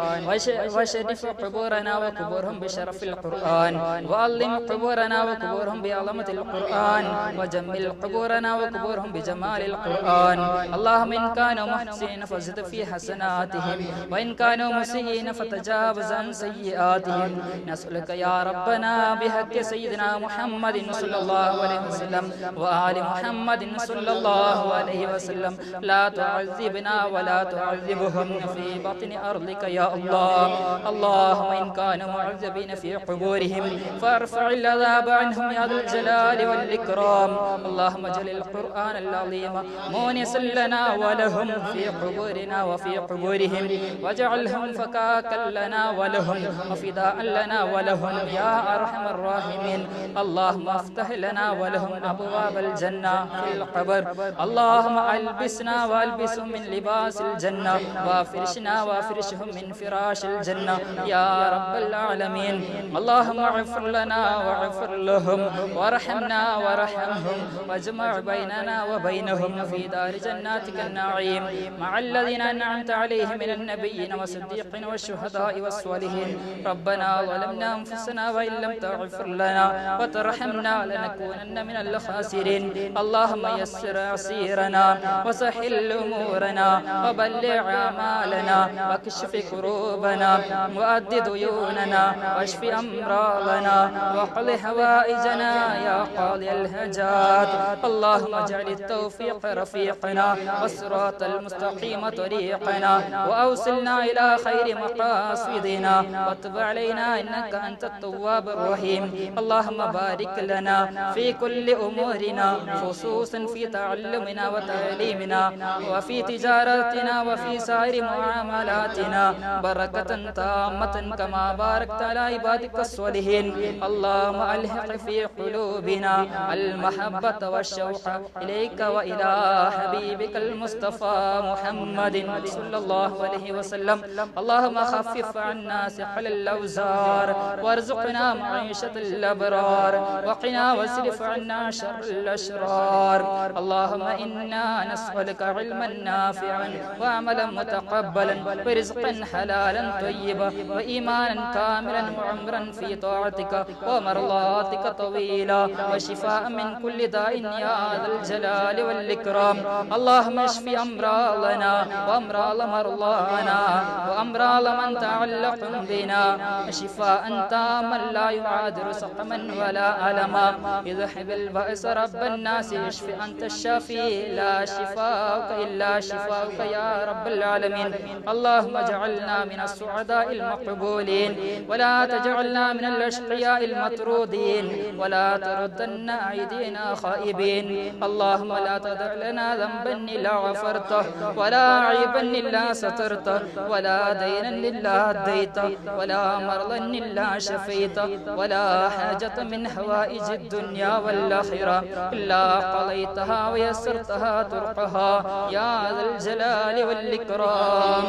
وشرف قبورنا وقبورهم بشرف القرآن وعظم قبورنا وقبورهم بعظمة القرآن وجمل قبورنا وقبورهم بجمال القرآن. اللهم إن كانوا محسنين فزد في حسناتهم وإن كانوا مسيئين فتجاوز عن سيئاتهم. نسألك يا ربنا بحق سيدنا محمد صلى الله عليه وسلم وآل محمد صلى الله عليه وسلم لا تعذبنا ولا تعذبهم في بطن أرضك يا الله. اللهم إن كانوا معذبين في قبورهم فارفع العذاب عنهم يا ذا الجلال والإكرام. اللهم اجعل القرآن العظيم مونسا لنا ولهم في قبورنا وفي قبورهم واجعلهم فكاكا لنا ولهم وفداء لنا ولهم يا أرحم الراحمين. اللهم افتح لنا ولهم أبواب الجنة في القبر. اللهم ألبسنا وألبسهم من لباس الجنة وافرشنا وافرشهم من فراش الجنة يا رب العالمين. اللهم اغفر لنا واغفر لهم وارحمنا وارحمهم واجمع بيننا وبينهم في دار جناتك النعيم مع الذين أنعمت عليهم من النبيين والصديقين والشهداء والصالحين. ربنا ظلمنا أنفسنا وإن لم تغفر لنا وترحمنا لنكونن من الخاسرين. اللهم يسر عسيرنا وسهل أمورنا وبلغ أعمالنا واكشف كروبنا وأد ديوننا واشف أمراضنا وقض حوائجنا يا قاضي الحاجات. اللهم اجعل التوفيق رفيقنا والصراط المستقيم طريقنا وأوصلنا إلى خير مقاصدنا وتب علينا إنك أنت التواب الرحيم. اللهم بارك لنا في كل أمورنا خصوصا في تعلمنا وتعليمنا وفي تجارتنا وفي سائر معاملاتنا بركة تامة كما باركت على عبادك الصالحين. اللهم ألحق في قلوبنا المحبة والشوق إليك وإلى حبيبك المصطفى محمد صلى الله عليه وسلم. اللهم خفف عنا ثقل الأوزار وارزقنا معيشة الأبرار وقنا واصرف عنا شر الأشرار. اللهم إنا نسألك علما نافعا وعملا متقبلا ورزقا حلالا طيبا وإيمانا كاملا وعمرا في طاعتك ومرضاتك طويلا وشفاء من كل داء يا ذا الجلال والإكرام. اللهم اشف أمراضنا وأمراض مرضانا وأمراض من تعلق بنا شفاء تاما لا يعادل سقما ولا ألما اذهب البأس رب الناس اشف أنت الشافي لا شفاءك إلا شفاءك يا رب العالمين. اللهم اجعلنا من السعداء المقبولين ولا تجعلنا من الأشقياء المطرودين ولا تردن أيدينا خائبين. اللهم لا تدع لنا ذنبا إلا غفرته ولا عيبا إلا سترته ولا دينا إلا أديته ولا مرضا إلا شفيته ولا حاجة من حوائج الدنيا والآخرة إلا قضيتها ويسرتها طرقها يا ذا الجلال والإكرام.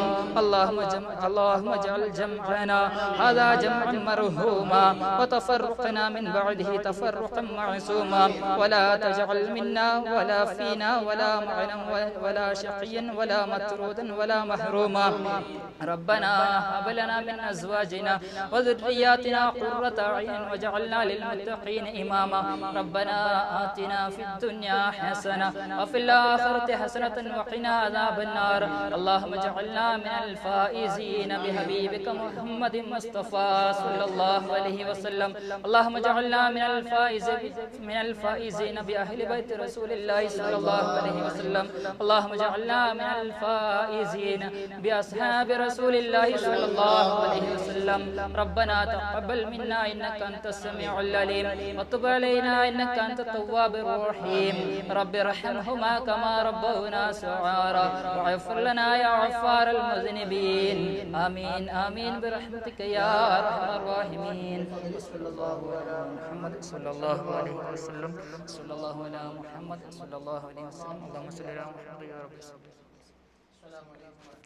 اللهم اجعل جمعنا هذا جمعا مرحوما وتفرقنا من بعده تفرقا معصوما ولا تجعل منا ولا فينا ولا معنا ولا شقيا ولا مطرودا ولا محروما. ربنا هب لنا من أزواجنا وذرياتنا قرة أعين واجعلنا للمتقين إماما. ربنا آتنا في الدنيا حسنة وفي الآخرة حسنة وقنا عذاب النار. اللهم اجعلنا من الفائزين بحبيبك محمد مصطفى صلى الله عليه وسلم. اللهم اجعلنا من الفائزين بأهل بيت رسول الله صلى الله عليه وسلم. اللهم اجعلنا من الفائزين بأصحاب رسول الله صلى الله عليه وسلم. ربنا تقبل منا إنك أنت السميع العليم وتب علينا إنك أنت التواب الرحيم. رب ارحمهما كما ربونا صغارا واغفر لنا يا غفار المذنبين. آمين آمين برحمتك يا أرحم الراحمين. صلى الله على محمد صلى الله عليه وسلم. صلى الله على محمد صلى الله عليه وسلم. اللهم صل على محمد يا رب. السلام عليكم.